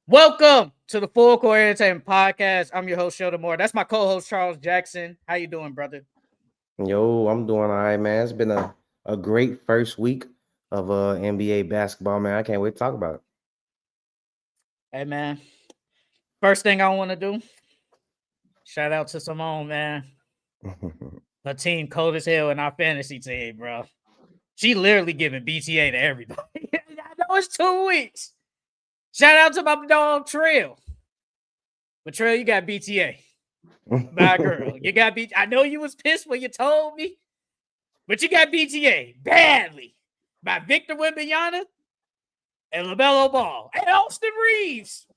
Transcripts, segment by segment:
Welcome to the Full Court Entertainment Podcast. I'm your host, Sheldon Moore. That's my co-host, Charles Jackson. How you doing, brother? Yo, I'm doing all right, man. It's been a great first week of NBA basketball, man. I can't wait to talk about Hey, man. First thing I want to do, shout out to Simone, man. it. Her team cold as hell in our fantasy team, bro. She literally giving BTA to everybody. I know it's 2 weeks. Shout out to my dog, Trill. But Trill, you got BTA. My girl. You got BTA. I know you was pissed when you told me, but you got BTA badly by Victor Wembanyama and LaMelo Ball and Austin Reeves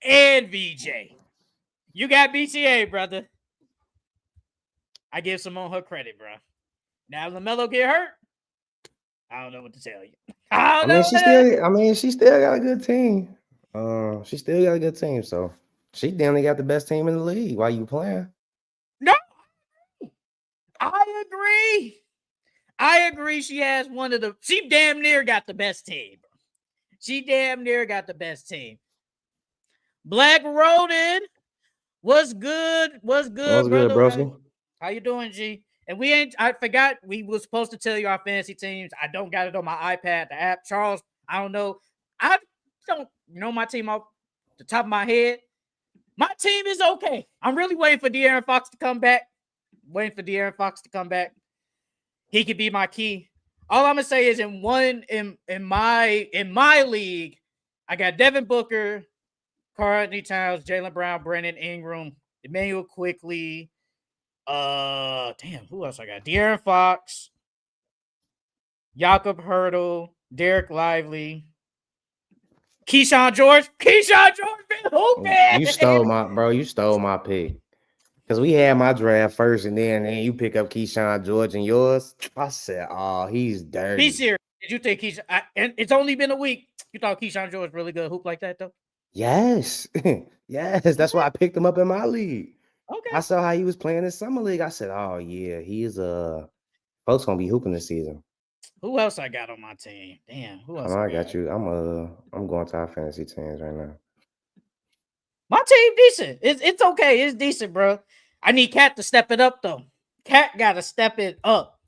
and VJ. You got BTA, brother. I give Simone her credit, bro. Now LaMelo get hurt. I don't know what to tell you. I I don't mean, know. she still got a good team. She still got a good team, so she definitely got the best team in the league while you playing. No, I agree. I agree. She has one of the. She damn near got the best team. She damn near got the best team. Black Roden was good. Was What's good, good, brother. broski? How you doing, G? And we ain't. I forgot we was supposed to tell you our fantasy teams. I don't got it on my iPad, the app. Charles, I don't know. I don't know my team off the top of my head. My team is okay. I'm really waiting for De'Aaron Fox to come back. Waiting for De'Aaron Fox to come back. He could be my key. All I'm gonna say is in my league, I got Devin Booker, Karl Anthony Towns, Jaylen Brown, Brandon Ingram, Emmanuel Quickly. Damn, who else I got? De'Aaron Fox, Jakob Hurdle, Derek Lively, Keyshawn George. Keyshawn George been You hooping. stole my pick. Because we had my draft first, and then you pick up Keyshawn George and yours. I said, oh, he's Be dirty. serious. Did you think Keyshawn? And it's only been a week. You thought Keyshawn George really good hoop like that though? Yes. Yes. That's Okay. why I picked him up in my league. I Okay. saw how he was playing in summer league. I said, "Oh yeah, he's folks gonna be hooping this season." Who else I got on my team? Damn, who else Hold on, I I got got? you. I'm going to our fantasy teams right now. My team decent. It's okay. It's decent, bro. I need Cat to step it up though. Cat got to step it up.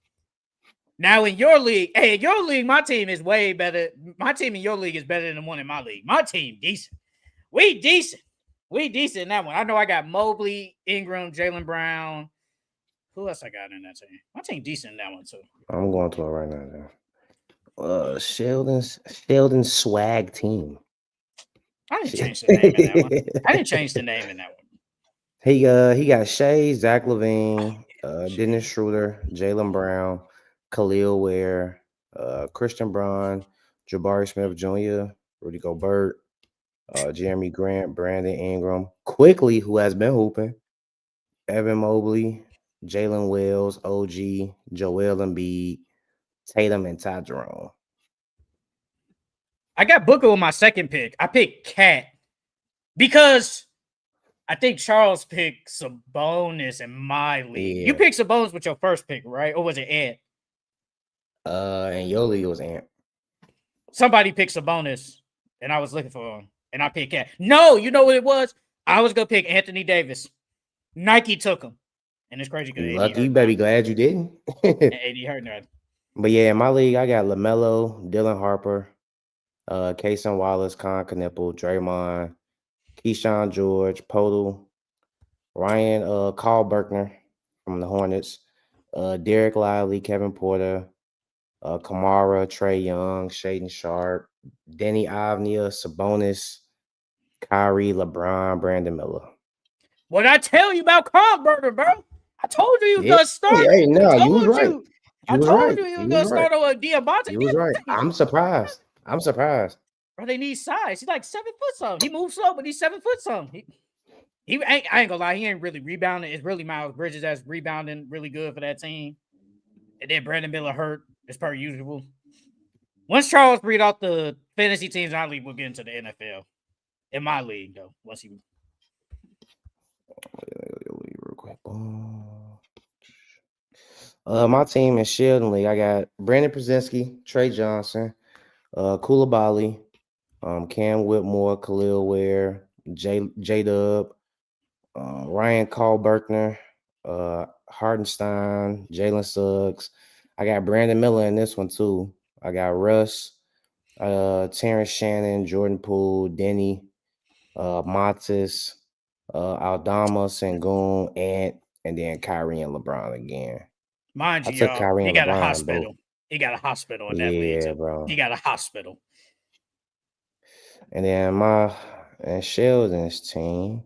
Now in your league, hey, in your league, my team is way better. My team in your league is better than the one in my league. My team decent. We decent. We decent in that one. I know I got Mobley, Ingram, Jaylen Brown. Who else I got in that team? My team decent in that one too. I'm going to it right now. Sheldon's swag team. I didn't change the name in that one. I didn't change the name in that one. He got Shea, Zach Levine, Dennis Shit. Schroeder, Jalen Brown, Khalil Ware, Christian Braun, Jabari Smith Jr., Rudy Gobert, Jeremy Grant, Brandon Ingram, quickly who has been hooping, Evan Mobley, Jalen Wells, OG, Joel Embiid, Tatum, and Ty Jerome. I got Booker with my second pick. I picked Cat because I think Charles picked Sabonis in my league. You Yeah. picked Sabonis with your first pick, right? Or was it Ed? And your league was Ant. Somebody picked Sabonis, and I was looking for him, and I picked Cat. No, you know what it was? I was gonna pick Anthony Davis. Nike took him, and it's crazy because You AD lucky. You hurt better now. be glad you didn't. And AD hurt now. But yeah, in my league, I got LaMelo, Dylan Harper, Kason Wallace, Con Knipple, Draymond, Keyshawn George, Podol, Ryan Carl Berkner from the Hornets, Derek Lively, Kevin Porter, Kamara, Trey Young, Shaden Sharp, Denny Avnia, Sabonis, Kyrie, LeBron, Brandon Miller. What did I tell you about Carlberger, bro? I told you he was Yeah, gonna start. hey, I no, you was told right. you. You I was told right. you he was You was gonna right. start over Diabate. You was right. I'm surprised. I'm surprised. Bro, they need size. He's like 7 foot something. He moves slow, but he's 7 foot something. I ain't gonna lie, he ain't really rebounding. It's really Miles Bridges that's rebounding really good for that team. And then Brandon Miller hurt, as per usual. Once Charles breed out the fantasy teams in our league, we'll get into the NFL. In my league, though. Once he Real quick. My team is Shielding League. I got Brandon Brzezinski, Trey Johnson, Koulibaly, Cam Whitmore, Khalil Ware, J Dub, Ryan Kalberkner, Hardenstein, Jalen Suggs. I got Brandon Miller in this one too. I got Russ, Terrence Shannon, Jordan Poole, Denny, Matis, Aldama, Sengun, and then Kyrie and LeBron again. Mind I you, took y'all, Kyrie he and got a LeBron in both. hospital. He got a hospital in that league Yeah, too. bro. He got a hospital. And then and Sheldon's team,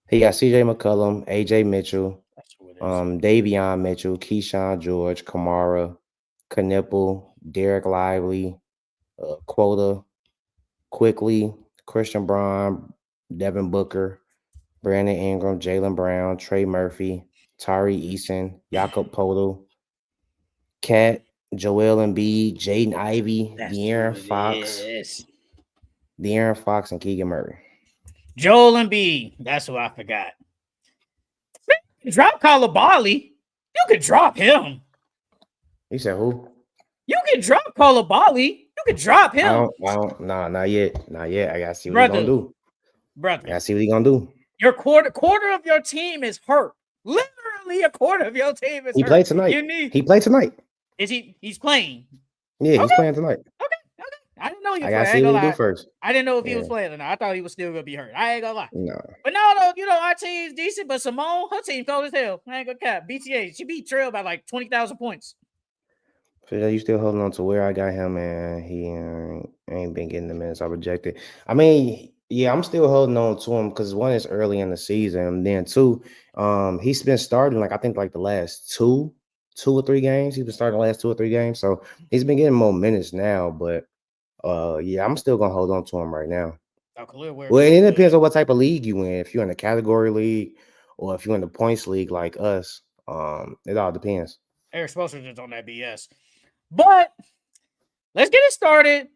he got CJ McCollum, AJ Mitchell, That's who it is. Davion Mitchell, Keyshawn George, Kamara, Knipple, Derek Lively, Quota, Quickly, Christian Braun, Devin Booker, Brandon Ingram, Jalen Brown, Trey Murphy, Tari Eason, Jakob Podol, Cat, Joel Embiid, Jaden Ivey, That's De'Aaron who it Fox, is. and Keegan Murray. Joel Embiid. That's who I forgot. Drop Kalabali. You could drop him. You said who? You can drop Kalabali. You can drop him. Nah, not yet. Not yet. I gotta see what he Brother. gonna do. I Brother. gotta see what he gonna do. Your quarter of your team is hurt. Literally a quarter of your team is He hurt. played tonight. He played tonight. Is he's playing? Yeah, he's playing tonight. Okay. I didn't know he was I gotta playing. see what he do first. I didn't know if he was playing or not. I thought he was still gonna be hurt. I ain't gonna lie. No. But no, our team's decent, but Simone, her team cold as hell. I ain't gonna cap. BTA, she beat Trail by like 20,000 points. So you still holding on to where I got him, man. He ain't been getting the minutes I rejected. I mean, yeah, I'm still holding on to him because one is early in the season. And then two, he's been starting like I think like the last two or three games. He's been starting the last 2 or 3 games. So he's been getting more minutes now. But yeah, I'm still gonna hold on to him right now. Well, it depends on what type of league you in. If you're in a category league or if you're in the points league like us, it all depends. Eric Spoelstra just on that BS. But let's get it started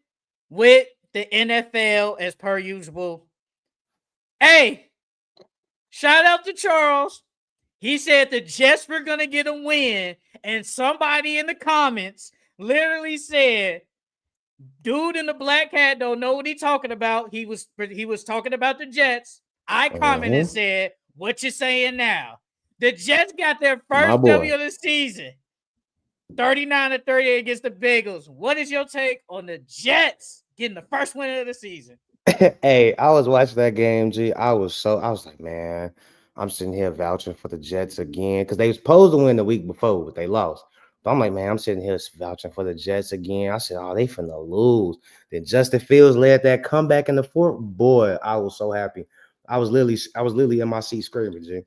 with the NFL as per usual. Hey, shout out to Charles. He said the Jets were going to get a win. And somebody in the comments literally said, dude in the black hat don't know what he's talking about. He was talking about the Jets. I commented and said, what you saying now? The Jets got their first W of the season. 39-38 against the Bengals. What is your take on the Jets getting the first win of the season? Hey, I was watching that game, G. I was like, man, I'm sitting here vouching for the Jets again because they was supposed to win the week before, but they lost. But I'm like, man, I'm sitting here vouching for the Jets again. I said, oh, they finna lose. Then Justin Fields led that comeback in the fourth. Boy, I was so happy. I was literally in my seat screaming, G.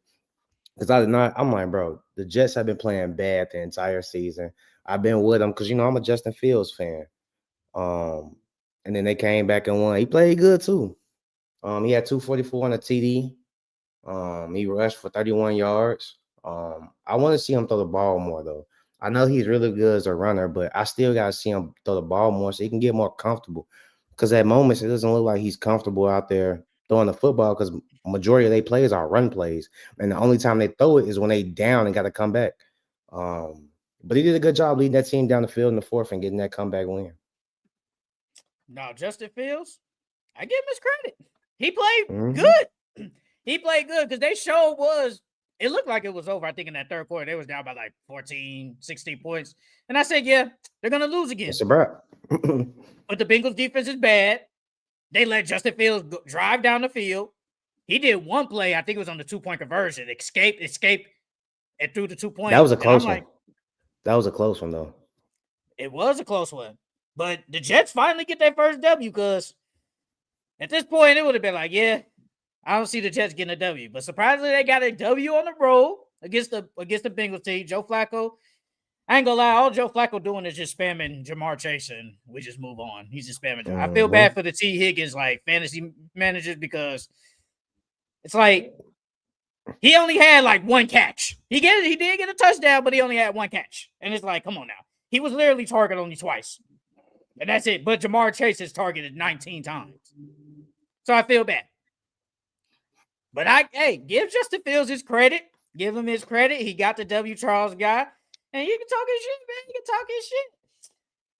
Because I'm like, bro, the Jets have been playing bad the entire season. I've been with them because, I'm a Justin Fields fan. And then they came back and won. He played good, too. He had 244 on a TD. He rushed for 31 yards. I want to see him throw the ball more, though. I know he's really good as a runner, but I still got to see him throw the ball more so he can get more comfortable. Because at moments, it doesn't look like he's comfortable out there throwing the football because majority of their plays are run plays. And the only time they throw it is when they down and got to come back. But he did a good job leading that team down the field in the fourth and getting that comeback win. Now, Justin Fields, I give him his credit. He played good. He played good because it looked like it was over. I think in that third quarter, they was down by like 14, 16 points. And I said, yeah, they're going to lose again. It's a wrap. But the Bengals defense is bad. They let Justin Fields drive down the field. He did one play. I think it was on the 2-point conversion. Escaped, and threw the 2 points. That was a close one. That was a close one, though. It was a close one. But the Jets finally get their first W because at this point, it would have been like, yeah, I don't see the Jets getting a W. But surprisingly, they got a W on the road against the Bengals team. Joe Flacco, I ain't gonna lie, all Joe Flacco doing is just spamming Jamar Chase, and we just move on. He's just spamming. I feel bad for the T. Higgins like fantasy managers because it's like he only had like one catch. He did get a touchdown, but he only had one catch. And it's like, come on now. He was literally targeted only twice. And that's it. But Jamar Chase is targeted 19 times. So I feel bad. But give Justin Fields his credit. Give him his credit. He got the W. Charles guy. And you can talk his shit, man. You can talk his shit.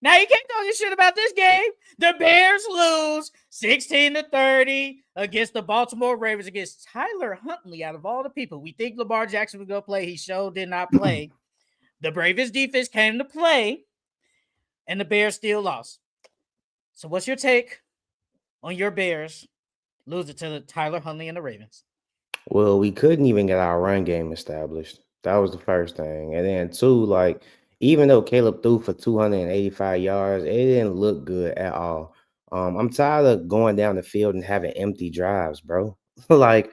Now you can't talk your shit about this game. The Bears lose 16-30 against the Baltimore Ravens against Tyler Huntley. Out of all the people, we think Lamar Jackson would go play. He sure did not play. The Ravens defense came to play, and the Bears still lost. So what's your take on your Bears losing to Tyler Huntley and the Ravens? Well, we couldn't even get our run game established. That was the first thing. And then two, like, even though Caleb threw for 285 yards, it didn't look good at all. I'm tired of going down the field and having empty drives, bro. like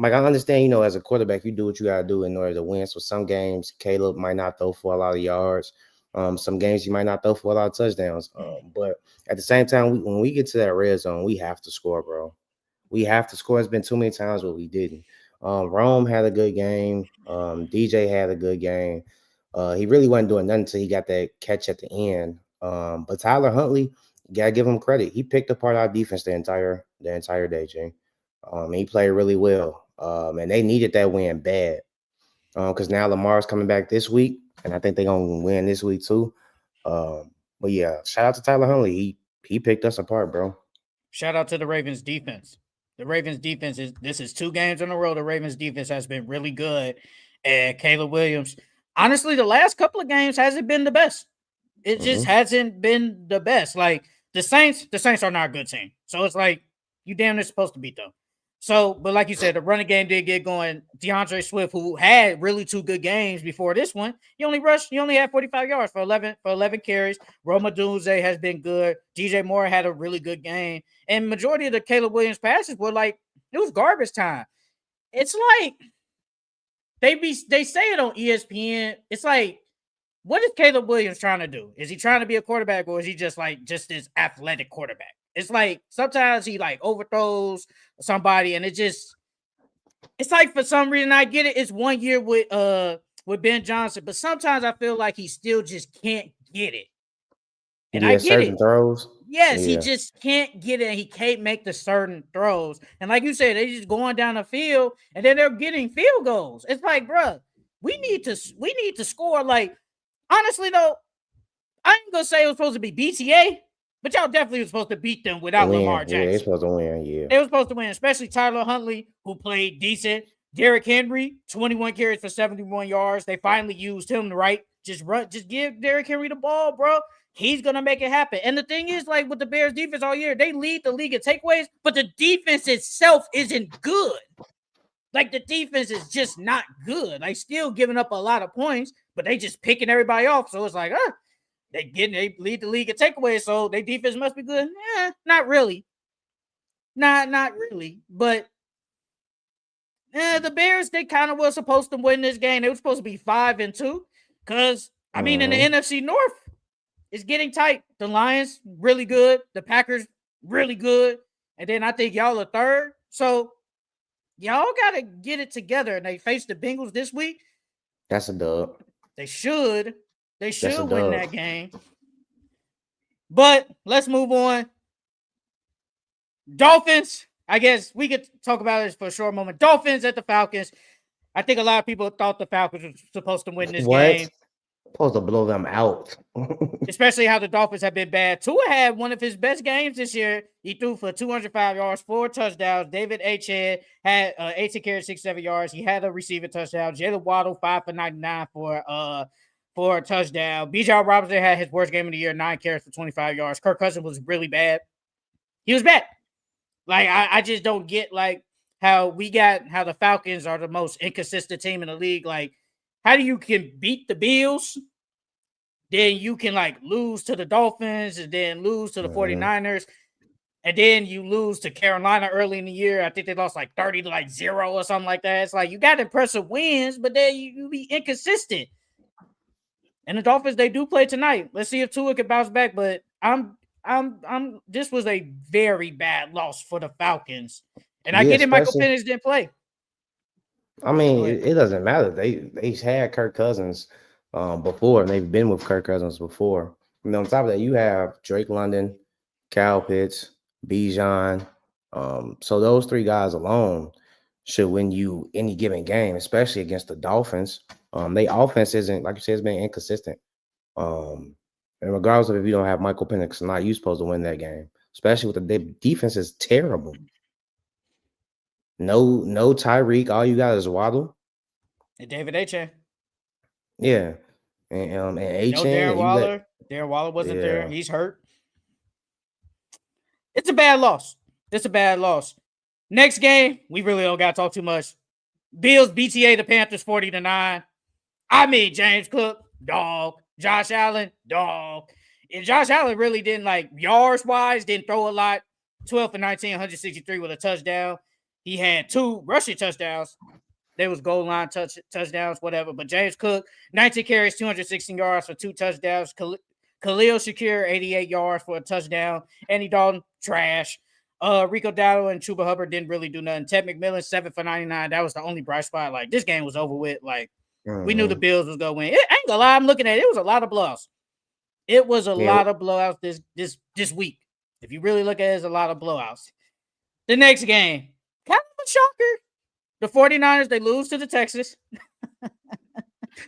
I understand, as a quarterback, you do what you gotta do in order to win. So some games Caleb might not throw for a lot of yards. Some games he might not throw for a lot of touchdowns. But at the same time, when we get to that red zone, we have to score, bro. We have to score. It's been too many times where we didn't. Rome had a good game. DJ had a good game. He really wasn't doing nothing until he got that catch at the end. But Tyler Huntley, you gotta give him credit. He picked apart our defense the entire day, Jay. He played really well. And they needed that win bad. Because now Lamar's coming back this week, and I think they're gonna win this week too. But yeah, shout out to Tyler Huntley. He picked us apart, bro. Shout out to the Ravens defense. The Ravens defense this is 2 games in a row. The Ravens defense has been really good. And Caleb Williams, honestly, the last couple of games hasn't been the best. It just hasn't been the best. Like the Saints are not a good team. So it's like you damn near supposed to beat them. So, but like you said, the running game did get going. DeAndre Swift, who had really 2 good games before this one, he only had 45 yards for 11 carries. Rome Odunze has been good. DJ Moore had a really good game. And majority of the Caleb Williams passes were like, it was garbage time. It's like they say it on ESPN. It's like, what is Caleb Williams trying to do? Is he trying to be a quarterback, or is he just this athletic quarterback? It's like sometimes he like overthrows somebody, and it's like for some reason I get it. It's 1 year with Ben Johnson, but sometimes I feel like he still just can't get it. And I get it. Throws. Yes, he just can't get it. He can't make the certain throws. And like you said, they just going down the field, and then they're getting field goals. It's like, bro, we need to score. Like, honestly though, I ain't gonna say it was supposed to be BTA. But y'all definitely was supposed to beat them without Lamar Jackson. Yeah, they supposed to win, yeah. They were supposed to win, especially Tyler Huntley, who played decent. Derrick Henry, 21 carries for 71 yards. They finally used him right. Just give Derrick Henry the ball, bro. He's going to make it happen. And the thing is, like with the Bears defense all year, they lead the league in takeaways, but the defense itself isn't good. Like the defense is just not good. Like still giving up a lot of points, but they just picking everybody off. So it's like, they lead the league in takeaways, so their defense must be good. Not really. Not really. But the Bears, they kind of were supposed to win this game. They were supposed to be 5-2. Because, I mean, in the NFC North, it's getting tight. The Lions, really good. The Packers, really good. And then I think y'all are third. So y'all got to get it together. And they face the Bengals this week. That's a dub. They should win that game. But let's move on. Dolphins. I guess we could talk about this for a short moment. Dolphins at the Falcons. I think a lot of people thought the Falcons were supposed to win this game. Supposed to blow them out. Especially how the Dolphins have been bad. Tua had one of his best games this year. He threw for 205 yards, 4 touchdowns. David H. had 18 carries, 67 yards. He had a receiving touchdown. Jalen Waddle, 5 for 99 for a touchdown. Bijan Robinson had his worst game of the year, 9 carries for 25 yards. Kirk Cousins was really bad. He was bad. Like, I just don't get, like, how the Falcons are the most inconsistent team in the league. Like, how do you can beat the Bills, then you can, like, lose to the Dolphins, and then lose to the 49ers, and then you lose to Carolina early in the year. I think they lost, like, 30-0 or something like that. It's like, you got impressive wins, but then you be inconsistent. And the Dolphins, they do play tonight. Let's see if Tua can bounce back. But this was a very bad loss for the Falcons. And I get it, Michael Penix didn't play. I mean, it doesn't matter. They had Kirk Cousins before, and they've been with Kirk Cousins before. And on top of that, you have Drake London, Kyle Pitts, Bijan. So those 3 guys alone should win you any given game, especially against the Dolphins. Their offense isn't, like you said, it's been inconsistent. And regardless of if you don't have Michael Penix or not, you're supposed to win that game. Especially with the defense is terrible. No Tyreek. All you got is Waddle. And David H.A. Yeah. And No H.N. Darren and you let Waller. Darren Waller wasn't there. yeah. He's hurt. It's a bad loss. It's a bad loss. Next game, we really don't got to talk too much. Bills BTA the Panthers 40-9. I mean, James Cook, dog. Josh Allen, dog. And Josh Allen really didn't, like, yards-wise, didn't throw a lot. 12 for 19, 163 with a touchdown. He had 2 rushing touchdowns. They was goal line touchdowns, whatever. But James Cook, 19 carries, 216 yards for 2 touchdowns. Khalil Shakir, 88 yards for a touchdown. Andy Dalton, trash. Rico Dowdle and Chuba Hubbard didn't really do nothing. Ted McMillan, 7 for 99. That was the only bright spot. Like, this game was over with. Like, we knew the Bills was going to win. I ain't gonna lie. I'm looking at it. It was a lot of blowouts. It was a lot of blowouts this week. If you really look at it, it's a lot of blowouts. The next game, kind of a shocker. The 49ers, they lose to the Texans.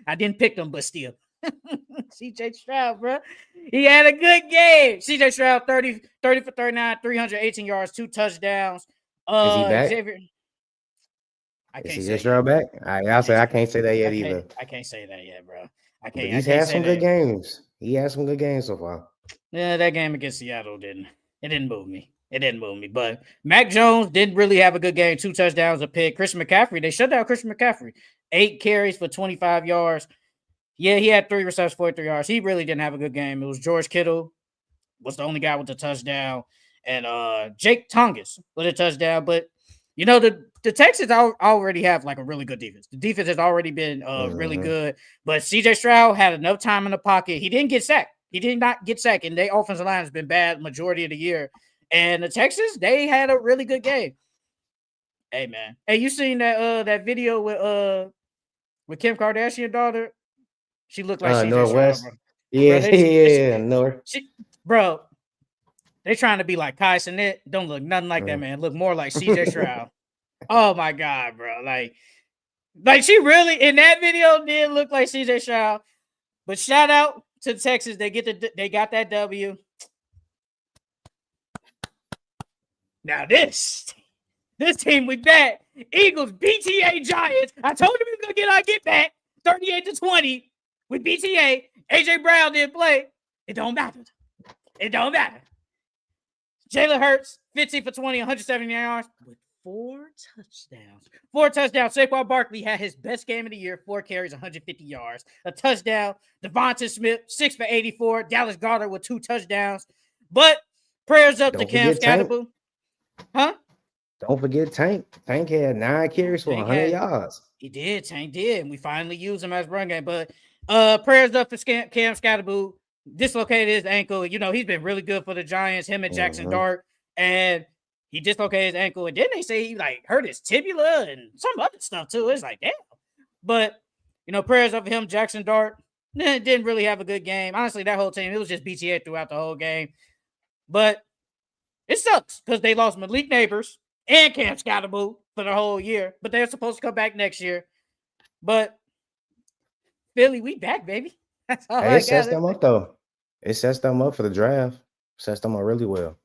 I didn't pick them, but still. CJ Stroud, bro. He had a good game. CJ Stroud, 30 for 39, 318 yards, 2 touchdowns. Is he back? I can't Is say CJ Stroud back? I can't say that yet either. I can't say that yet, bro. He's had some good games. He had some good games so far. Yeah, that game against Seattle didn't move me. It didn't move me. But Mac Jones didn't really have a good game. 2 touchdowns, a pick. Christian McCaffrey, they shut down Christian McCaffrey. 8 carries for 25 yards. Yeah, he had 3 receptions, 43 yards. He really didn't have a good game. It was George Kittle was the only guy with the touchdown. And Jake Tongas with a touchdown. But, you know, the Texans already have, like, a really good defense. The defense has already been really good. But C.J. Stroud had enough time in the pocket. He didn't get sacked. He did not get sacked. And their offensive line has been bad majority of the year. And the Texans, they had a really good game. Hey, man. Hey, you seen that video with Kim Kardashian's daughter? She looked like CJ Northwest. Stroud, Yeah, North. Bro, they trying to be like Kai Cenat. Don't look nothing like that, man. Look more like CJ Stroud. Oh my God, bro. Like she really in that video did look like CJ Stroud. But shout out to Texas. They got that W. Now this team we back. Eagles, BTA Giants. I told him he was gonna get back 38-20 with BTA. AJ Brown didn't play. It don't matter. It don't matter. Jalen Hurts, 15 for 20, 179 yards with 4 touchdowns. 4 touchdowns. Saquon Barkley had his best game of the year, 4 carries, 150 yards. A touchdown. Devonta Smith, 6 for 84. Dallas Goedert with 2 touchdowns. But prayers up to Cam Scatterboo. Huh? Don't forget Tank. Tank had 9 carries for 100 yards. He did. Tank did. And we finally used him as run game. But prayers up for Cam Scatterboo. Dislocated his ankle. You know, he's been really good for the Giants, him and Jackson Dart. And he dislocated his ankle. And then they say he like hurt his tibia and some other stuff too. It's like, damn. But, you know, prayers up for him, Jackson Dart. Didn't really have a good game. Honestly, that whole team, it was just BTA throughout the whole game. But it sucks because they lost Malik Neighbors and Cam Scatterboo for the whole year. But they're supposed to come back next year. But Philly, we back, baby. That's all it sets them up, though. It sets them up for the draft. Sets them up really well.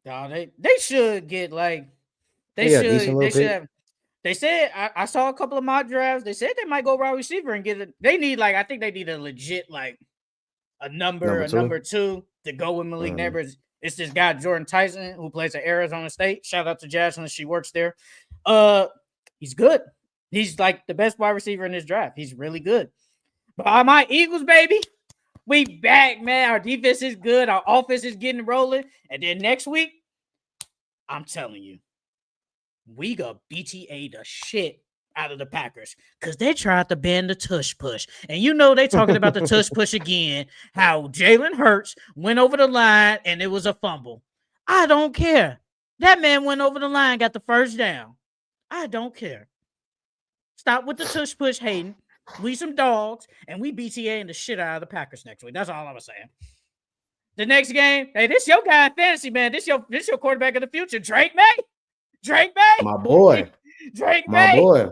No, they should get like they should have. They said I saw a couple of mock drafts. They said they might go wide receiver and get it. They need I think they need a legit number 2 to go with Malik Neighbors. It's this guy Jordan Tyson who plays at Arizona State. Shout out to Jasmine, she works there. He's good. He's like the best wide receiver in this draft. He's really good. But my Eagles, baby, we back, man. Our defense is good. Our offense is getting rolling. And then next week, I'm telling you, we got BTA the shit out of the Packers because they tried to ban the tush push. And you know they talking about the tush push again, how Jalen Hurts went over the line and it was a fumble. I don't care. That man went over the line, got the first down. I don't care. Stop with the tush push hating. We some dogs, and we BTAing the shit out of the Packers next week. That's all I was saying. The next game, hey, this your guy in fantasy, man. This your quarterback of the future, Drake May. Drake May, my boy. Drake my May, boy.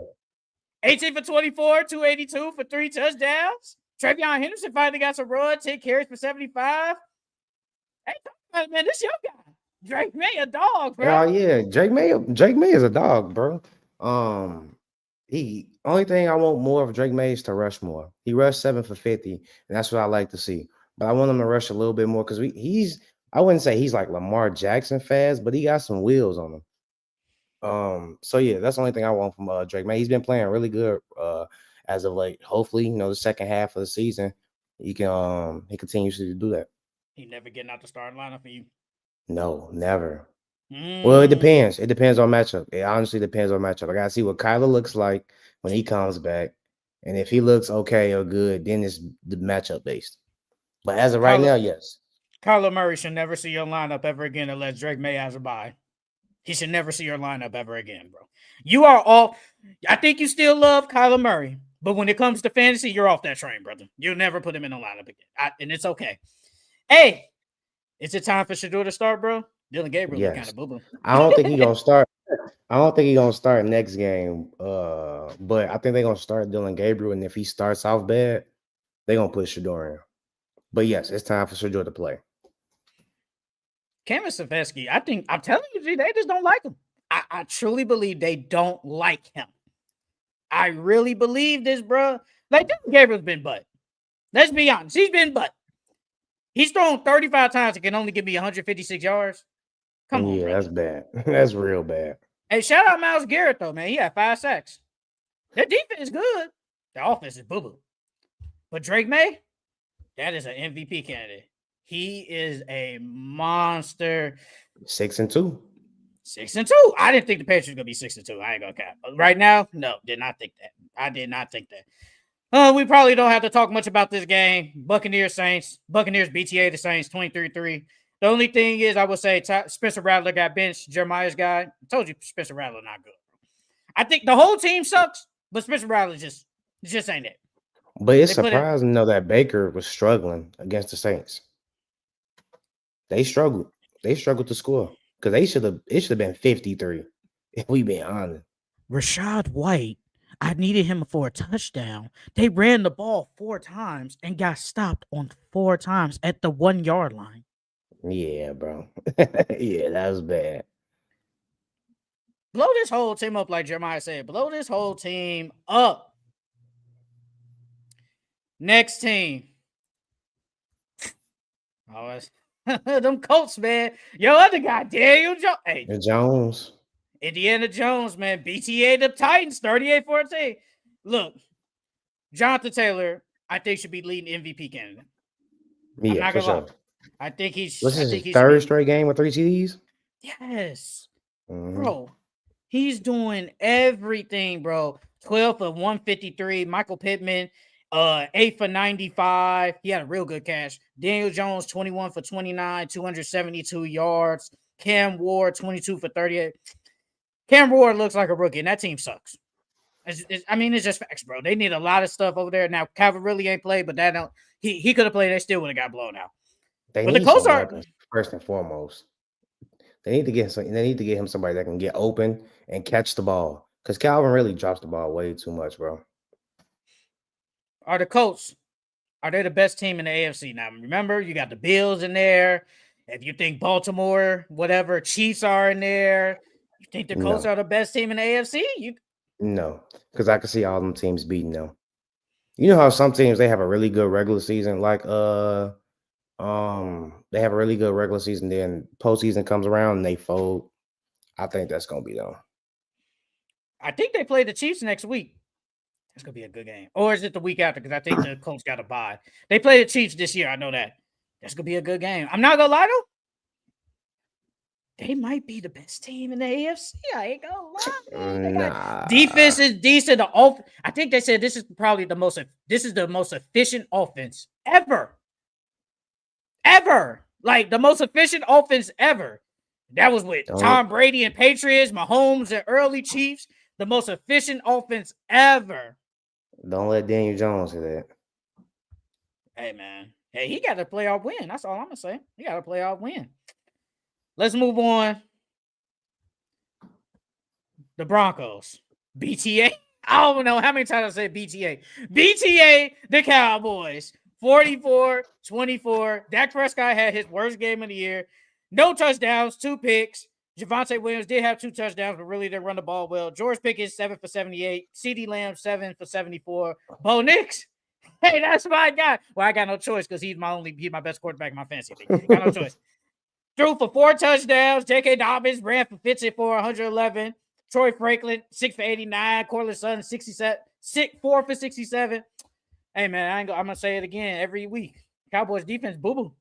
18 for 24, 282 for 3 touchdowns. Travion Henderson finally got some run, 10 carries for 75. Hey, man, this your guy. Drake May, a dog, bro. Oh yeah, Drake May is a dog, bro. He only thing I want more of Drake May is to rush more. He rushed 7 for 50, and that's what I like to see. But I want him to rush a little bit more because he's I wouldn't say he's like Lamar Jackson fast, but he got some wheels on him. So yeah, that's the only thing I want from Drake May. He's been playing really good as of late. Hopefully, the second half of the season, he continues to do that. He never getting out the starting lineup for you. No, never. Well, it depends. It depends on matchup. It honestly depends on matchup. I gotta see what Kyler looks like when he comes back, and if he looks okay or good, then it's the matchup based. But as of right now, yes. Kyler Murray should never see your lineup ever again unless Drake May has a bye. He should never see your lineup ever again, bro. You are all. I think you still love Kyler Murray, but when it comes to fantasy, you're off that train, brother. You'll never put him in a lineup again, and it's okay. Hey, is it time for Shedeur to start, bro? Dylan Gabriel is kind of boo-boo. I don't think he's gonna start. I don't think he's gonna start next game. But I think they're gonna start Dylan Gabriel, and if he starts off bad, they're gonna put Shedeur in. But yes, it's time for Shedeur to play. Cameron Stefanski, I'm telling you, they just don't like him. I truly believe they don't like him. I really believe this, bro. Like, Dylan Gabriel's been butt. Let's be honest. He's been butt. He's thrown 35 times and can only give me 156 yards. Come on, that's bad. That's real bad. Hey, shout out Myles Garrett, though, man. He had 5 sacks. Their defense is good. The offense is boo-boo. But Drake May, that is an MVP candidate. He is a monster. 6-2. 6-2. I didn't think the Patriots were gonna be 6-2. I ain't gonna cap. But right now, no, did not think that. I did not think that. We probably don't have to talk much about this game. Buccaneers Saints. Buccaneers BTA the Saints 23-3. The only thing is, I would say Spencer Rattler got benched. Jeremiah's guy. I told you Spencer Rattler not good. I think the whole team sucks, but Spencer Rattler just ain't it. But it's surprising though that Baker was struggling against the Saints. They struggled. They struggled to score because it should have been 53. If we being honest. Rachaad White, I needed him for a touchdown. They ran the ball 4 times and got stopped on 4 times at the 1 yard line. Yeah, bro. Yeah, that was bad. Blow this whole team up, like Jeremiah said. Blow this whole team up. Next team. Oh, it's them Colts, man. Yo, other guy, Daniel Jones. Hey, Jones. Indiana Jones, man. BTA the Titans, 38-14. Look, Jonathan Taylor, I think should be leading MVP candidate. Yeah, I'm not gonna lie. I think he's. What's his third straight game with 3 TDs? Yes, bro. He's doing everything, bro. 12 for 153. Michael Pittman, 8 for 95. He had a real good catch. Daniel Jones, 21 for 29, 272 yards. Cam Ward, 22 for 38. Cam Ward looks like a rookie, and that team sucks. It's just facts, bro. They need a lot of stuff over there. Now, Calvin really ain't played, but that don't. He could have played. They still would have got blown out. But the Colts are first and foremost. They need to get him somebody that can get open and catch the ball. Because Calvin really drops the ball way too much, bro. Are the Colts, are they the best team in the AFC? Now, remember, you got the Bills in there. If you think Baltimore, whatever, Chiefs are in there, you think the Colts are the best team in the AFC? No, because I can see all them teams beating them. You know how some teams, they have a really good regular season, like they have a really good regular season, then postseason comes around and they fold. I think that's gonna be them. I think they play the Chiefs next week. That's gonna be a good game. Or is it the week after? Because I think the Colts got a bye. They play the Chiefs this year. I know that. That's gonna be a good game. I'm not gonna lie though. They might be the best team in the AFC. I ain't gonna lie. Defense is decent. I think they said this is probably the most efficient offense ever. Ever. Like the most efficient offense ever. That was with Tom Brady and Patriots, Mahomes and early Chiefs. The most efficient offense ever. Don't let Daniel Jones hear that. Hey, man. Hey, he got a playoff win. That's all I'm going to say. He got a playoff win. Let's move on. The Broncos. BTA. I don't know how many times I said BTA. BTA, the Cowboys. 44-24. Dak Prescott had his worst game of the year. No touchdowns, 2 picks. Javonte Williams did have 2 touchdowns, but really didn't run the ball well. George Pickens, 7 for 78. CeeDee Lamb, 7 for 74. Bo Nix, hey, that's my guy. Well, I got no choice because he's my best quarterback in my fantasy league. Got no choice. Threw for 4 touchdowns. J.K. Dobbins ran for 50 for 111. Troy Franklin, 6 for 89. Cortland Sutton, 4 for 67. Hey, man, I'm going to say it again every week. Cowboys defense, boo-boo.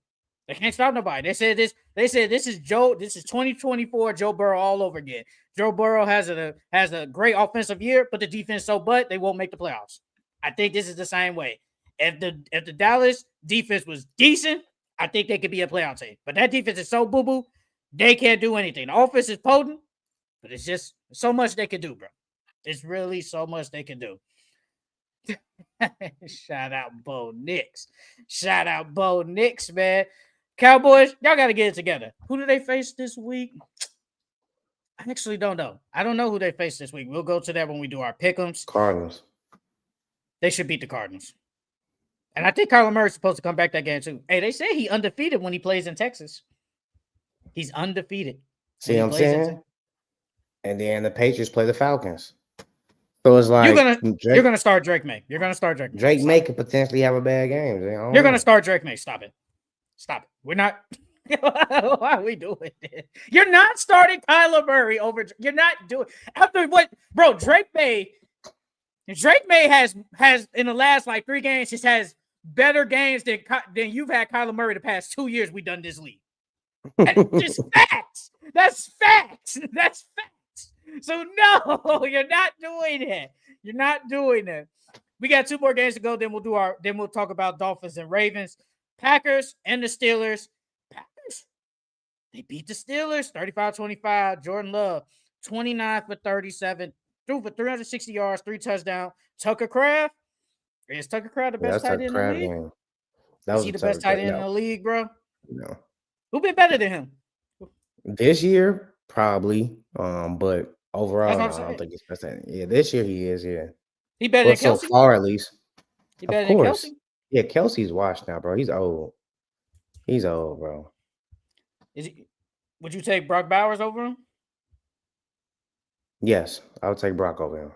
They can't stop nobody. They said this is 2024 Joe Burrow all over again. Joe Burrow has a great offensive year, but the defense so butt, they won't make the playoffs. I think this is the same way. If the Dallas defense was decent, I think they could be a playoff team. But that defense is so boo-boo, they can't do anything. The offense is potent, but it's just so much they can do, bro. It's really so much they can do. Shout out Bo Nix. Shout out Bo Nix, man. Cowboys, y'all got to get it together. Who do they face this week? I actually don't know. I don't know who they face this week. We'll go to that when we do our Pickems. Cardinals. They should beat the Cardinals. And I think Kyler Murray's supposed to come back that game too. Hey, they say he undefeated when he plays in Texas. He's undefeated. See what I'm saying? And then the Patriots play the Falcons. So it's like you're gonna start Drake May. You're gonna start Drake May. Drake May could potentially have a bad game. You're gonna start Drake May. Stop it. We're not. Why are we doing this? You're not starting Kyler Murray over. You're not doing after what, bro? Drake May has in the last like 3 games. Just has better games than you've had Kyler Murray the past 2 years. We've done this league. That's just facts. That's facts. That's facts. So no, you're not doing it. You're not doing it. We got 2 more games to go. Then we'll talk about Dolphins and Ravens. Packers and the Steelers. Packers, they beat the Steelers 35-25. Jordan Love, 29 for 37. Threw for 360 yards, 3 touchdowns. Tucker Kraft. Is Tucker Kraft the best tight end in the league? Is he the best tight end in the league, bro? No. Who been better than him? This year, probably. But overall, I don't think he's best. Yeah, this year he is, yeah. He better than Kelce? So far, at least. He better than Kelce? Yeah, Kelsey's washed now, bro. He's old. He's old, bro. Would you take Brock Bowers over him? Yes, I would take Brock over him.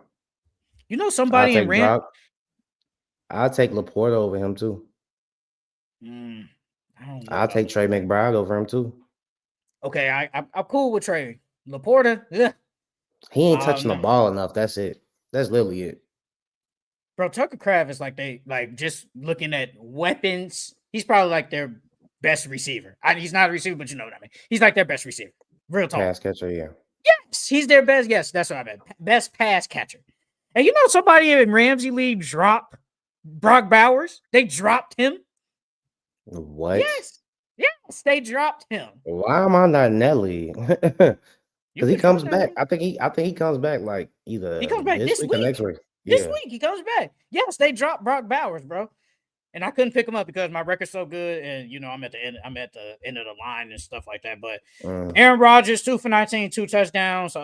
You know somebody in Rams? I'll take Laporta over him too. I'll take Trey McBride over him too. Okay, I'm cool with Trey. Laporta, yeah. He ain't touching the ball enough. That's it. That's literally it. Bro, Tucker Kraft is just looking at weapons. He's probably like their best receiver. He's not a receiver, but you know what I mean. He's like their best receiver. Real talk. Pass catcher, yeah. Yes, he's their best. Yes, that's what I meant. Best pass catcher. And you know somebody in Ramsey League dropped Brock Bowers? They dropped him. What? Yes, they dropped him. Why am I not in that league? Because he comes back. I think he comes back like either he comes back this week or next week. This week he comes back. Yes, they dropped Brock Bowers, bro. And I couldn't pick him up because my record's so good, and you know I'm at the end of the line and stuff like that. But Aaron Rodgers, 2 for 19, 2 touchdowns.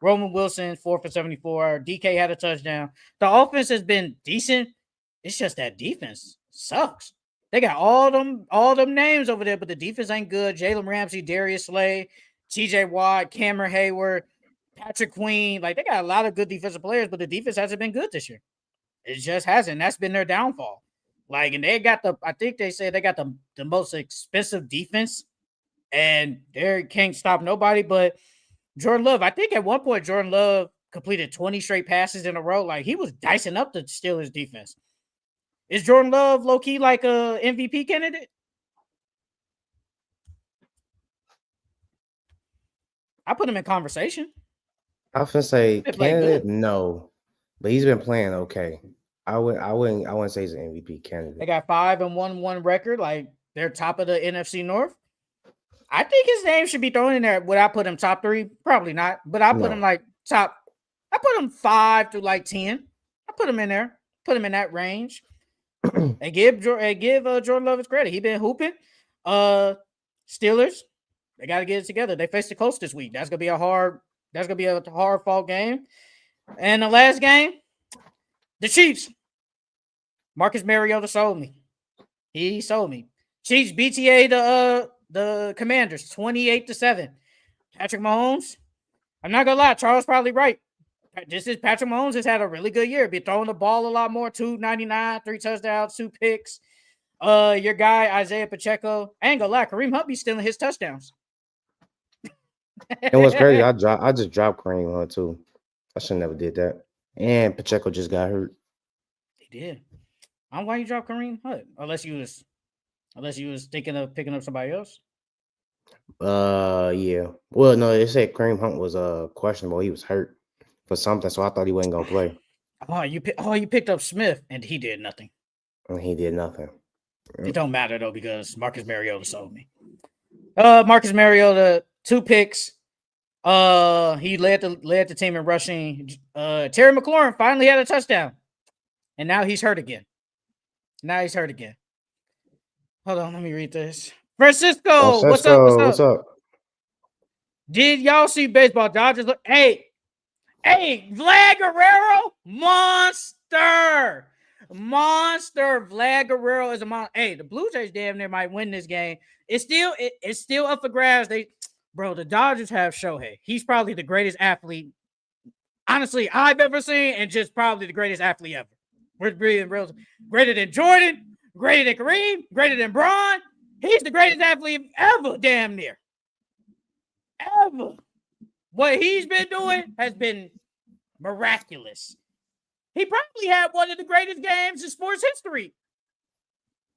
Roman Wilson, 4 for 74. DK had a touchdown. The offense has been decent. It's just that defense sucks. They got all them names over there, but the defense ain't good. Jalen Ramsey, Darius Slay, TJ Watt, Cameron Hayward, Patrick Queen. Like, they got a lot of good defensive players, but the defense hasn't been good this year. It just hasn't. That's been their downfall. Like, and I think they say they got the most expensive defense, and they can't stop nobody but Jordan Love. I think at one point Jordan Love completed 20 straight passes in a row. Like, he was dicing up the Steelers defense. Is Jordan Love low-key like a MVP candidate? I put him in conversation. I was gonna say candidate, no, but he's been playing okay. I wouldn't say he's an MVP candidate. They got 5-1 record, like they're top of the NFC North. I think his name should be thrown in there. Would I put him top 3? Probably not, but I put him like top. I put him 5 to like 10. I put him in there. Put him in that range. And give Jordan Love his credit. He been hooping. Steelers, they got to get it together. They face the Colts this week. That's gonna be a hard fought game. And the last game, the Chiefs. Marcus Mariota sold me. He sold me. Chiefs BTA the Commanders 28-7. Patrick Mahomes. I'm not gonna lie, Charles probably right. This is Patrick Mahomes has had a really good year. Be throwing the ball a lot more. 299, 3 touchdowns, 2 picks. Your guy Isaiah Pacheco. I ain't gonna lie, Kareem Hunt be stealing his touchdowns. And what's crazy, I just dropped Kareem Hunt too. I should never did that. And Pacheco just got hurt. He did. I don't know why you dropped Kareem Hunt unless you was thinking of picking up somebody else. Yeah. Well, no, they said Kareem Hunt was questionable. He was hurt for something, so I thought he wasn't gonna play. You picked up Smith and he did nothing. And he did nothing. It don't matter though because Marcus Mariota sold me. Marcus Mariota 2 picks. He led the team in rushing. Terry McLaurin finally had a touchdown, and now he's hurt again. Hold on, let me read this. Francisco, what's up? Did y'all see baseball? Dodgers look. Hey, Vlad Guerrero, monster. Vlad Guerrero is a monster. Hey, the Blue Jays damn near might win this game. It's still up for grabs. The Dodgers have Shohei. He's probably the greatest athlete, honestly, I've ever seen, and just probably the greatest athlete ever. We're being real. Greater than Jordan, greater than Kareem, greater than Braun. He's the greatest athlete ever, damn near. Ever. What he's been doing has been miraculous. He probably had one of the greatest games in sports history.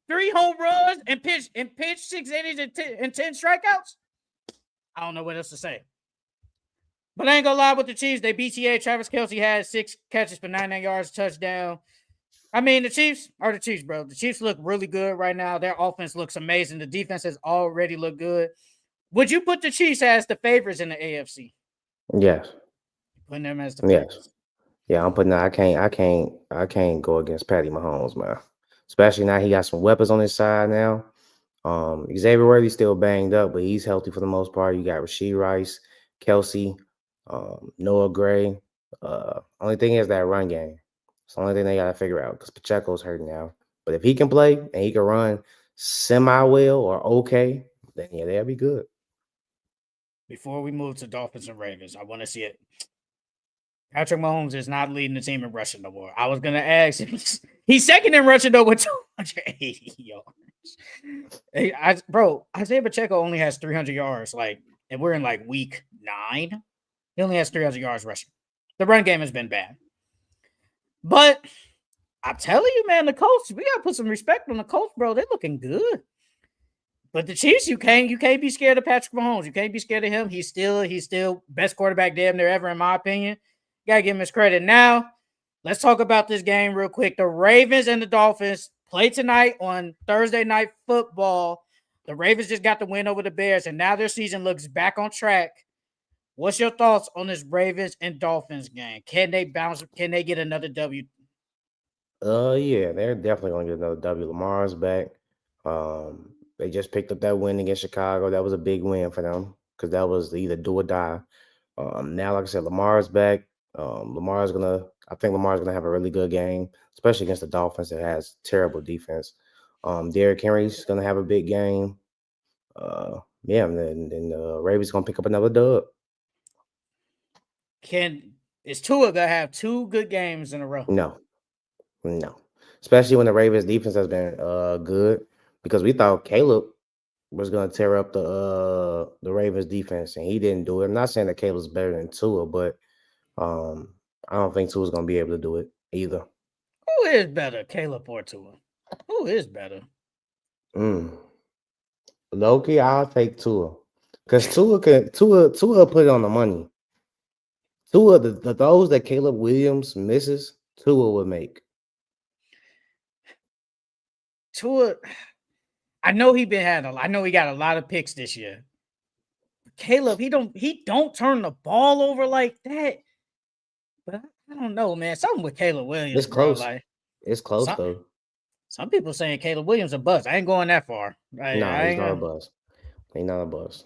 3 home runs and pitched 6 innings and 10 strikeouts. I don't know what else to say. But I ain't gonna lie with the Chiefs. They BTA. Travis Kelce had 6 catches for 99 yards, touchdown. I mean, the Chiefs are the Chiefs, bro. The Chiefs look really good right now. Their offense looks amazing. The defense has already looked good. Would you put the Chiefs as the favorites in the AFC? Yes. Putting them as the favorites. Yes. Yeah, I'm putting that. I can't go against Patty Mahomes, man. Especially now he got some weapons on his side now. Xavier Worthy's still banged up, but he's healthy for the most part. You got Rashee Rice, Kelsey, Noah Gray. Only thing is that run game. It's the only thing they got to figure out because Pacheco's hurting now. But if he can play and he can run semi-well or okay, then yeah, they'll be good. Before we move to Dolphins and Ravens, I want to see it. Patrick Mahomes is not leading the team in rushing no more. I was going to ask him. He's second in rushing though with 280 yards. Bro, Isaiah Pacheco only has 300 yards. And we're in week 9. He only has 300 yards rushing. The run game has been bad. But I'm telling you, man, the Colts, we got to put some respect on the Colts, bro. They're looking good. But the Chiefs, you can't be scared of Patrick Mahomes. You can't be scared of him. He's still best quarterback damn near ever, in my opinion. Got to give him his credit. Now, let's talk about this game real quick. The Ravens and the Dolphins play tonight on Thursday Night Football. The Ravens just got the win over the Bears, and now their season looks back on track. What's your thoughts on this Ravens and Dolphins game? Can they bounce? Can they get another W? Yeah, they're definitely going to get another W. Lamar's back. They just picked up that win against Chicago. That was a big win for them because that was either do or die. Now, like I said, Lamar's back. I think Lamar's gonna have a really good game, especially against the Dolphins that has terrible defense. Derrick Henry's gonna have a big game. Yeah, and then the Ravens gonna pick up another dub. Is Tua gonna have 2 good games in a row? No. Especially when the Ravens defense has been good, because we thought Caleb was gonna tear up the Ravens defense, and he didn't do it. I'm not saying that Caleb's better than Tua, but I don't think Tua's gonna be able to do it either. Who is better, Caleb or Tua? Who is better? Loki, I'll take Tua. Because Tua put it on the money. Tua, the throws that Caleb Williams misses, Tua would make. Tua, I know he got a lot of picks this year. Caleb, he don't turn the ball over like that. But I don't know, man. Something with Caleb Williams. It's close. Bro, it's close though. Some people saying Caleb Williams a bust. I ain't going that far. No, he's not a bust. He's not a bust.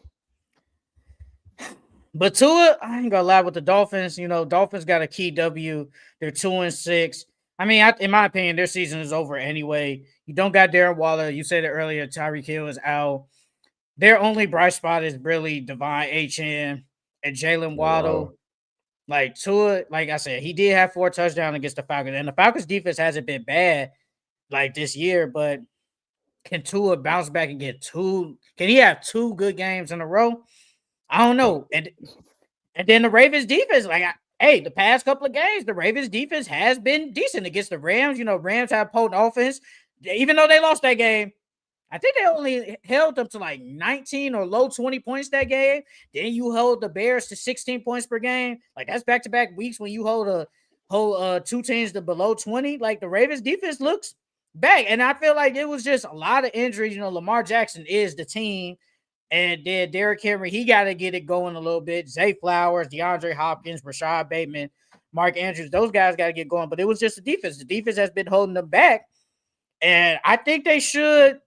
But Tua, I ain't gonna lie with the Dolphins. You know, Dolphins got a key W. They're 2-6. I mean, in my opinion, their season is over anyway. You don't got Darren Waller. You said it earlier. Tyreek Hill is out. Their only bright spot is really Devon Achane and Jalen Waddle. Wow. Like Tua, like I said, he did have 4 touchdowns against the Falcons, and the Falcons defense hasn't been bad like this year. But can Tua bounce back and get 2? Can he have 2 good games in a row? I don't know. And then the Ravens defense, hey, the past couple of games, the Ravens defense has been decent against the Rams. You know, Rams have potent offense. Even though they lost that game, I think they only held them to like 19 or low 20 points that game. Then you hold the Bears to 16 points per game. Like that's back-to-back weeks when you hold 2 teams to below 20. Like the Ravens defense looks back. And I feel like it was just a lot of injuries. You know, Lamar Jackson is the team. And then Derrick Henry, he got to get it going a little bit. Zay Flowers, DeAndre Hopkins, Rashad Bateman, Mark Andrews, those guys got to get going. But it was just the defense. The defense has been holding them back. And I think they should.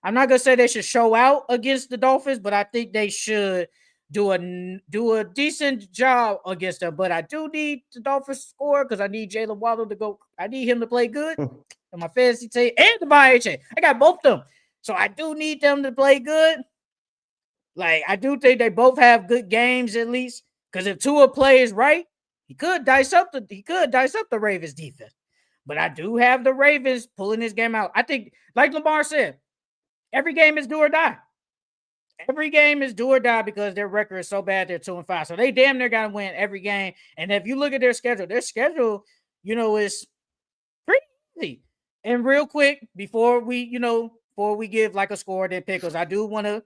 I'm not going to say they should show out against the Dolphins, but I think they should do a decent job against them. But I do need the Dolphins to score because I need Jalen Waddle to go. I need him to play good on my fantasy team and the BHA. I got both of them. So I do need them to play good. Like, I do think they both have good games at least. Because if Tua plays right, he could dice up the Ravens defense. But I do have the Ravens pulling this game out. I think, like Lamar said, every game is do or die. Every game is do or die because their record is so bad. They're 2-5. So they damn near got to win every game. And if you look at their schedule, you know, is pretty easy. And real quick, before we give like a score, then pickles, I do want to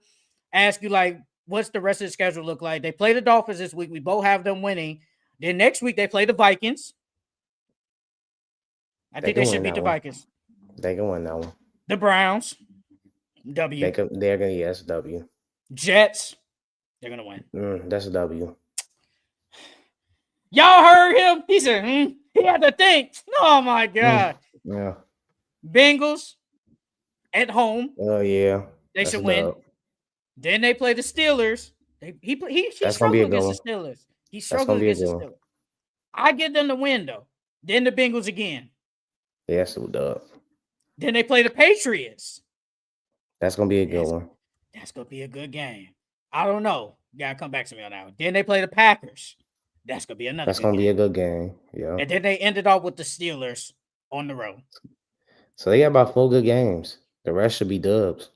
ask you, like, what's the rest of the schedule look like? They play the Dolphins this week. We both have them winning. Then next week they play the Vikings. I think they should beat the Vikings. They can win that one. The Browns, W. They're gonna yes W. Jets, they're gonna win. That's a W. Y'all heard him? He said he had to think. Oh my god. Yeah. Bengals at home. Oh yeah. They should win. Dub. Then they play the Steelers. He struggled against the Steelers. He struggled against the Steelers. I get them to win though. Then the Bengals again. Yeah, that's a dub. Then they play the Patriots. That's gonna be a good one. That's gonna be a good game. I don't know. You gotta come back to me on that one. Then they play the Packers. That's gonna be another. That's gonna be a good game. Yeah. And then they ended off with the Steelers on the road. So they got about 4 good games. The rest should be dubs.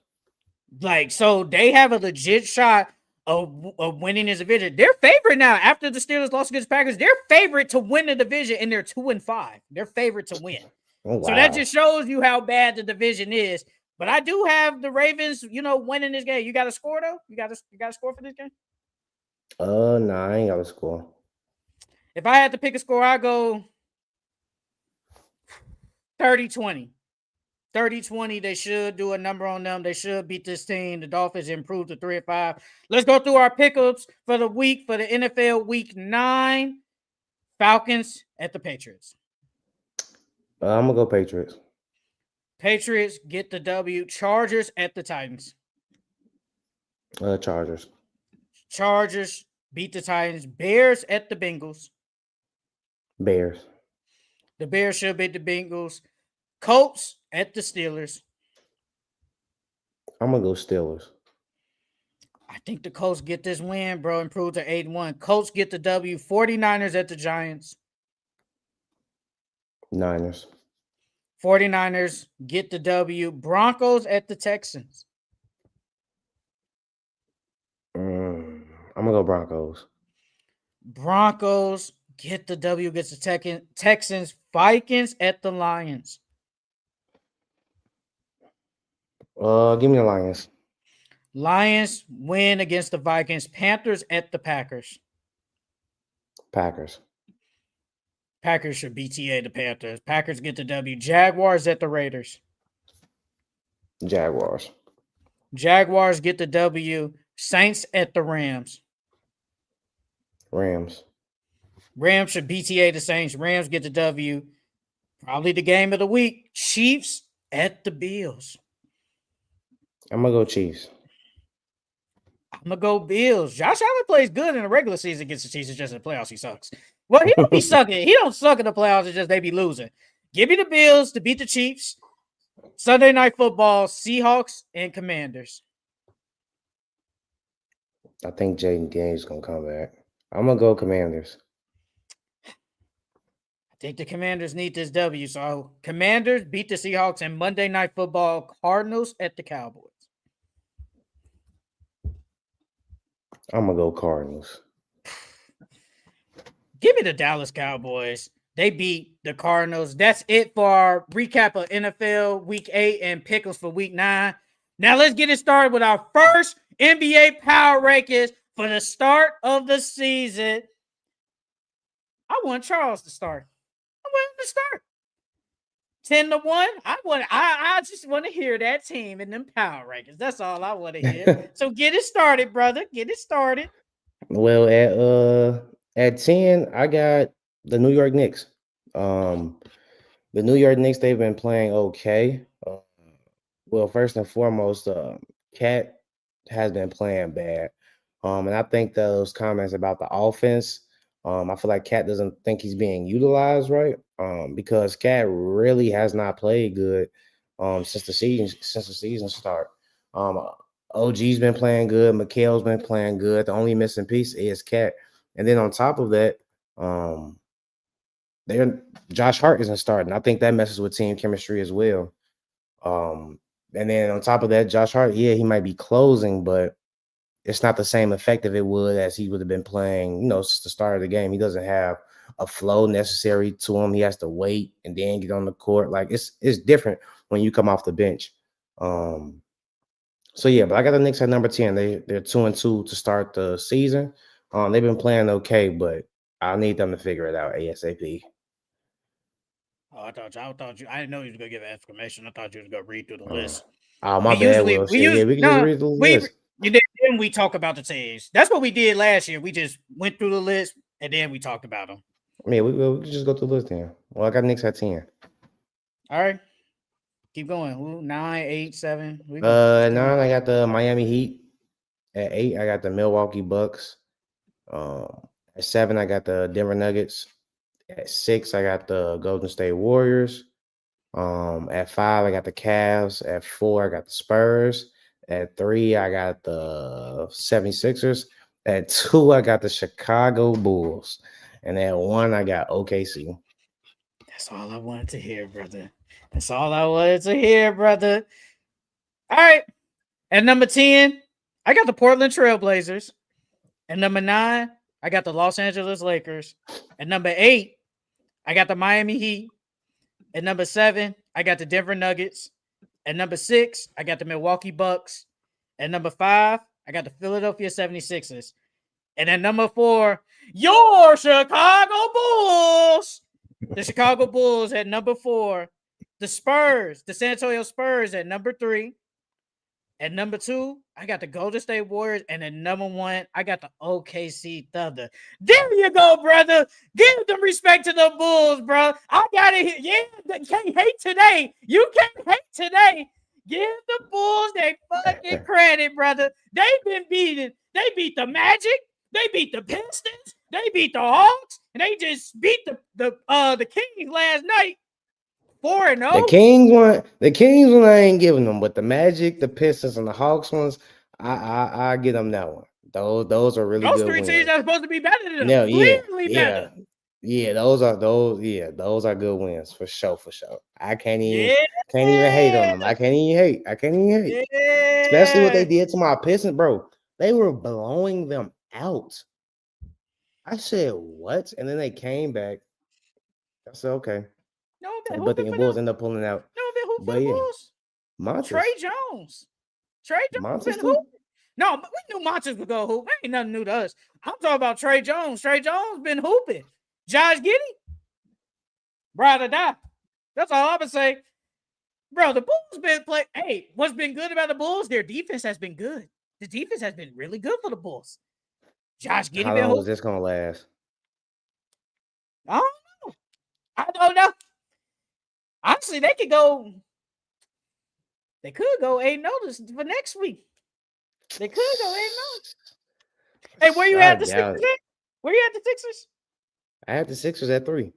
Like, so they have a legit shot of winning this division. They're favorite now after the Steelers lost against the Packers. They're favorite to win the division, and they're 2-5. They're favorite to win. Oh, wow. So that just shows you how bad the division is. But I do have the Ravens, winning this game. You got a score though? You got a score for this game? No, I ain't got a score. If I had to pick a score, I go 30-20. 30-20, they should do a number on them. They should beat this team. The Dolphins improved to 3-5. Let's go through our pickups for the week, for the NFL Week 9. Falcons at the Patriots. I'm going to go Patriots. Patriots get the W. Chargers at the Titans. Chargers. Chargers beat the Titans. Bears at the Bengals. Bears. The Bears should beat the Bengals. Colts at the Steelers. I'm going to go Steelers. I think the Colts get this win, bro. Improve to 8-1. Colts get the W. 49ers at the Giants. Niners. 49ers get the W. Broncos at the Texans. I'm going to go Broncos. Broncos get the W, gets the Texans. Vikings at the Lions. Give me the Lions. Lions win against the Vikings. Panthers at the Packers. Packers. Packers should BTA the Panthers. Packers get the W. Jaguars at the Raiders. Jaguars. Jaguars get the W. Saints at the Rams. Rams. Rams should BTA the Saints. Rams get the W. Probably the game of the week. Chiefs at the Bills. I'm going to go Chiefs. I'm gonna go Bills. Josh Allen plays good in the regular season against the Chiefs. It's just in the playoffs he sucks. Well, he don't be sucking. He don't suck in the playoffs. It's just they be losing. Give me the Bills to beat the Chiefs. Sunday Night Football, Seahawks and Commanders. I think Jaden Daniels gonna come back. I'm gonna go Commanders. I think the Commanders need this W. So Commanders beat the Seahawks and Monday Night Football, Cardinals at the Cowboys. I'm gonna go Cardinals. Give me the Dallas Cowboys. They beat the Cardinals. That's it for our recap of NFL Week 8 and Pickems for Week 9. Now let's get it started with our first NBA Power Rankings for the start of the season. I want Charles to start. I want him to start. 10-1. I just want to hear that team in them Power Rankings. That's all I want to hear. So get it started, brother. Get it started. Well, at 10, I got the New York Knicks. The New York Knicks, they've been playing okay. Well, first and foremost, Cat has been playing bad. And I think those comments about the offense, I feel like Cat doesn't think he's being utilized right. Because Cat really has not played good since the season start. OG's been playing good, Mikhail's been playing good. The only missing piece is Cat. And then on top of that, Josh Hart isn't starting. I think that messes with team chemistry as well. And then on top of that, Josh Hart, yeah, he might be closing, but it's not the same effective it would as he would have been playing, since the start of the game. He doesn't have a flow necessary to him. He has to wait and then get on the court. Like it's different when you come off the bench. So yeah, but I got the Knicks at number 10. They're 2-2 to start the season. They've been playing okay, but I need them to figure it out ASAP. Oh, I didn't know you was gonna give an exclamation. I thought you was gonna read through the list. Oh, my bad, Will. Yeah, we can just read the list. Then we talk about the teams. That's what we did last year. We just went through the list and then we talked about them. Yeah, we can just go through the list then. Well, I got Knicks at 10. All right. Keep going. Ooh, 9, 8, 7. 9, I got the Miami Heat. At 8, I got the Milwaukee Bucks. At 7, I got the Denver Nuggets. At 6, I got the Golden State Warriors. At 5, I got the Cavs. At 4, I got the Spurs. At 3, I got the 76ers. At 2, I got the Chicago Bulls. And at 1, I got OKC. That's all I wanted to hear, brother. That's all I wanted to hear, brother. All right. At number 10, I got the Portland Trailblazers. At number 9, I got the Los Angeles Lakers. At number 8, I got the Miami Heat. At number 7, I got the Denver Nuggets. At number 6, I got the Milwaukee Bucks. At number 5, I got the Philadelphia 76ers. And at number 4, your Chicago Bulls. The Chicago Bulls at number 4. The Spurs, the San Antonio Spurs at number 3. At number 2, I got the Golden State Warriors. And at number 1, I got the OKC Thunder. There you go, brother. Give them respect to the Bulls, bro. I got it here. Yeah, can't hate today. You can't hate today. Give the Bulls their fucking credit, brother. They've been beaten. They beat the Magic. They beat the Pistons. They beat the Hawks. And they just beat the Kings last night. 4-0. The Kings one I ain't giving them, but the Magic, the Pistons, and the Hawks ones, I give them that one. Those are really those good three wins. teams are supposed to be better than them. Clearly better. Yeah, those are good wins for sure. I can't even hate on them. I can't even hate. Yeah. Especially what they did to my Pistons, bro. They were blowing them out. I said, what? And then they came back. I said, okay. No, but the Bulls end up pulling out. No, but yeah, Bulls? Montes. Trey Jones been hooping. No, but we knew Montes would go hoop. Ain't nothing new to us. I'm talking about Trey Jones. Trey Jones been hooping. Josh Giddey, ride or die. That's all I'm gonna say. Bro, the Bulls been playing. Hey, what's been good about the Bulls? Their defense has been good. The defense has been really good for the Bulls. Josh Giddey. How long is this gonna last? I don't know. Honestly, they could go 8-0 for next week. They could though. Ain't no. Hey, where you I at the doubt Sixers it. at? Where you at the Sixers? I had the Sixers at 3.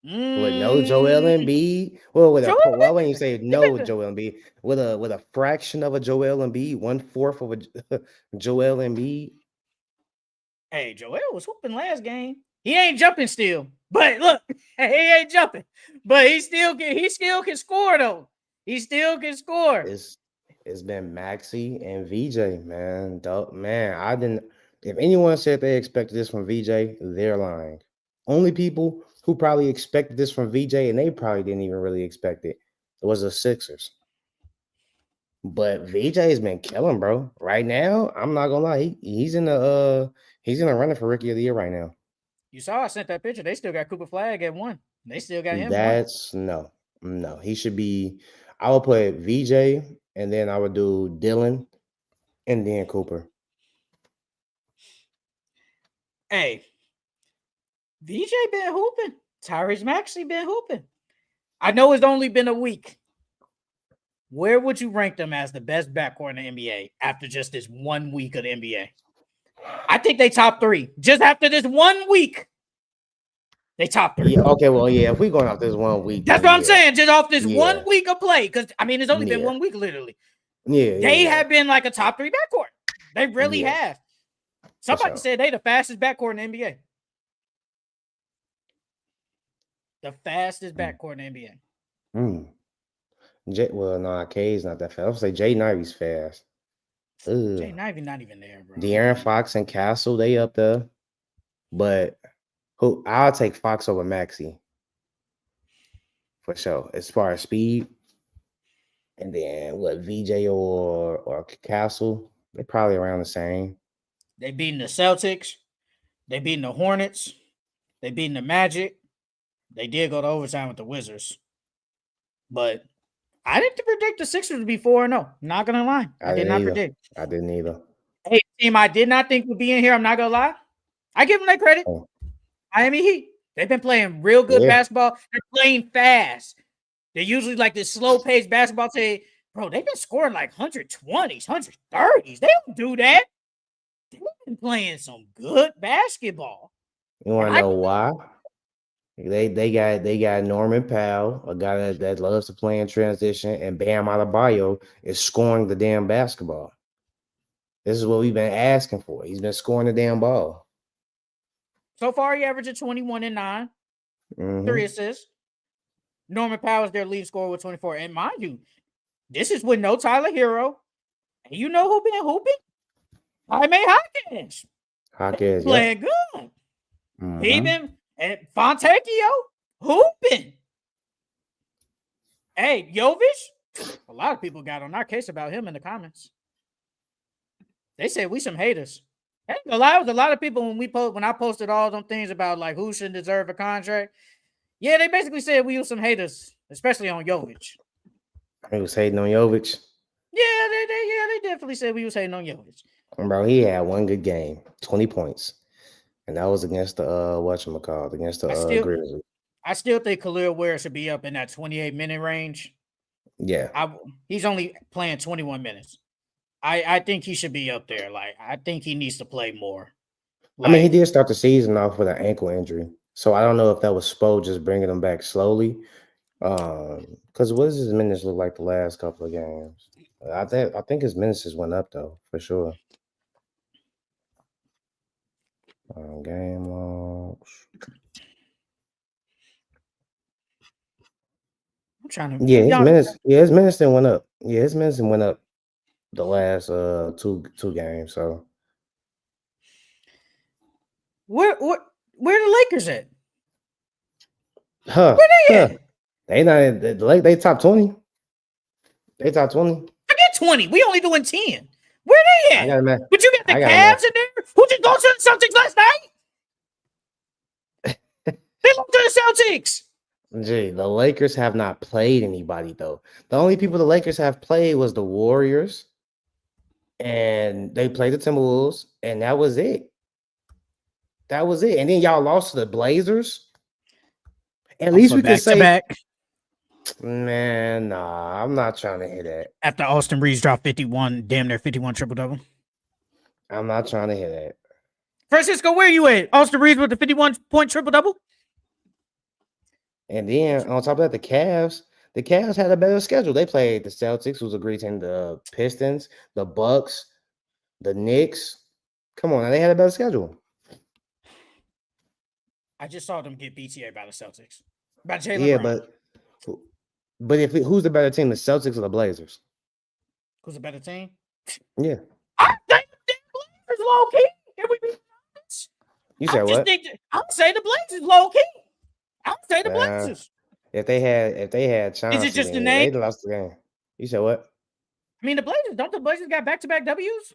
With no Joel Embiid. Well, with a Joel why wouldn't you say no Embiid. Joel Embiid? With a fraction of a Joel Embiid, 1/4 of a Joel Embiid. Hey, Joel was hooping last game. He ain't jumping still, but look, he ain't jumping, but he still can score though. He still can score. It's been Maxey and VJ, man. Man, I didn't. If anyone said they expected this from VJ, they're lying. Only people who probably expected this from VJ, and they probably didn't even really expect it, was the Sixers. But VJ has been killing, bro. Right now, I'm not gonna lie, he's in the running for Rookie of the Year right now. You saw I sent that picture. They still got Cooper Flag at 1. They still got him 1. That's no. He should be. I would put VJ, and then I would do Dylan, and then Cooper. Hey, VJ been hooping. Tyrese Maxey been hooping. I know it's only been a week. Where would you rank them as the best backcourt in the NBA after just this 1 week of the NBA? I think they top 3. Just after this 1 week, they top 3. Yeah, okay, well, yeah, if we going off this 1 week, that's then what I'm saying. Just off this 1 week of play, because I mean, it's only been 1 week, literally. Yeah, they have been like a top 3 backcourt. They really have. Somebody said they the fastest backcourt in the NBA. The fastest backcourt in the NBA. Well, no, K's not that fast. I would say Jay Ivy's fast. Jay Ivy not even there, bro. De'Aaron Fox and Castle, they up there. But I'll take Fox over Maxey. For sure. As far as speed. And then what, VJ or Castle, they're probably around the same. They beating the Celtics. They beating the Hornets. They beating the Magic. They did go to overtime with the Wizards. But I didn't predict the Sixers would be 4-0. Not going to lie. I did not predict. I didn't either. Hey, team, I did not think would be in here. I'm not going to lie. I give them that credit. Miami Heat. They've been playing real good basketball. They're playing fast. They're usually like this slow-paced basketball team. Bro, they've been scoring like 120s, 130s. They don't do that. They've been playing some good basketball. You want to know why? They got Norman Powell, a guy that loves to play in transition, and Bam Adebayo is scoring the damn basketball. This is what we've been asking for. He's been scoring the damn ball. So far, he averages 21 and 9, 3 assists. Norman Powell is their lead scorer with 24. And mind you, this is with no Tyler Hero. And you know who been hooping? Jaime Hawkins. Playing good. He been and Fontecchio hooping. Hey, Jovic. A lot of people got on our case about him in the comments. They said we some haters. Hey, a lot of people when I posted all them things about like who should deserve a contract. Yeah, they basically said we was some haters, especially on Jovic. He was hating on Jovic. Yeah, they definitely said we was hating on Jovic. Bro, he had one good game, 20 points. And that was against the whatchamacallit, against the Grizzlies. I still think Khalil Ware should be up in that 28-minute range. Yeah. He's only playing 21 minutes. I think he should be up there. Like, I think he needs to play more. Like, I mean, he did start the season off with an ankle injury. So I don't know if that was Spo just bringing him back slowly. Because what does his minutes look like the last couple of games? I think his minutes just went up, though, for sure. Game logs. I'm trying to. His minutes then went up. Yeah, his minutes went up the last two games. So where the Lakers at? Where they at? They not they top 20. They top 20. Forget 20. We only doing 10. Where they at? But you got the Cavs in there? Who just lost to the Celtics last night? They lost to the Celtics. Gee, the Lakers have not played anybody, though. The only people the Lakers have played was the Warriors, and they played the Timberwolves, and that was it. That was it. And then y'all lost to the Blazers. At least we can say Man, nah, I'm not trying to hear that. After Austin Reeves dropped 51, damn near 51 triple-double. I'm not trying to hear that. Francisco, where you at? Austin Reeves with the 51-point triple-double? And then on top of that, the Cavs had a better schedule. They played the Celtics, who's a great team, the Pistons, the Bucks, the Knicks. Come on, now they had a better schedule. I just saw them get BTA by the Celtics. By Jalen Yeah, Brown. but who's the better team, the Celtics or the Blazers? Who's a better team? Yeah. I think the Blazers low key. Can we be honest? You said what? I'm saying the Blazers low key. I'm saying the Blazers. If they had Chauncey, Is it just the then name? they'd lost the game. You said what? I mean, the Blazers got back-to-back W's?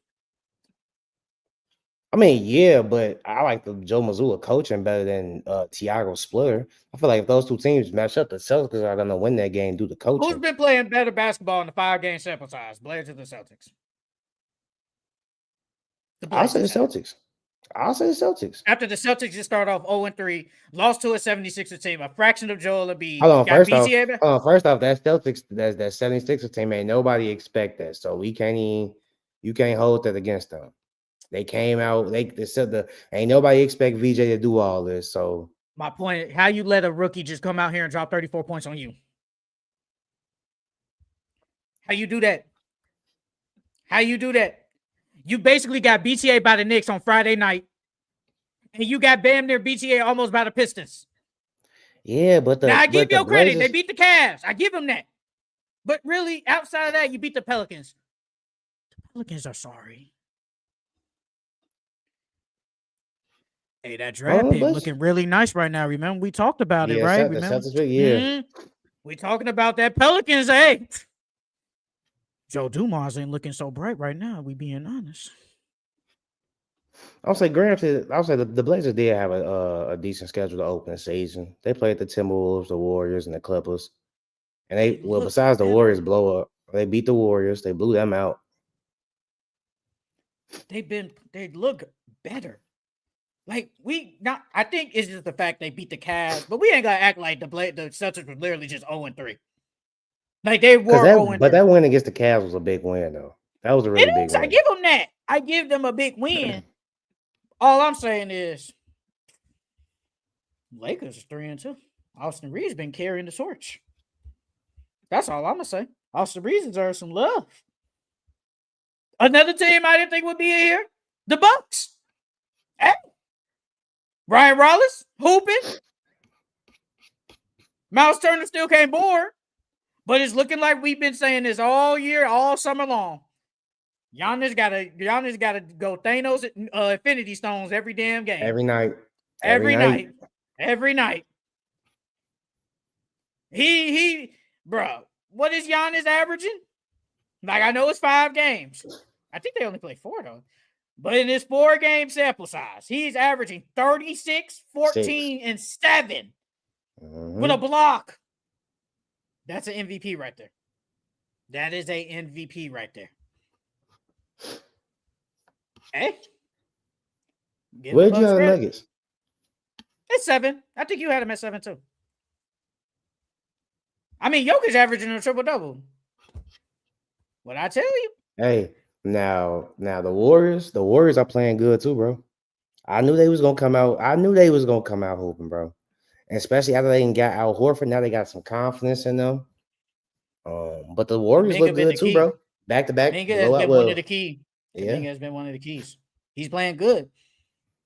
I mean, yeah, but I like the Joe Mazzulla coaching better than Tiago Splitter. I feel like if those two teams match up, the Celtics are gonna win that game due to coaching. Who's been playing better basketball in the 5-game sample size? Blazers or the Celtics? I'll say the Celtics. After the Celtics just started off 0-3, lost to a 76er team, a fraction of Joel Embiid. Hold on, first off, that Celtics, that 76er team, ain't nobody expect that. So you can't hold that against them. They came out, they said ain't nobody expect VJ to do all this. So my point, how you let a rookie just come out here and drop 34 points on you? How you do that? You basically got BTA by the Knicks on Friday night, and you got damn near BTA almost by the Pistons. Yeah, but now I give you credit. They beat the Cavs. I give them that. But really, outside of that, you beat the Pelicans. The Pelicans are sorry. Hey, that draft pick looking really nice right now. Remember, we talked about it, right? Remember? We talking about that Pelicans, hey. Joe Dumars ain't looking so bright right now, we being honest. I'll say the Blazers did have a decent schedule to open the season. They played the Timberwolves, the Warriors, and the Clippers. And besides the Warriors blow up, they beat the Warriors. They blew them out. They look better. Like I think it's just the fact they beat the Cavs, but we ain't gotta act like the Celtics were literally just 0-3. Like they were 0-3. But that win against the Cavs was a big win, though. That was a really big win. I give them that. I give them a big win. All I'm saying is Lakers is 3-2. Austin Reeves been carrying the torch. That's all I'm gonna say. Austin Reeves deserves some love. Another team I didn't think would be here, the Bucks. Hey. Ryan Rollins, hooping. Miles Turner still can't board. But it's looking like we've been saying this all year, all summer long. Giannis gotta go Thanos Infinity Stones every damn game. Every night. Bro, what is Giannis averaging? Like, I know it's 5 games. I think they only play 4 though. But in this 4-game sample size, he's averaging 36, 14, and 7 with a block. That's an MVP right there. That is a MVP right there. Hey. Where'd you have the Nuggets? It's 7. I think you had him at 7 too. I mean, Jokic averaging a triple-double. What I tell you? Hey, now the Warriors are playing good too, bro. I knew they was gonna come out. Hooping, bro. And especially after they got Al Horford, now they got some confidence in them. But the Warriors look good too, bro. Back to back. Minga has been one of the keys. Yeah. Minga has been one of the keys. He's playing good.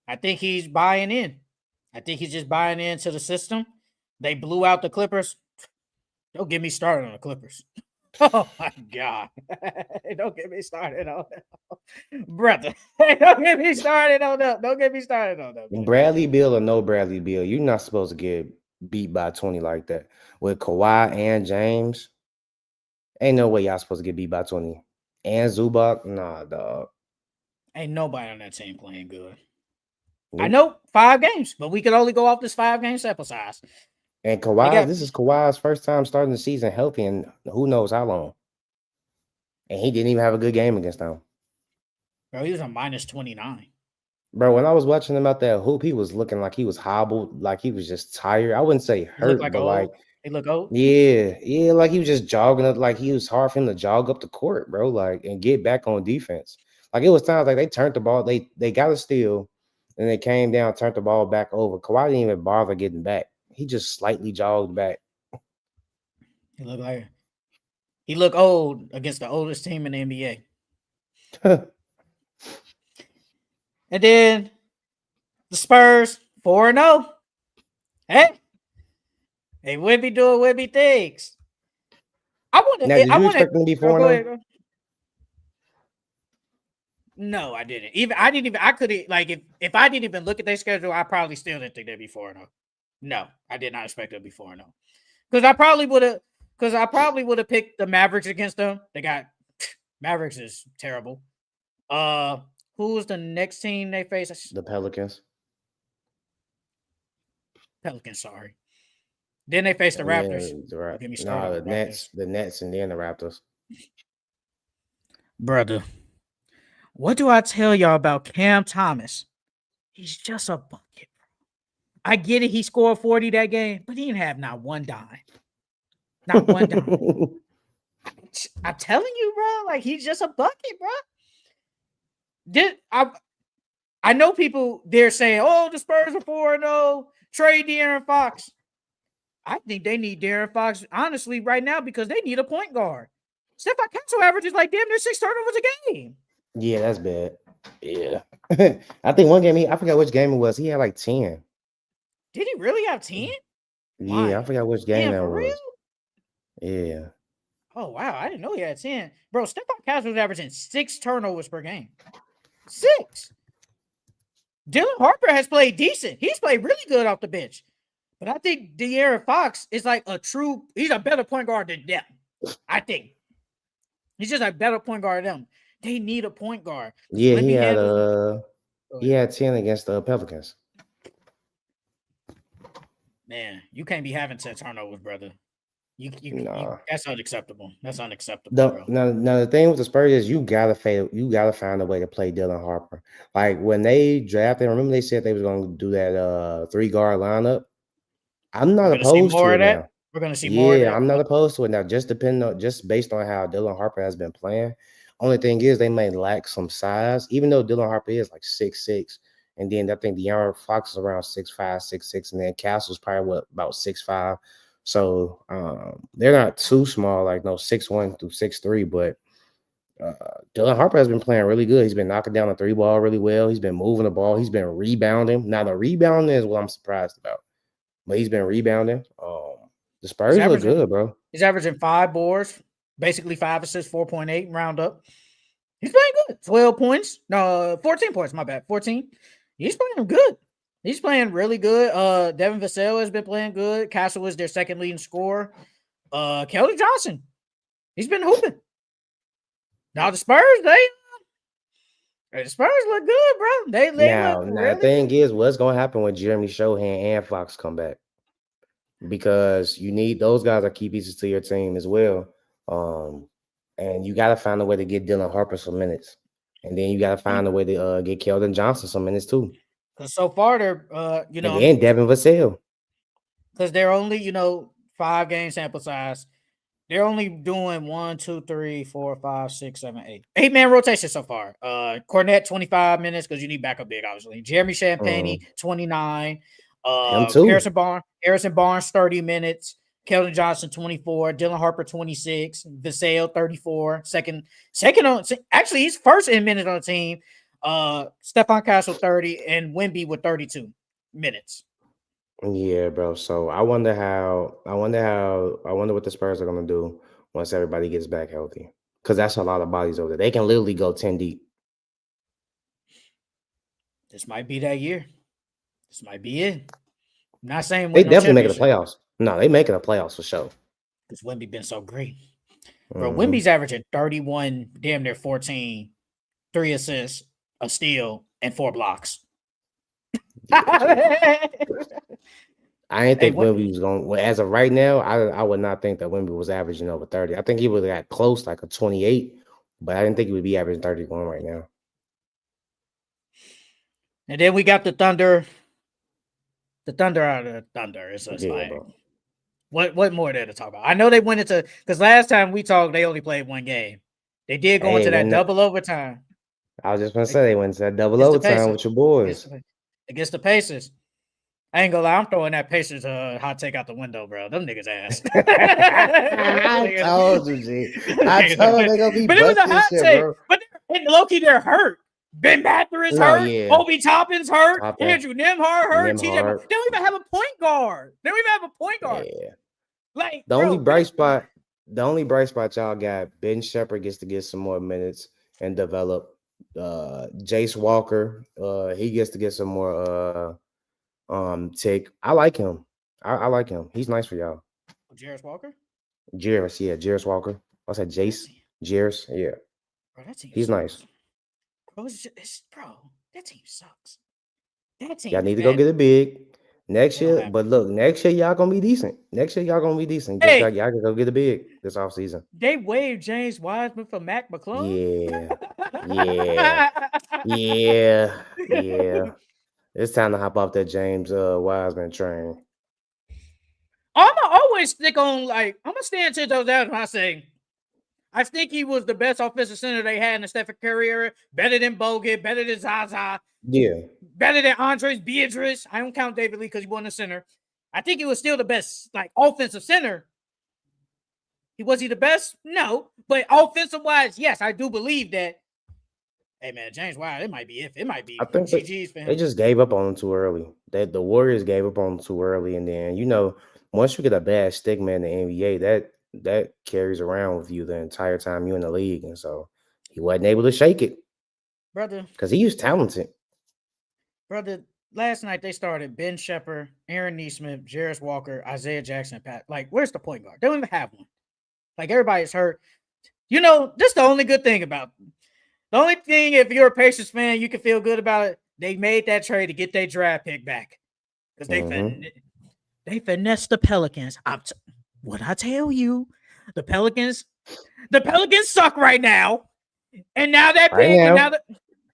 I think he's buying in. I think he's just buying into the system. They blew out the Clippers. Don't get me started on the Clippers. Oh my God. Don't get me started on that. Brother. Don't get me started on that. Bradley Beal or no Bradley Beal, you're not supposed to get beat by 20 like that. With Kawhi and James, ain't no way y'all supposed to get beat by 20. And Zubac, nah, dog. Ain't nobody on that team playing good. Nope. I know 5 games, but we could only go off this 5-game sample size. And Kawhi, this is Kawhi's first time starting the season healthy in who knows how long. And he didn't even have a good game against them. Bro, he was on -29. Bro, when I was watching him out there hoop, he was looking like he was hobbled, like he was just tired. I wouldn't say hurt, but like He look old. Yeah, like he was just jogging up, like he was hard for him to jog up the court, bro, like and get back on defense. Like it was times like they turned the ball, they got a steal, and they came down, turned the ball back over. Kawhi didn't even bother getting back. He just slightly jogged back. He look old against the oldest team in the NBA. And then the Spurs 4-0. Hey, they would be doing Wimby things. Now, did I you want to expect them to be go 4-0? ahead. No, I didn't. I didn't even. I could like if I didn't even look at their schedule, I probably still didn't think they'd be 4-0. No, I did not expect them to be 4-0. Because I probably would have. Because I probably would have picked the Mavericks against them. They got Mavericks is terrible. Who was the next team they faced? The Pelicans. Pelicans. Sorry. Then they faced the And Raptors. then Don't get me started on the the Raptors. Nets, and then the Raptors. Brother, what do I tell y'all about Cam Thomas? He's just a bucket. I get it. He scored 40 that game, but he didn't have not one dime. Not one dime. I'm telling you, bro. Like, he's just a bucket, bro. I know people, they're saying, oh, the Spurs are 4-0. Trade De'Aaron Fox. I think they need De'Aaron Fox, honestly, right now because they need a point guard. Stephon Castle averages like damn near 6 turnovers a game. Yeah, that's bad. Yeah. I think one game, I forgot which game it was. He had like 10. Did he really have 10? Yeah, I forgot which game Damn, that for was. real? Yeah. Oh, wow. I didn't know he had 10. Bro, Stephon Castle was averaging 6 turnovers per game. 6. Dylan Harper has played decent. He's played really good off the bench. But I think De'Aaron Fox is like he's a better point guard than them. I think. He's just a better point guard than them. They need a point guard. Yeah, he had 10 against the Pelicans. Man, you can't be having 10 turnovers, brother. That's unacceptable. That's unacceptable, bro. Now the thing with the Spurs is you gotta find a way to play Dylan Harper. Like when they drafted, remember they said they was gonna do that 3-guard lineup. I'm not opposed to it now. We're gonna see more of that. I'm not opposed to it now. Just based on how Dylan Harper has been playing. Only thing is they may lack some size, even though Dylan Harper is like 6'6", and then I think De'Aaron Fox is around 6'5", 6'6", and then Castle's probably about 6'5". So they're not too small, like 6'1" through 6'3", but Dylan Harper has been playing really good. He's been knocking down the 3-ball really well. He's been moving the ball. He's been rebounding. Now the rebounding is what I'm surprised about, but he's been rebounding. The Spurs look good, bro. He's averaging 5 boards, basically 5 assists, 4.8 round up. He's playing good. 12 points. No, 14 points. My bad. 14. He's playing good. He's playing really good. Devin Vassell has been playing good. Castle is their second leading scorer. Keldon Johnson. He's been hooping. Now the Spurs, the Spurs look good, bro. They now look really the thing is, what's gonna happen when Jeremy Shohan and Fox come back? Because you need those guys are key pieces to your team as well. And you got to find a way to get Dylan Harper some minutes, and then you got to find a way to get Keldon Johnson some minutes too. Because so far they're and Devin Vassell. Because they're only 5 game sample size. They're only doing 1, 2, 3, 4, 5, 6, 7, 8. 8-man rotation so far. Cornette 25 minutes because you need backup big, obviously. Jeremy Champagne 29. Him too. Harrison Barnes 30 minutes. Keldon Johnson 24. Dylan Harper 26. Vassell 34. Second on actually he's first in minutes on the team. Stephon Castle 30 and Wemby with 32 minutes. Yeah, bro. So I wonder what the Spurs are gonna do once everybody gets back healthy. Because that's a lot of bodies over there. They can literally go 10 deep. This might be that year. This might be it. I'm not saying they definitely making the playoffs. No, they making the playoffs for sure. Because Wemby been so great. Bro, Wemby's averaging 31, damn near 14, 3 assists, a steal, and 4 blocks. I didn't think Wemby was going. Well, as of right now, I would not think that Wemby was averaging over 30. I think he would have got close, like a 28, but I didn't think he would be averaging 31 right now. And then we got the Thunder. The Thunder out of the Thunder. It's like, bro. What more there to talk about? I know they went into because last time we talked, they only played one game. They did go into that double overtime. I was just gonna say they went to that double Against the overtime Pacers. with your boys. Against the Pacers. I ain't gonna lie, I'm throwing that Pacers hot take out the window, bro. Them niggas ass. I told you, G. I told they gonna be but it was a hot shit, take. bro. But low-key, they're hurt. Ben Mather is hurt. Yeah. Obi Toppin's hurt. Andrew Nembhard hurt. TJ. They don't even have a point guard. Yeah. Like the only bright spot y'all got, Ben Shepherd gets to get some more minutes and develop. Jace Walker, he gets to get some more tick. I like him. I like him. He's nice for y'all. Jarris Walker? Jarris Walker. I said Jace. Jarris, yeah. Bro, that team he's sucks. Nice. Bro, that team sucks. That team. Y'all need to go get a big next year. But look, next year y'all gonna be decent. Y'all can go get a big this offseason. They waived James Wiseman for Mac McClung. Yeah. It's time to hop off that James Wiseman train. I'm gonna always stick on I'm gonna stand to those out when I say I think he was the best offensive center they had in the Stephen Curry era. Better than Bogut, better than Zaza. Yeah. Better than Andres Beatrice. I don't count David Lee because he wasn't a center. I think he was still the best offensive center. Was he the best? No. But offensive wise, yes, I do believe that. Hey man, James Wiseman, it might be I think GG's for him. They just gave up on him too early. The Warriors gave up on him too early, and then once you get a bad stigma in the NBA, that carries around with you the entire time you're in the league, and so he wasn't able to shake it, brother, because he was talented. Brother, last night they started Ben Shepherd, Aaron Nesmith, Jarris Walker, Isaiah Jackson, Pat. Where's the point guard? They don't even have one. Everybody's hurt. This is the only good thing about them. The only thing, if you're a Pacers fan, you can feel good about it. They made that trade to get their draft pick back because they finessed the Pelicans. What I tell you, the Pelicans suck right now, and now that pick,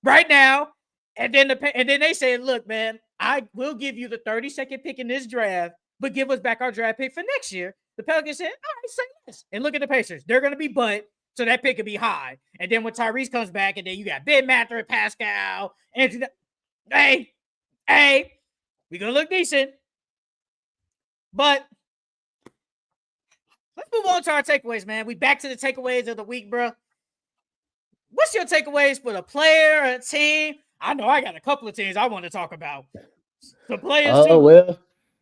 right now, and then they said, "Look, man, I will give you the 32nd pick in this draft, but give us back our draft pick for next year." The Pelicans said, "All right, say this," and look at the Pacers; they're going to be butt. So that pick could be high. And then when Tyrese comes back, and then you got Ben Mather and Pascal. Hey, we're going to look decent. But let's move on to our takeaways, man. We back to the takeaways of the week, bro. What's your takeaways for the player, a team? I know I got a couple of teams I want to talk about. The players, too. Well,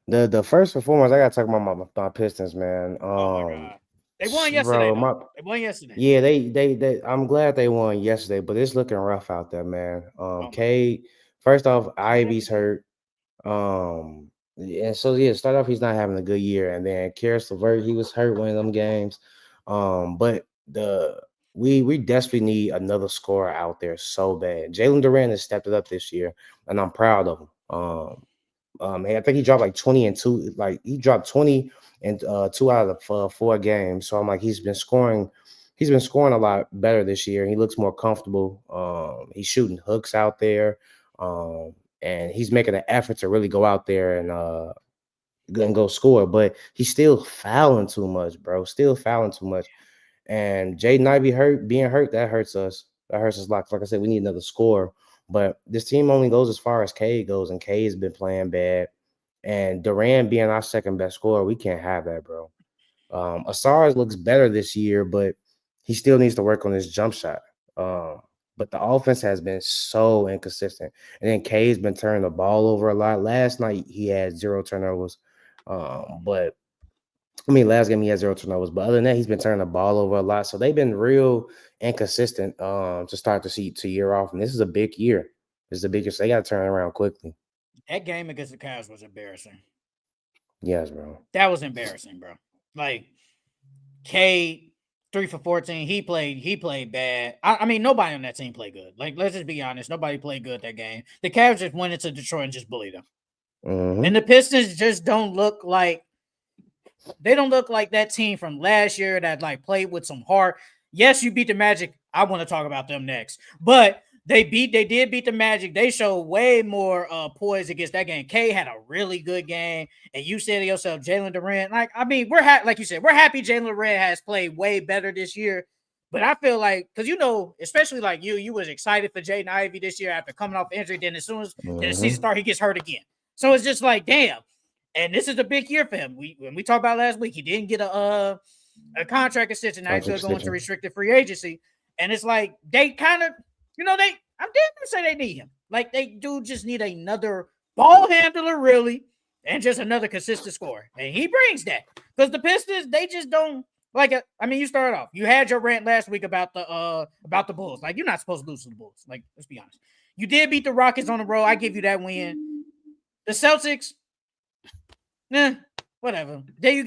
the first and foremost, I got to talk about my Pistons, man. Oh, my God. They won yesterday. They won yesterday. Yeah, they. I'm glad they won yesterday, but it's looking rough out there, man. Cade. First off, Ivy's hurt. And so start off, he's not having a good year, and then Karis LeVert, he was hurt one of them games. But we desperately need another scorer out there so bad. Jalen Duran has stepped it up this year, and I'm proud of him. I think he dropped 20 and 2. He dropped 20 and 2 out of the 4 games. So I'm he's been scoring a lot better this year. He looks more comfortable. He's shooting hooks out there. And he's making an effort to really go out there and go score. But he's still fouling too much, bro. And Jaden Ivey being hurt, that hurts us. That hurts us a lot. Like I said, we need another scorer. But this team only goes as far as Cade goes, and Cade's been playing bad. And Durant being our second best scorer, we can't have that, bro. Asar's looks better this year, but he still needs to work on his jump shot. But the offense has been so inconsistent. And then Cade's been turning the ball over a lot. Last night, he had 0 turnovers. Last game he had 0 turnovers. But other than that, he's been turning the ball over a lot. So they've been real inconsistent to start to year off. And this is a big year. This is the biggest. They got to turn it around quickly. That game against the Cavs was embarrassing. Yes, bro. That was embarrassing, bro. Cade, 3 for 14. He played bad. Nobody on that team played good. Let's just be honest. Nobody played good that game. The Cavs just went into Detroit and just bullied them. Mm-hmm. And the Pistons just don't look like that team from last year that played with some heart. Yes, you beat the Magic. I want to talk about them next. But They did beat the Magic. They showed way more poise against that game. K had a really good game, and you said to yourself, Jalen Durant. Like, I mean, we're like you said, we're happy Jalen Durant has played way better this year. But I feel like, because especially like you was excited for Jaden Ivey this year after coming off injury. Then as soon as the season started, he gets hurt again. So it's just like, damn. And this is a big year for him. When we talked about last week, he didn't get a contract extension. Now he's going to go into restricted free agency, and it's like they kind of. I'm damn gonna say they need him. Like, they do just need another ball handler, really, and just another consistent scorer. And he brings that. Because the Pistons, they just don't you started off. You had your rant last week about the Bulls. Like, you're not supposed to lose to the Bulls. Like, let's be honest. You did beat the Rockets on the road. I give you that win. The Celtics, whatever. Then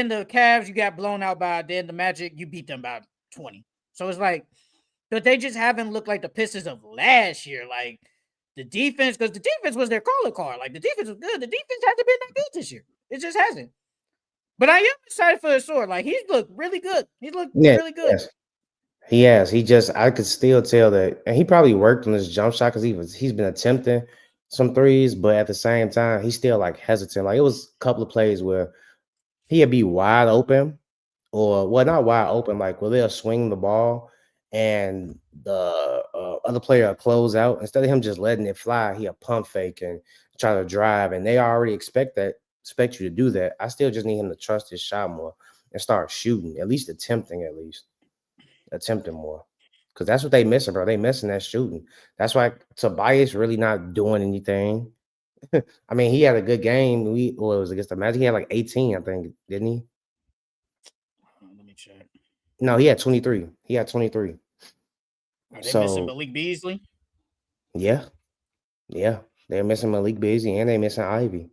the Cavs, you got blown out by. Then the Magic, you beat them by 20. So it's like, but they just haven't looked like the Pistons of last year. Like, the defense, because the defense was their calling card. Like, the defense was good. The defense hasn't been that good this year. It just hasn't. But I am excited for his sword. Like, he's looked really good. He's looked really good. Yes. He has. I could still tell that, and he probably worked on his jump shot because he's been attempting some threes, but at the same time, he's still like hesitant. Like, it was a couple of plays where he'd be wide open, not wide open, like where they'll swing the ball and the other player will close out. Instead of him just letting it fly, he'll pump fake and try to drive, and they already expect you to do that. I still just need him to trust his shot more and start shooting, at least attempting more, because that's what they missing, bro. They missing that shooting. That's why Tobias really not doing anything. I mean, he had a good game. It was against the Magic. He had like 18, I think, didn't he? Let me check. No, he had 23. Are they missing Malik Beasley? Yeah. They're missing Malik Beasley and they're missing Ivy.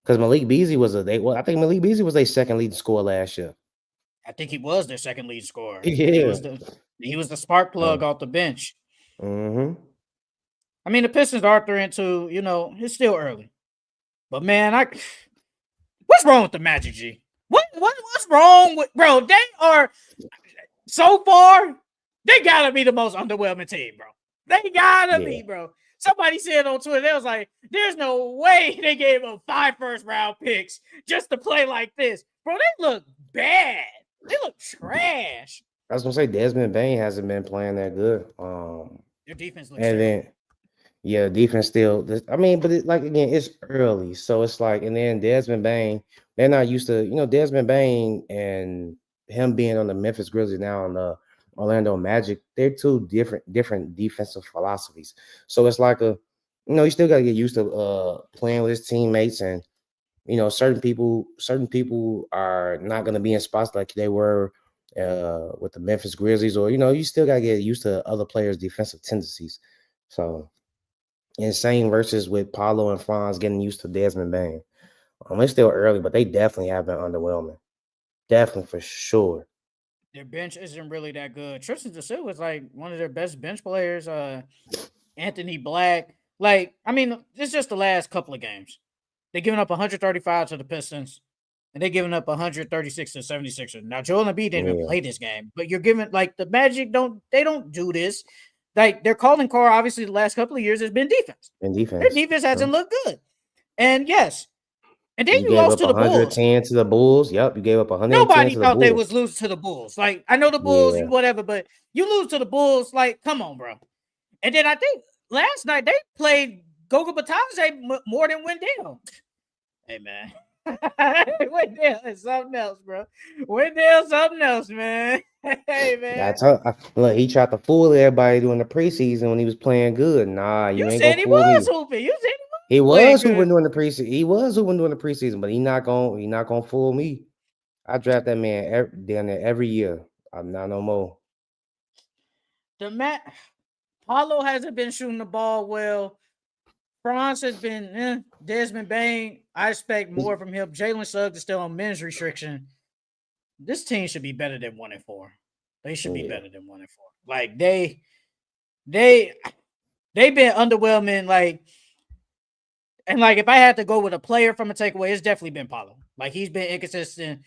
Because Malik Beasley I think Malik Beasley was their second leading scorer last year. I think he was their second lead scorer. Yeah. He was the spark plug off the bench. Mm-hmm. I mean, the Pistons are 3-2. It's still early. But, man, what's wrong with the Magic, G? What's wrong with, bro? They are, so far, they gotta be the most underwhelming team, bro. They gotta be, bro. Somebody said on Twitter, they was like, there's no way they gave up 5 first-round picks just to play like this. Bro, they look bad. They look trash. I was gonna say Desmond Bane hasn't been playing that good. Their defense looks terrible. Yeah, defense still. I mean, but again, it's early, so it's like, and then Desmond Bane, they're not used to, Desmond Bane and him being on the Memphis Grizzlies now on the Orlando Magic. They're two different defensive philosophies. So it's like you still got to get used to playing with his teammates, and certain people are not going to be in spots like they were with the Memphis Grizzlies, or you still got to get used to other players' defensive tendencies. So. Insane versus with Paolo and Franz getting used to Desmond Bane. It's still early, but they definitely have been underwhelming. Definitely, for sure. Their bench isn't really that good. Tristan DeSilva was like one of their best bench players. Anthony Black. Like, I mean, it's just the last couple of games. They're giving up 135 to the Pistons, and they're giving up 136 to 76ers. Now, Joel Embiid didn't even play this game, but you're giving, like, the Magic don't do this. Like, their calling card, obviously, the last couple of years has been defense. Their defense hasn't looked good. And yes. And then you lost to the Bulls. 110 to the Bulls. Yep, you gave up 110 Nobody to the Bulls. thought they was losing to the Bulls. Like, I know the Bulls, whatever, but you lose to the Bulls, like, come on, bro. And then I think last night they played Goga Batadze more than Wendell. Hey, man. Wendell is something else, bro. Wendell something else, man. Hey, man. Look, he tried to fool everybody during the preseason when he was playing good. Nah, you ain't gonna fool me. Hooping. You said he was hooping during the preseason. He was hooping during the preseason, but he not gonna fool me. I draft that man down there every year. I'm not no more. Paulo hasn't been shooting the ball well. Franz has been Desmond Bane. I expect more from him. Jalen Suggs is still on men's restriction. This team should be better than 1-4. They should be better than 1-4. Like, they've been underwhelming. Like, and like, if I had to go with a player from a takeaway, it's definitely been Paulo. Like, he's been inconsistent.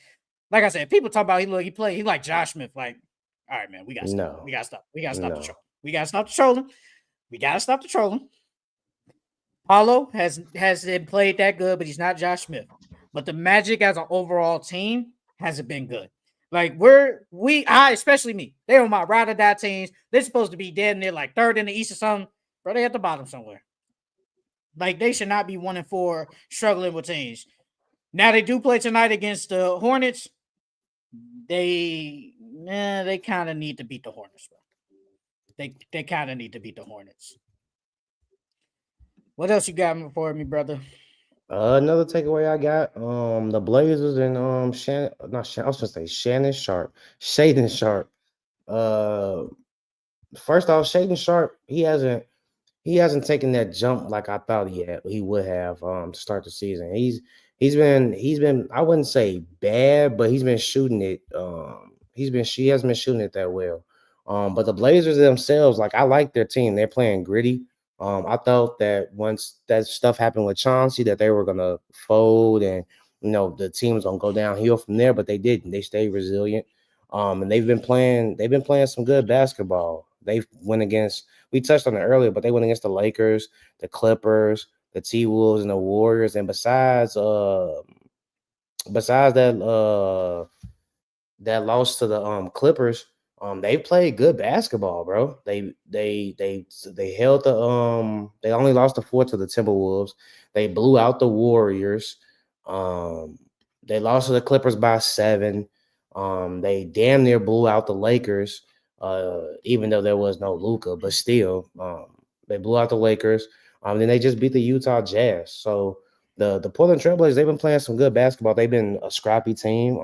Like I said, people talk about he like Josh Smith. Like, all right, man, we got to stop. We got to stop the show. We gotta stop the trolling. We gotta stop the trolling. Paulo hasn't played that good, but he's not Josh Smith. But the Magic as an overall team hasn't been good. Like I especially me, they're on my ride or die teams. They're supposed to be dead near like third in the East or something, bro. They at the bottom somewhere. Like they should not be 1-4 struggling with teams. Now they do play tonight against the Hornets. They kind of need to beat the Hornets, bro. They kind of need to beat the Hornets. What else you got for me, brother? Another takeaway I got, the Blazers and I was gonna say Shaden Sharp. Uh, First off, Shaden Sharp, he hasn't taken that jump like I thought he would have to start the season. He's been I wouldn't say bad, but he's been shooting it. He hasn't been shooting it that well. But the Blazers themselves, like I like their team. They're playing gritty. I thought that once that stuff happened with Chauncey, that they were gonna fold and the team was gonna go downhill from there, but they didn't. They stayed resilient. And they've been playing some good basketball. They've went against we touched on it earlier, but they went against the Lakers, the Clippers, the T-Wolves, and the Warriors. And besides that loss to the Clippers, they played good basketball, bro. They held they only lost the 4 to the Timberwolves. They blew out the Warriors. They lost to the Clippers by 7. They damn near blew out the Lakers, even though there was no Luka, but still, they blew out the Lakers. Then they just beat the Utah Jazz. So the Portland Trailblazers, they've been playing some good basketball. They've been a scrappy team.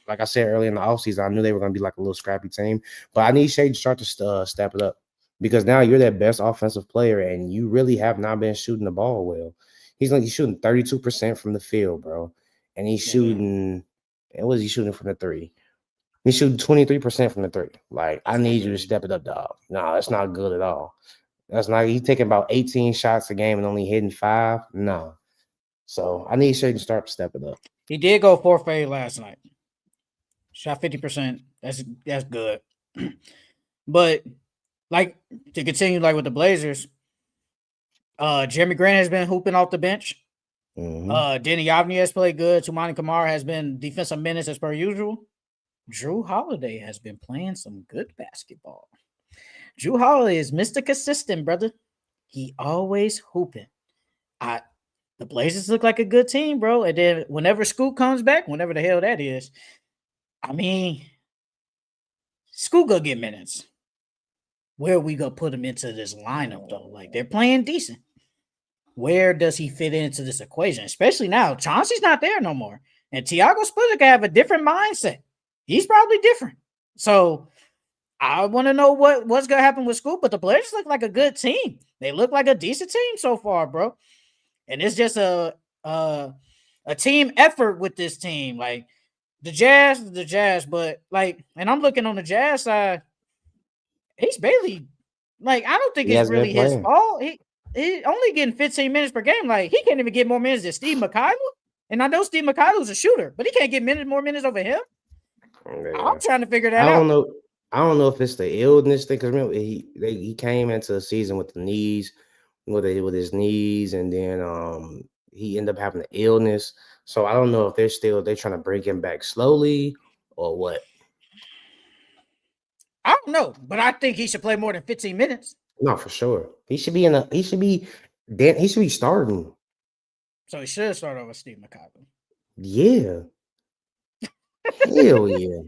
Like I said earlier in the offseason, I knew they were going to be like a little scrappy team. But I need Shaden Sharp to step it up because now you're their best offensive player, and you really have not been shooting the ball well. He's shooting 32% from the field, bro, and he's shooting. And what is he shooting from the 3? He's shooting 23% from the 3. Like, I need you to step it up, dog. No, that's not good at all. That's not. He's taking about 18 shots a game and only hitting 5. No. So I need Shaden Sharp to step it up. He did go 4 for 8 last night. Shot 50%. That's good. But like to continue, like with the Blazers, Jeremy Grant has been hooping off the bench. Mm-hmm. Denny Avni has played good. Tumani Kamara has been defensive minutes as per usual. Drew Holiday has been playing some good basketball. Drew Holiday is Mr. Consistent, brother. He always hooping. The Blazers look like a good team, bro. And then whenever Scoot comes back, whenever the hell that is, I mean, Scoot gonna get minutes. Where are we gonna put him into this lineup though? Like they're playing decent. Where does he fit into this equation? Especially now, Chauncey's not there no more. And Tiago Splitter can have a different mindset. He's probably different. So I want to know what's going to happen with Scoop, but the Blazers look like a good team. They look like a decent team so far, bro. And it's just a team effort with this team. Like the Jazz, but like, and I'm looking on the Jazz side, he's barely, like, I don't think it's really his fault. He only getting 15 minutes per game. Like, he can't even get more minutes than Steve McKayla. And I know Steve McKayla's a shooter, but he can't get more minutes over him. Yeah. I'm trying to figure that out. I don't know if it's the illness thing, because remember he came into the season with the knees, with his knees, and then he ended up having an illness. So I don't know if they're trying to bring him back slowly or what. I don't know, but I think he should play more than 15 minutes. No, for sure. He should be starting. So he should start over Steve McKayla. Yeah. Hell yeah.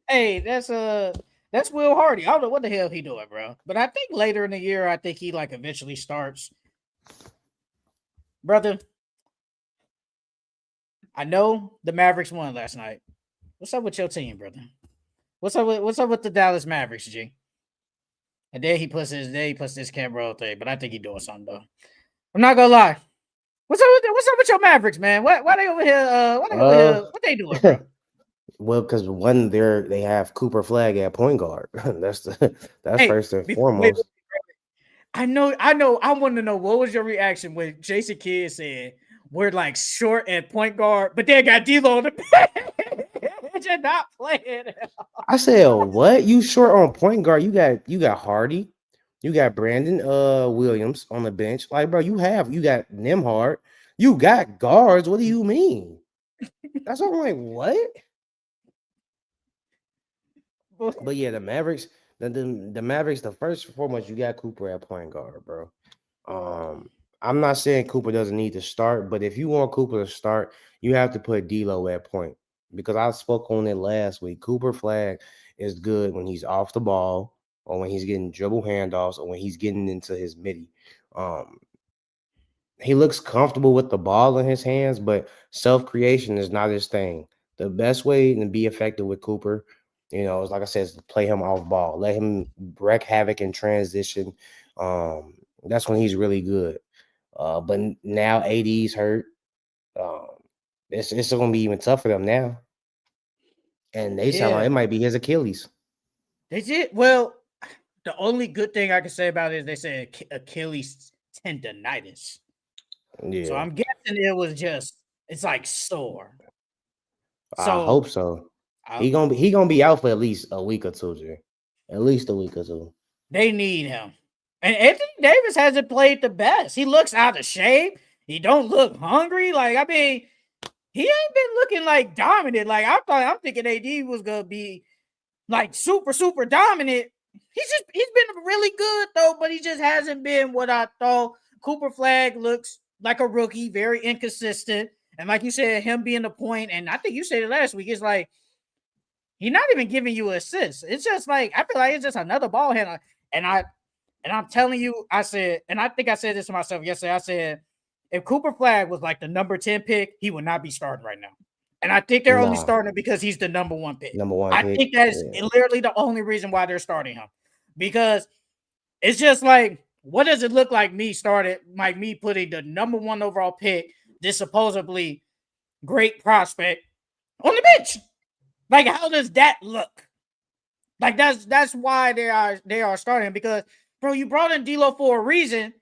Hey, that's Will Hardy. I don't know what the hell he doing, bro. But I think later in the year, I think he like eventually starts. Brother, I know the Mavericks won last night. What's up with your team, brother? What's up with the Dallas Mavericks, G? And then he puts this camera out there, but I think he's doing something though. I'm not gonna lie. What's up with your Mavericks, man? Why they over here? What they doing, bro? Well, because they have Cooper Flag at point guard. That's first and foremost. Wait. I know. I want to know what was your reaction when Jason Kidd said we're like short at point guard, but they got D'Lo on the bench. Imagine not playing. I said, what? You short on point guard? You got Hardy, you got Brandon Williams on the bench. Like, bro, you got Nimhard, you got guards. What do you mean? That's what I'm like, what? But yeah, the Mavericks, the Mavericks, the first and foremost, you got Cooper at point guard, bro. I'm not saying Cooper doesn't need to start, but if you want Cooper to start, you have to put D'Lo at point because I spoke on it last week. Cooper Flag is good when he's off the ball or when he's getting dribble handoffs or when he's getting into his midi. Um, he looks comfortable with the ball in his hands, but self creation is not his thing. The best way to be effective with Cooper, is like I said, is to play him off ball, let him wreak havoc in transition. That's when he's really good. But now AD's hurt. Um, it's going to be even tougher for them now. And they sound like it might be his Achilles. They did well. The only good thing I can say about it is they said Achilles tendonitis. Yeah. So I'm guessing it was it's like sore. I hope so. He gonna be out for at least a week or two, Jay. At least a week or two. They need him. And Anthony Davis hasn't played the best. He looks out of shape. He don't look hungry. Like, I mean, he ain't been looking like dominant. Like, I'm thinking AD was gonna be like super, super dominant. He's been really good though, but he just hasn't been what I thought. Cooper Flag looks like a rookie, very inconsistent. And like you said, him being the point, and I think you said it last week, it's like he's not even giving you assists. It's just like I feel like it's just another ball handler. And I'm telling you, I said, and I think I said this to myself yesterday. I said, if Cooper Flag was like the number 10 pick, he would not be starting right now. And I think they're only starting him because he's the number 1 pick. I think that's literally the only reason why they're starting him. Because it's just like, what does it look like me putting the number 1 overall pick, this supposedly great prospect, on the bench? Like, how does that look? Like, that's why they are starting him, because, bro, you brought in D'Lo for a reason,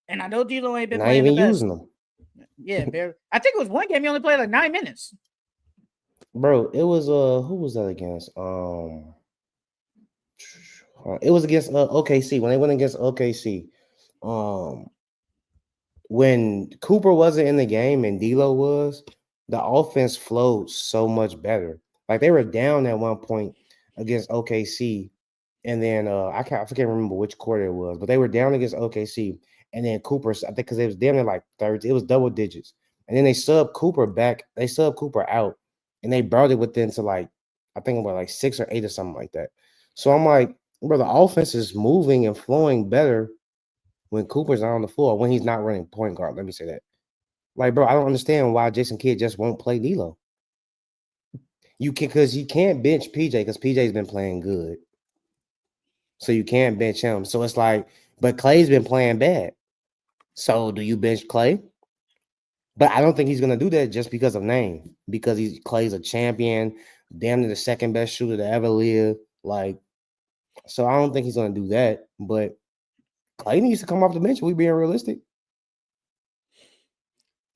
and I know D'Lo ain't been playing the best. Using them. Yeah, I think it was one game he only played like 9 minutes. Bro, it was who was that against? It was against OKC when they went against OKC. When Cooper wasn't in the game and D'Lo was, the offense flowed so much better. Like they were down at one point against OKC, and then I can't remember which quarter it was, but they were down against OKC, and then Cooper, I think, because it was damn near like thirds, it was double digits, and then they subbed Cooper back, they subbed Cooper out, and they brought it within to like I think about like 6 or 8 or something like that. So I'm like, bro, the offense is moving and flowing better when Cooper's not on the floor, when he's not running point guard. Let me say that. Like, bro, I don't understand why Jason Kidd just won't play D'Lo. Because you can't bench PJ because PJ's been playing good. So you can't bench him. So it's like, but Clay's been playing bad. So do you bench Clay? But I don't think he's gonna do that just because of name. Because Clay's a champion, damn near the second best shooter to ever live. Like, so I don't think he's gonna do that. But Clay needs to come off the bench. We being realistic.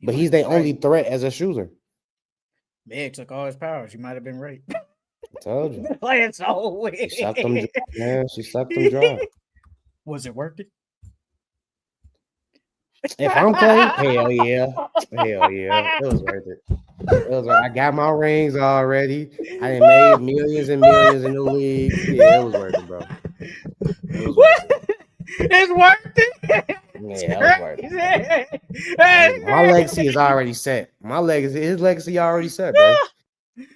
But he's the only threat as a shooter. Meg took all his powers. You might have been right. I told you. Playing so weird. She sucked them dry, man. She sucked them dry. Was it worth it? If I'm Clay, hell yeah. Hell yeah. It was worth it. I got my rings already. I done made millions and millions in the league. Yeah, it was worth it, bro. It was worth it. It's worth it. Yeah, it was worth it. My legacy is already set. His legacy already set, bro.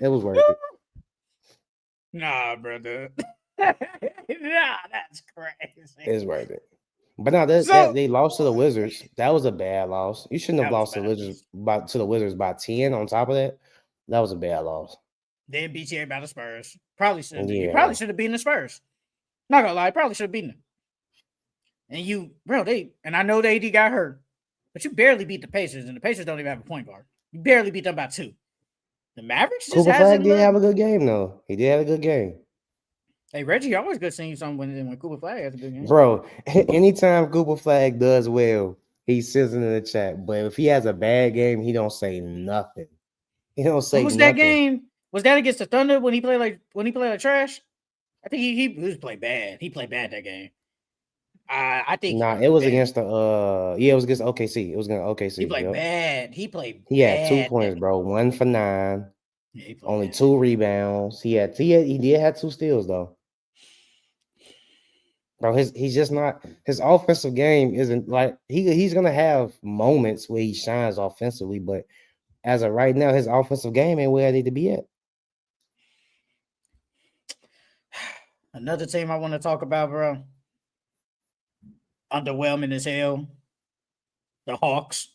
It was worth it. Nah, brother. Nah, that's crazy. It's worth it. But now they lost to the Wizards. That was a bad loss. You shouldn't have lost to the Wizards by 10 on top of that. That was a bad loss. Then BTA by the Spurs. Probably should have. Yeah. You probably should have beaten the Spurs. Not gonna lie, probably should have beaten them. And and I know the AD got hurt, but you barely beat the Pacers, and the Pacers don't even have a point guard. You barely beat them by 2. The Mavericks just Cooper Flag did have a good game, though. He did have a good game. Hey, Reggie always good seeing something when Cooper Flag has a good game. Bro, anytime Cooper Flag does well, he sits in the chat. But if he has a bad game, he don't say nothing. He don't say nothing. What was that game? Was that against the Thunder when he played like trash? I think he was played bad. He played bad that game. I think he Nah, it played was bad. against the it was against OKC. It was against He OKC. played Yep. bad. He played He had 2 bad. points, bro. 1 for 9. Yeah, he played Only bad. 2 rebounds. He did have 2 steals though. Bro, he's just not his offensive game isn't like he's gonna have moments where he shines offensively, but as of right now, his offensive game ain't where I need to be at. Another team I want to talk about, bro. Underwhelming as hell. The Hawks.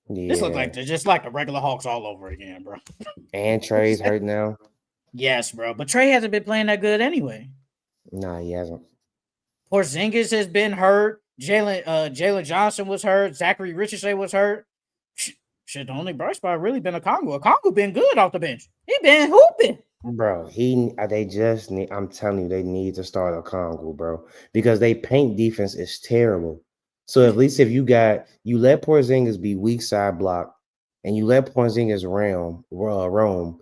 This looks like Yeah. they're just like the regular Hawks all over again, bro. And Trey's hurt now. Yes, bro. But Trey hasn't been playing that good anyway. Nah, he hasn't. Porzingis has been hurt. Jalen Johnson was hurt. Zachary Richardson was hurt. Shit, the only bright spot really been a Congo. A Congo been good off the bench. He been hooping. Bro, they just need. I'm telling you, they need to start a Congo, bro, because they paint defense is terrible. So at least if you let Porzingis be weak side block, and you let Porzingis roam,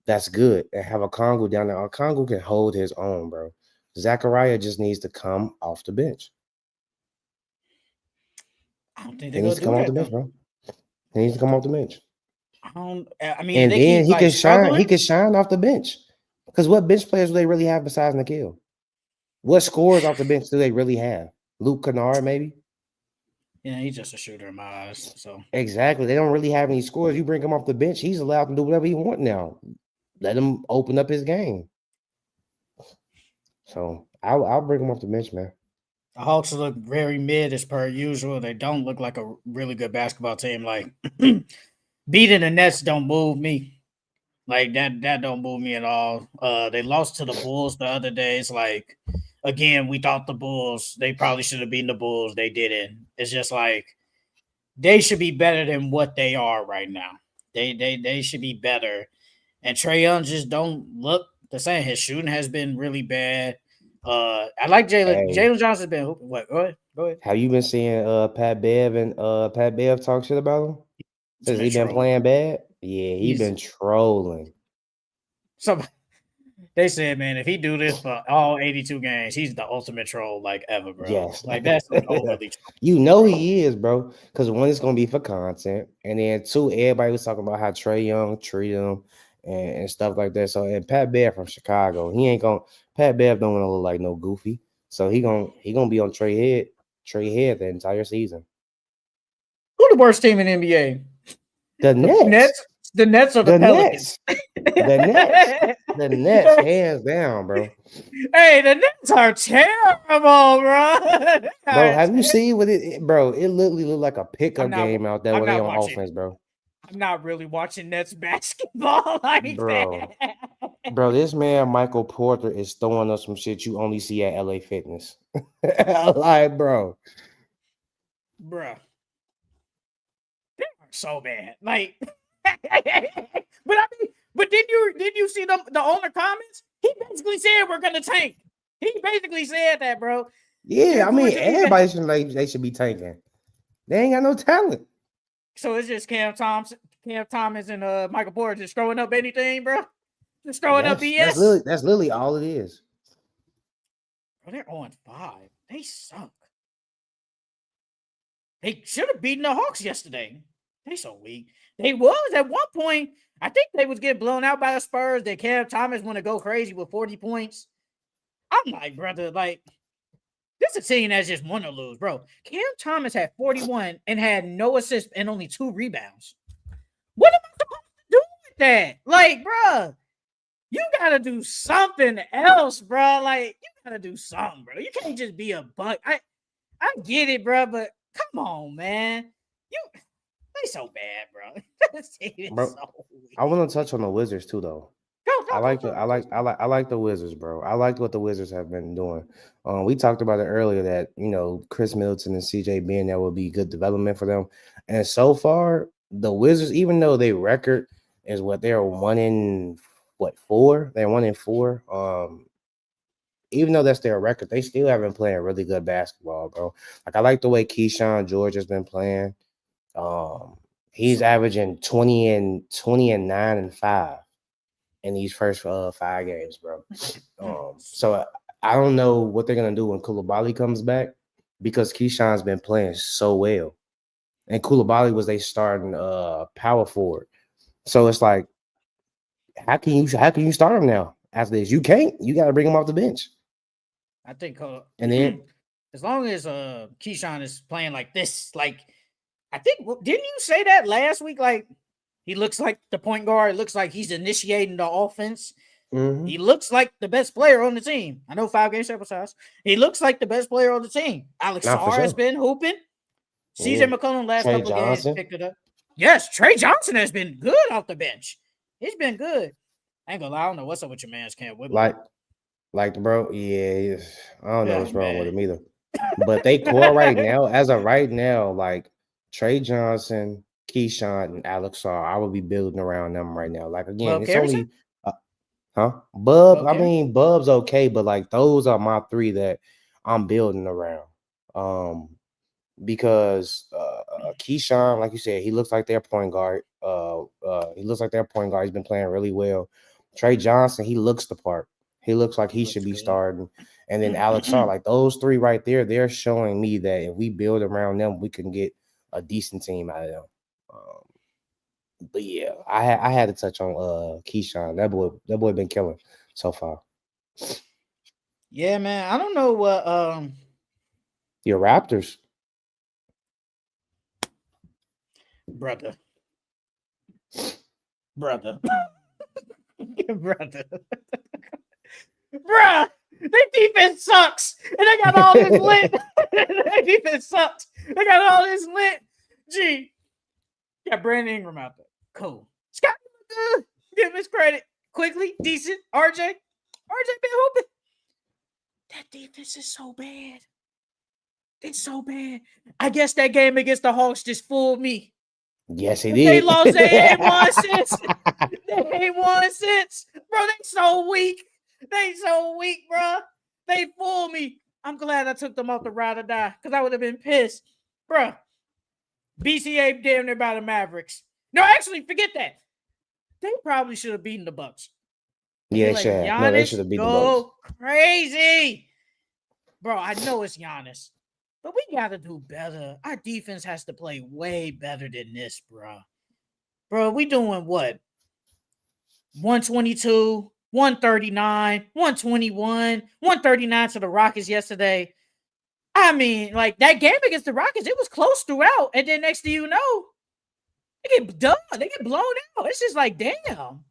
that's good. And have a Congo down there. A Congo can hold his own, bro. Zachariah just needs to come off the bench. I don't think He they're needs gonna to come do off the that bench, though. bro. He needs to come off the bench. I mean, if And they then keep he like can shine. He struggling, can shine off the bench. Because what bench players do they really have besides Nikhil? What scores off the bench do they really have? Luke Kennard, maybe? yeah, he's just a shooter in my eyes. So Exactly. They don't really have any scores. You bring him off the bench, he's allowed to do whatever he wants now. Let him open up his game. So I'll bring him off the bench, man. the Hawks look very mid as per usual. They don't look like a really good basketball team. Like beating the Nets don't move me. Like that don't move me at all. They lost to the Bulls the other day. It's like again, we thought the Bulls, they probably should have beaten the Bulls. They didn't. It's just like they should be better than what they are right now. They should be better. And Trae Young just don't look the same. His shooting has been really bad. I like Jalen. Hey, Jalen Johnson's been what? Go ahead. Go ahead. have you been seeing Pat Bev talk shit about him? He's Says been he been trolling. playing bad? Yeah, he He's been trolling. some. They said, man, if he do this for all 82 games, he's the ultimate troll like ever, bro. Yes. Like that's like overly troll, You know bro. he is, bro. Because one, it's gonna be for content, and then two, everybody was talking about how Trae Young treated him and stuff like that. So, and Pat Bear from Chicago, he ain't gonna. Pat Bear don't want to look like no goofy, so he gonna be on Trey head the entire season. Who the worst team in the NBA? The The Nets, Nets, the Nets or the the Pelicans? Nets, the Nets, the Nets, hands down, bro. Hey, the Nets are terrible, bro. They Bro, are have you ter- seen what bro? It literally looked like a I'm pickup not. game out there I'm where they not on watching. offense, bro. I'm not really watching Nets basketball like Bro, that, Bro, this man Michael Porter is throwing us some shit you only see at LA Fitness. Like, bro. bro. They are so bad. Like, but I mean, but did you see the owner comments? He basically said we're gonna tank. He basically said that, bro. Yeah, We're I going mean, to be bad. everybody should like they should be tanking. They ain't got no talent. So it's just Cam Thomas, and Michael Porter just throwing up anything, bro. Just throwing up Yes, BS. that's literally all it is. Bro, they're on 5. They suck. They should have beaten the Hawks yesterday. They so weak. They was at one point. I think they was getting blown out by the Spurs. That Cam Thomas want to go crazy with 40 points. I'm like, brother, like this is a team that's just want to lose, bro. Cam Thomas had 41 and had no assists and only 2 rebounds. What am I supposed to do with that? Like, bro, you gotta do something else, bro. Like, you gotta do something, bro. You can't just be a buck. I get it, bro, but come on, man. They so bad, bro. This team is Bro, so weak. I want to touch on the Wizards too, though. I like the Wizards, bro. I like what the Wizards have been doing. We talked about it earlier that Chris Middleton and CJ being there will be good development for them. And so far, the Wizards, even though their record is they're 4, they're 1-4. Even though that's their record, they still have been playing really good basketball, bro. Like I like the way Keyshawn George has been playing. He's averaging 20 and 9 and 5. in these first 5 games, bro. So I don't know what they're gonna do when Koulibaly comes back because Keyshawn's been playing so well, and Koulibaly was they starting power forward. So it's like, how can you start him now after this? You can't. You got to bring him off the bench. I think And then as long as Keyshawn is playing like this, like I think didn't you say that last week? Like he looks like the point guard. It looks like he's initiating the offense. He looks like the best player on the team. I know 5 game sample size. He looks like the best player on the team. Alex Sarr has been hooping. CJ McCollum last Trey couple of games Johnson. picked it up. Yes, Trey Johnson has been good off the bench. He's been good. I ain't gonna lie, I don't know what's up with your man's Cam Whitmore. Like bro, yeah, I don't know what's wrong with him either. But they core right now, as of right now, like Trey Johnson, Keyshawn, and Alex Sarr, I would be building around them right now. Like again, Bub it's Carrington? only Bub. Bub I mean, Bub's okay, but like those are my 3 that I'm building around. Because Keyshawn, like you said, he looks like their point guard. He looks like their point guard. He's been playing really well. Trey Johnson, he looks the part. He looks like he should be starting. And then Alex Sarr, like those 3 right there, they're showing me that if we build around them, we can get a decent team out of them. But yeah, I had to touch on Keyshawn. That boy been killing so far. Yeah, man. I don't know what your Raptors. Brother. Bruh. Their defense sucks. And they got all this lit. Their defense sucks. They got all this lit. Gee. Got Brandon Ingram out there. Cool. Scott, good. Give him his credit. Quickly, decent. RJ been hooping. That defense is so bad. It's so bad. I guess that game against the Hawks just fooled me. Yes, it did. They lost. They ain't won since. They ain't won since. Bro, they so weak. Bro. They fooled me. I'm glad I took them off the ride or die because I would have been pissed. Bro, BCA damn near by the Mavericks. No, actually, forget that. They probably should have beaten the Bucks. Yeah, sure. No, they should have beaten the Bucks. Crazy. Bro, I know it's Giannis, but we got to do better. Our defense has to play way better than this, bro. Bro, we doing what? 122, 139, 121, 139 to the Rockets yesterday. I mean, like that game against the Rockets, it was close throughout. And then next thing you know, they get done. They get blown out. It's just like, damn.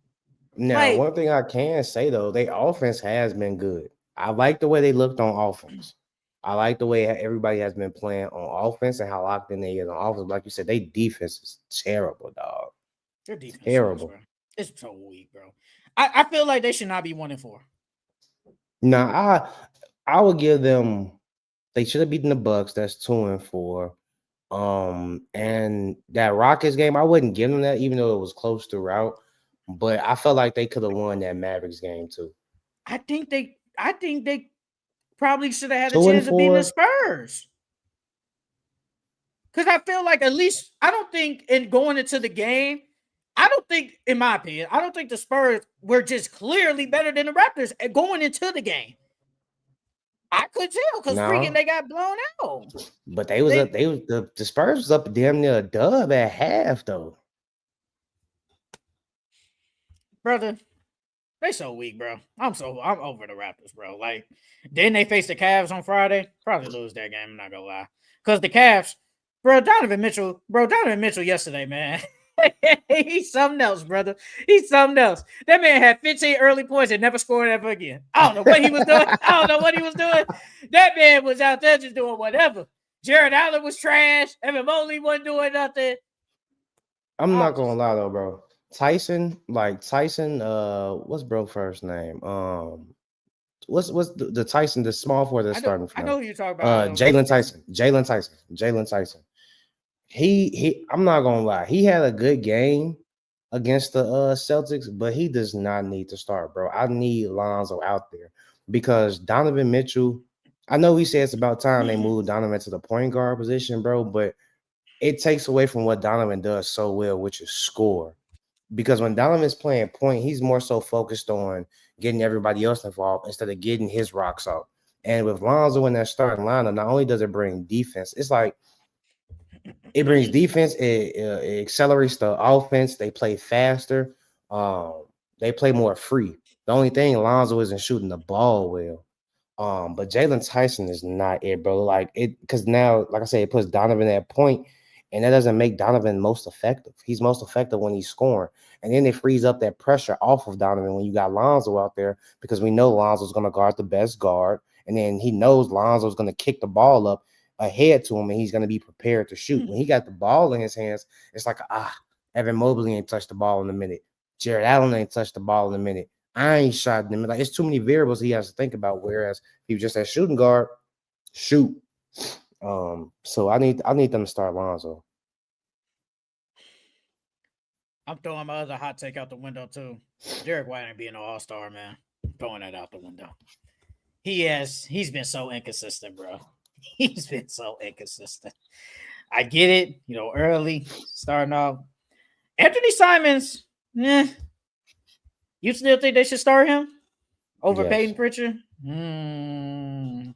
Now, one thing I can say, though, their offense has been good. I like the way they looked on offense. I like the way everybody has been playing on offense and how locked in they is on offense. Like you said, their defense is terrible, dog. Their defense terrible. Sucks, bro. It's so weak, bro. I feel like they should not be 1-4. Nah, I would give them. They should have beaten the Bucks. That's 2-4. And that Rockets game, I wouldn't give them that, even though it was close throughout. But I felt like they could have won that Mavericks game too. I think they probably should have had a chance of beating the Spurs. Because I feel like at least I don't think in going into the game, I don't think, in my opinion, I don't think the Spurs were just clearly better than the Raptors going into the game. I could tell because freaking they got blown out. But the Spurs was up damn near a dub at half though. Brother, they so weak, bro. I'm over the Raptors, bro. Like, then they face the Cavs on Friday. Probably lose that game, I'm not gonna lie. Because the Cavs, Donovan Mitchell yesterday, man. He's something else, brother. He's something else. That man had 15 early points and never scored ever again. I don't know what he was doing. That man was out there just doing whatever. Jared Allen was trash. Evan Mobley wasn't doing nothing. I'm not gonna lie though, bro. Tyson, what's bro first name? What's the Tyson, the small forward that's starting for I know who you're talking about. Jalen Tyson. He I'm not gonna lie, he had a good game against the Celtics, but he does not need to start, bro. I need Lonzo out there because Donovan Mitchell, I know he said it's about time they moved Donovan to the point guard position, bro, but it takes away from what Donovan does so well, which is score. because when Donovan's playing point, he's more so focused on getting everybody else involved instead of getting his rocks out. And with Lonzo in that starting lineup, not only does it bring defense, it's like it brings defense. It accelerates the offense. They play faster. They play more free. The only thing Lonzo isn't shooting the ball well. But Jalen Tyson is not it, bro. Like it, because now, like I said, it puts Donovan at point, and that doesn't make Donovan most effective. He's most effective when he's scoring, and then it frees up that pressure off of Donovan when you got Lonzo out there, because we know Lonzo's going to guard the best guard, and then he knows Lonzo's going to kick the ball up ahead to him, and he's going to be prepared to shoot. When he got the ball in his hands, it's like Evan Mobley ain't touched the ball in a minute. Jared Allen ain't touched the ball in a minute. I ain't shot them. Like, it's too many variables he has to think about. Whereas if he was just at shooting guard, shoot. So I need them to start Lonzo. I'm throwing my other hot take out the window too. Derek White ain't being an all-star, man. I'm throwing that out the window. He's been so inconsistent, bro. He's been so inconsistent. I get it, early starting off. Anthony Simons, you still think they should start him over Peyton Pritchard?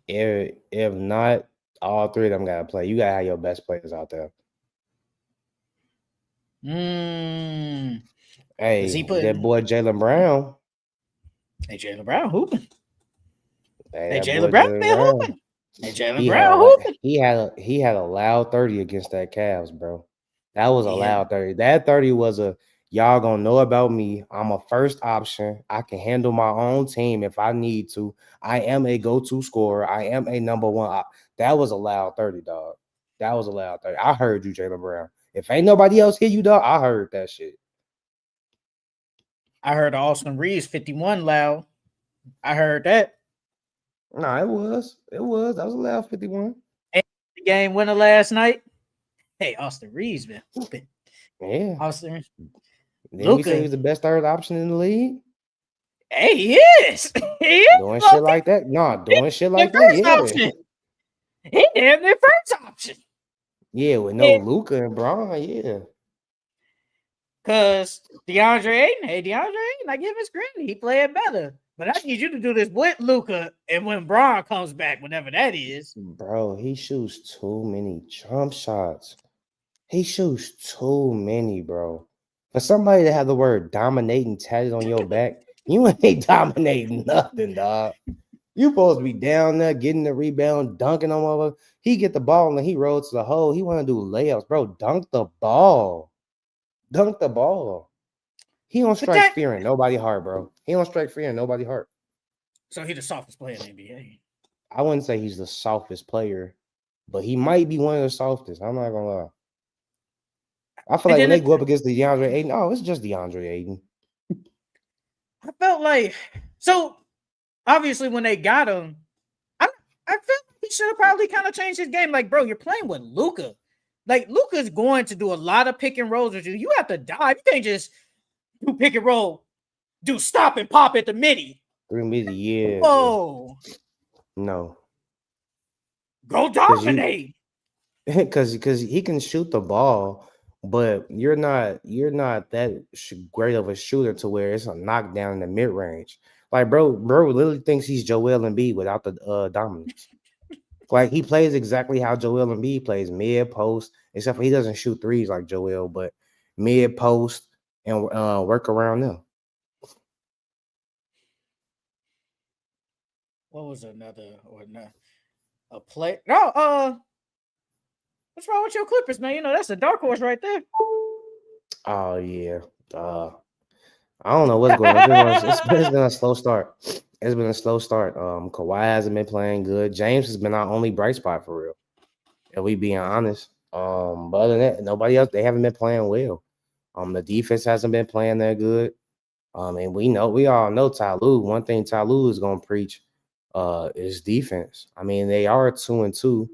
If not, all three of them gotta play. You gotta have your best players out there. Hey, that boy Jaylen Brown. Hey, Jaylen Brown hooping. Hey, Jaylen Brown been hooping. Hey, Jaylen Brown hooping. He had a loud 30 against that Cavs, bro. That was a loud 30. That 30 was a y'all gonna know about me. I'm a first option. I can handle my own team if I need to. I am a go-to scorer. I am a number one. That was a loud 30, dog. That was a loud 30. I heard you, Jaylen Brown. If ain't nobody else hear you, dog, I heard that shit. I heard Austin Reeves 51 loud. I heard that. No, it was. That was a loud 51. And the game winner last night. Hey, Austin Reeves been hooping. Yeah. Austin. Didn't we say he was the best third option in the league? Hey, he is. He is doing shit like that. No, doing shit like that. Yeah. Option. He damn their first option. Yeah, with no Luka and Bron, yeah. Because DeAndre Ayton, I give his credit. He played better. But I need you to do this with Luka, and when Bron comes back, whenever that is. Bro, he shoots too many jump shots. He shoots too many, bro. For somebody to have the word dominating tatted on your back, you ain't dominating nothing, dog. You supposed to be down there getting the rebound, dunking on over. He get the ball and he rolls to the hole. He want to do layups, bro. Dunk the ball. Dunk the ball. He don't strike fear in nobody heart, bro. He don't strike fear in nobody heart. So he's the softest player in the NBA. I wouldn't say he's the softest player, but he might be one of the softest. I'm not gonna lie. I feel like when they go up against the DeAndre Ayton, it's just DeAndre Ayton. I felt like so. Obviously, when they got him, I felt like he should have probably kind of changed his game. Like, bro, you're playing with Luka. Like, Luka's going to do a lot of pick and rolls with you. You have to dive. You can't just do pick and roll, do stop and pop at the midi. Through midi, yeah. Whoa. No. Go dominate. Because he can shoot the ball, but you're not that great of a shooter to where it's a knockdown in the mid range. Like, bro literally thinks he's Joel Embiid without the dominance. Like, he plays exactly how Joel Embiid plays, mid post, except for he doesn't shoot threes like Joel, but mid post and work around them. What was another or not a play? No, what's wrong with your Clippers, man? That's a dark horse right there. Oh yeah. I don't know what's going on. It's been a slow start. It's been a slow start. Kawhi hasn't been playing good. James has been our only bright spot for real. If we being honest. But other than that, nobody else, they haven't been playing well. The defense hasn't been playing that good. And we all know Ty Lue. One thing Ty Lue is gonna preach is defense. I mean, they are 2-2.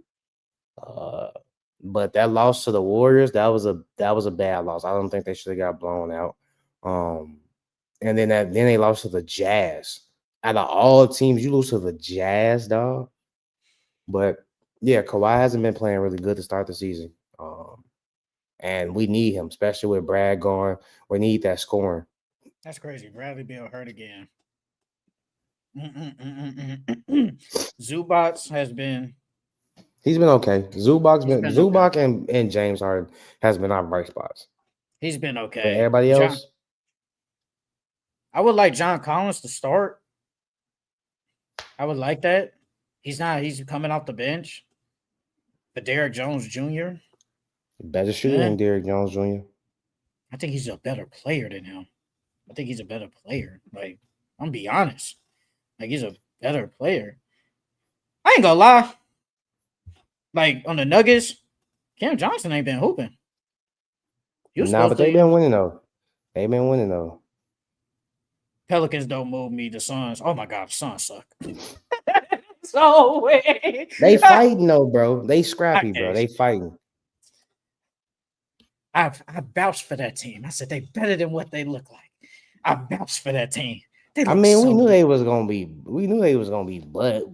But that loss to the Warriors, that was a bad loss. I don't think they should have got blown out. And then they lost to the Jazz. Out of all teams, you lose to the Jazz, dog. But yeah, Kawhi hasn't been playing really good to start the season. And we need him, especially with Brad gone. We need that scoring. That's crazy. Bradley Beal hurt again. Zubats has been. He's been okay. He's been okay. Zubac and James Harden has been our bright spots. He's been But okay. everybody else, I would like John Collins to start. I would like that. He's not. He's coming off the bench. But Derrick Jones Jr. better shooter than Derrick Jones Jr. I think he's a better player than him. I think he's a better player. Like, I'm gonna be honest. Like, he's a better player. I ain't gonna lie. Like, on the Nuggets, Cam Johnson ain't been hooping. Nah, but they've been winning though. They've been winning though. Pelicans don't move me. The Suns. Oh my God, the Suns suck. So they fighting though, bro. They scrappy, bro. They fighting. I vouched for that team. I said they better than what they look like. I vouched for that team. I mean, we knew they was gonna be. We knew they was gonna be, but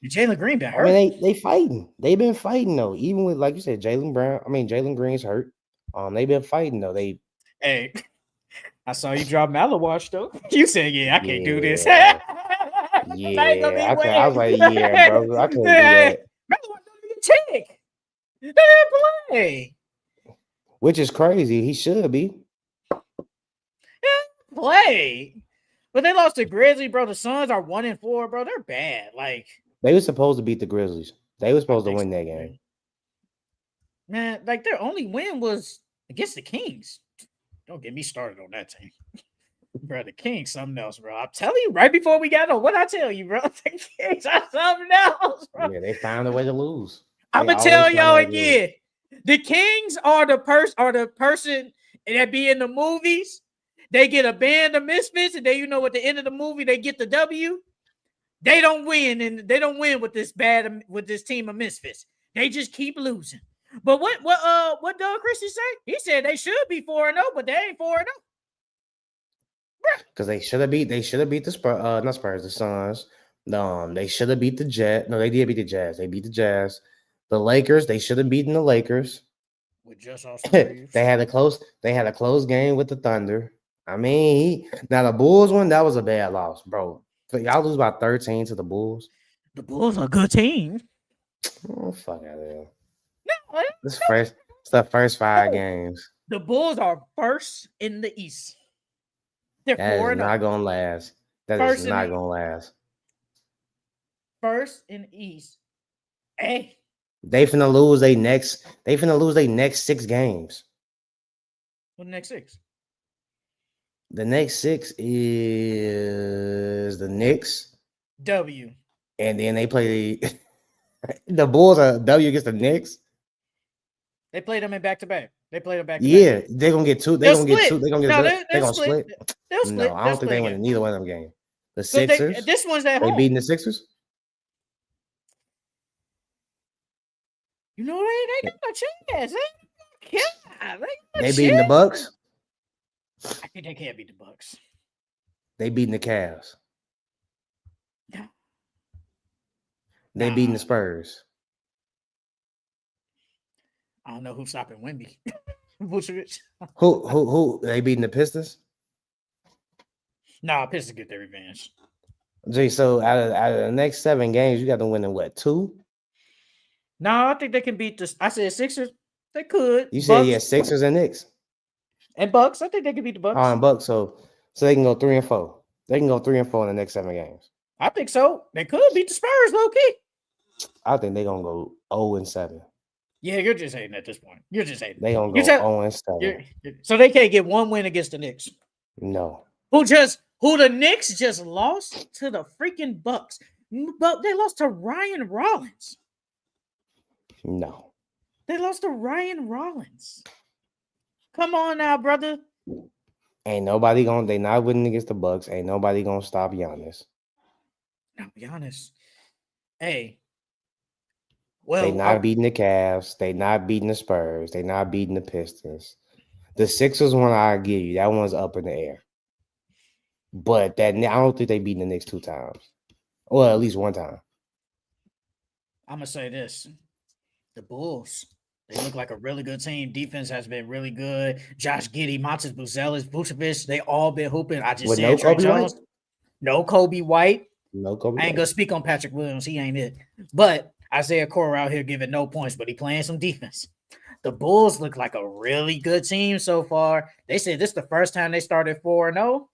Jalen Green been hurt. I mean, they fighting. They've been fighting though. Even with, like you said, Jalen Green's hurt. They've been fighting though. Hey, I saw you drop Malawatch though. You said, "Yeah, I can't do this." Yeah, I was like, "Yeah, bro, I couldn't do that." Malawatch don't even check. They didn't play. Which is crazy. He should be. Play. But they lost to Grizzlies, bro. The Suns are 1-4, bro. They're bad. Like, they were supposed to beat the Grizzlies. They were supposed to win that game. Man, like their only win was against the Kings. Don't get me started on that team. Bro, the Kings, something else, bro. I'm telling you, right before we got on, what I tell you, bro? The Kings are something else, bro. Yeah, they found a way to lose. I'm gonna tell y'all again. The Kings are the person that be in the movies. They get a band of misfits, and then at the end of the movie they get the W. They don't win, and they don't win with this team of misfits. They just keep losing. But what Doug Christie say? He said they should be 4-0, but they ain't 4-0. Because they should have beat the Spurs, not Spurs, the Suns. They should have beat the Jazz. No, they did beat the Jazz. They beat the Jazz. The Lakers, they should have beaten the Lakers. With just Austin they had a close game with the Thunder. I mean, now the Bulls one, that was a bad loss, bro. Y'all lose by 13 to the Bulls. The Bulls are a good team. Oh, fuck out of there. No, it's the first 5 games. The Bulls are first in the East. That is not gonna last. That is not gonna last. First in the East. Hey. They finna lose their next 6 games. What next 6? The next 6 is the Knicks. W. And then they play the Bulls are W against the Knicks. They played them in back-to-back. They played them back-to-back. Yeah, they're gonna get 2. They're gonna get 2. They're gonna split. They'll split. No, I don't think they win neither one of them games. The So Sixers. This one's at home. They beating the Sixers? They got a chance. They beating the Bucks? I think they can't beat the Bucks. They beating the Cavs. They beating the Spurs. I don't know who's stopping Wemby. Vucevic. Who? They beating the Pistons? Nah, Pistons get their revenge. Gee, so out of the next 7 games, you got to win in what, 2? No, I think they can beat this. I said Sixers. They could. You said Sixers and Knicks. And Bucks. I think they can beat the Bucks. And Bucks. So they can go 3-4. They can go 3-4 in the next 7 games. I think so. They could beat the Spurs, low key. I think they're gonna go 0-7. Yeah, you're just hating at this point. You're just hating. They gonna go 0-7. So they can't get 1 win against the Knicks. No. Who the Knicks just lost to the freaking Bucks. But they lost to Ryan Rollins. No. They lost to Ryan Rollins. Come on now, brother. Ain't nobody they not winning against the Bucks. Ain't nobody gonna stop Giannis. No, Giannis. Hey. Well, they not beating the Cavs. They not beating the Spurs. They not beating the Pistons. The Sixers one, I give you. That one's up in the air. But I don't think they beating the Knicks 2 times. Well, at least 1 time. I'm going to say this. The Bulls. They look like a really good team. Defense has been really good. Josh Giddey, Montes Buzelis, Vucevic, they all been hooping. I just With said no Trey Kobe White? Jones. No Kobe White. No Kobe I ain't White. gonna speak on Patrick Williams. He ain't it. But Isaiah Cora out here giving no points, but he playing some defense. The Bulls look like a really good team so far. They said this is the first time they started 4-0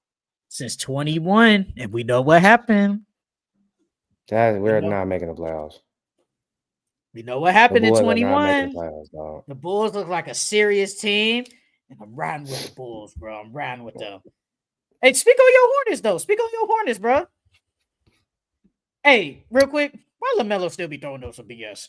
since 21, and we know what happened. We're not making the playoffs. We know what happened in The Bulls are not making 21. the playoffs, dog. The Bulls look like a serious team, and I'm riding with the Bulls, bro. I'm riding with them. Hey, speak on your Hornets, though. Speak on your Hornets, bro. Hey, real quick, why LaMelo still be throwing those some BS?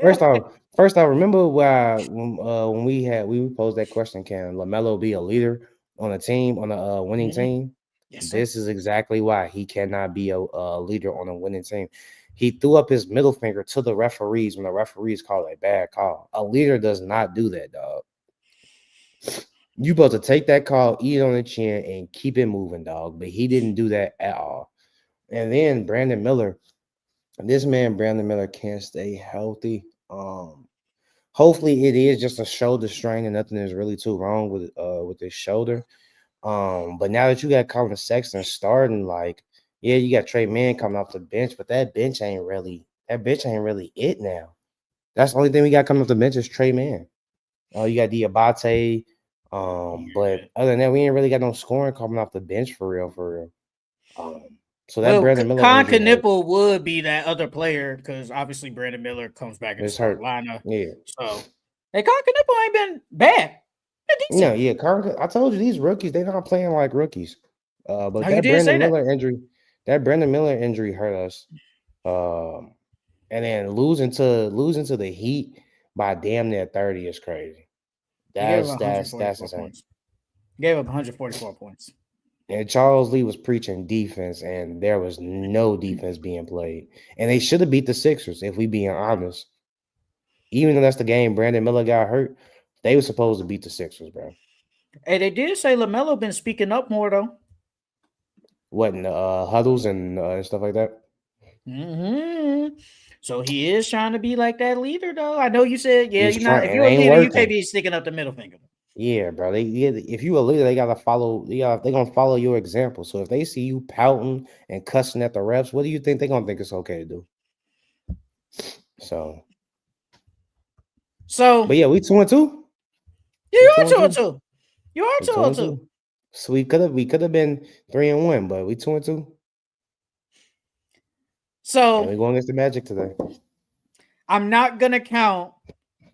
First off, remember when we posed that question, can LaMelo be a leader on a team, on a winning team? Yes, this is exactly why he cannot be a leader on a winning team. He threw up his middle finger to the referees when the referees called a bad call. A leader does not do that, dog. You supposed to take that call, eat it on the chin, and keep it moving, dog. But he didn't do that at all. And then Brandon Miller, Brandon Miller can't stay healthy. Hopefully it is just a shoulder strain and nothing is really too wrong with his shoulder. But now that you got Colin Sexton starting, like, yeah, you got Trey Mann coming off the bench, but that bench ain't really it now. That's the only thing we got coming off the bench is Trey Mann. You got Diabate. But other than that, we ain't really got no scoring coming off the bench for real. So that Brandon Miller Knipple would be that other player because obviously Brandon Miller comes back in the start lineup. Yeah. So hey, Knipple ain't been bad. No, yeah, I told you these rookies, they're not playing like rookies. But that Brandon Miller injury hurt us. And then losing to the Heat by damn near 30 is crazy. That's insane. Gave up 144 points. And Charles Lee was preaching defense, and there was no defense being played. And they should have beat the Sixers, if we being honest. Even though that's the game Brandon Miller got hurt, they were supposed to beat the Sixers, bro. Hey, they did say LaMelo been speaking up more, though. What, in the huddles and stuff like that? Mm-hmm. So he is trying to be like that leader, though. I know you said, yeah, if you're a leader, you can't be sticking up the middle finger. Yeah, bro. If you a leader, they gotta follow. They're gonna follow your example. So if they see you pouting and cussing at the refs, what do you think they're gonna think it's okay to do? So, but yeah, we 2-2. Yeah, you are 2-2. You are 2-2. So we could have been 3-1, but we 2-2. So and we're going against the Magic today. I'm not gonna count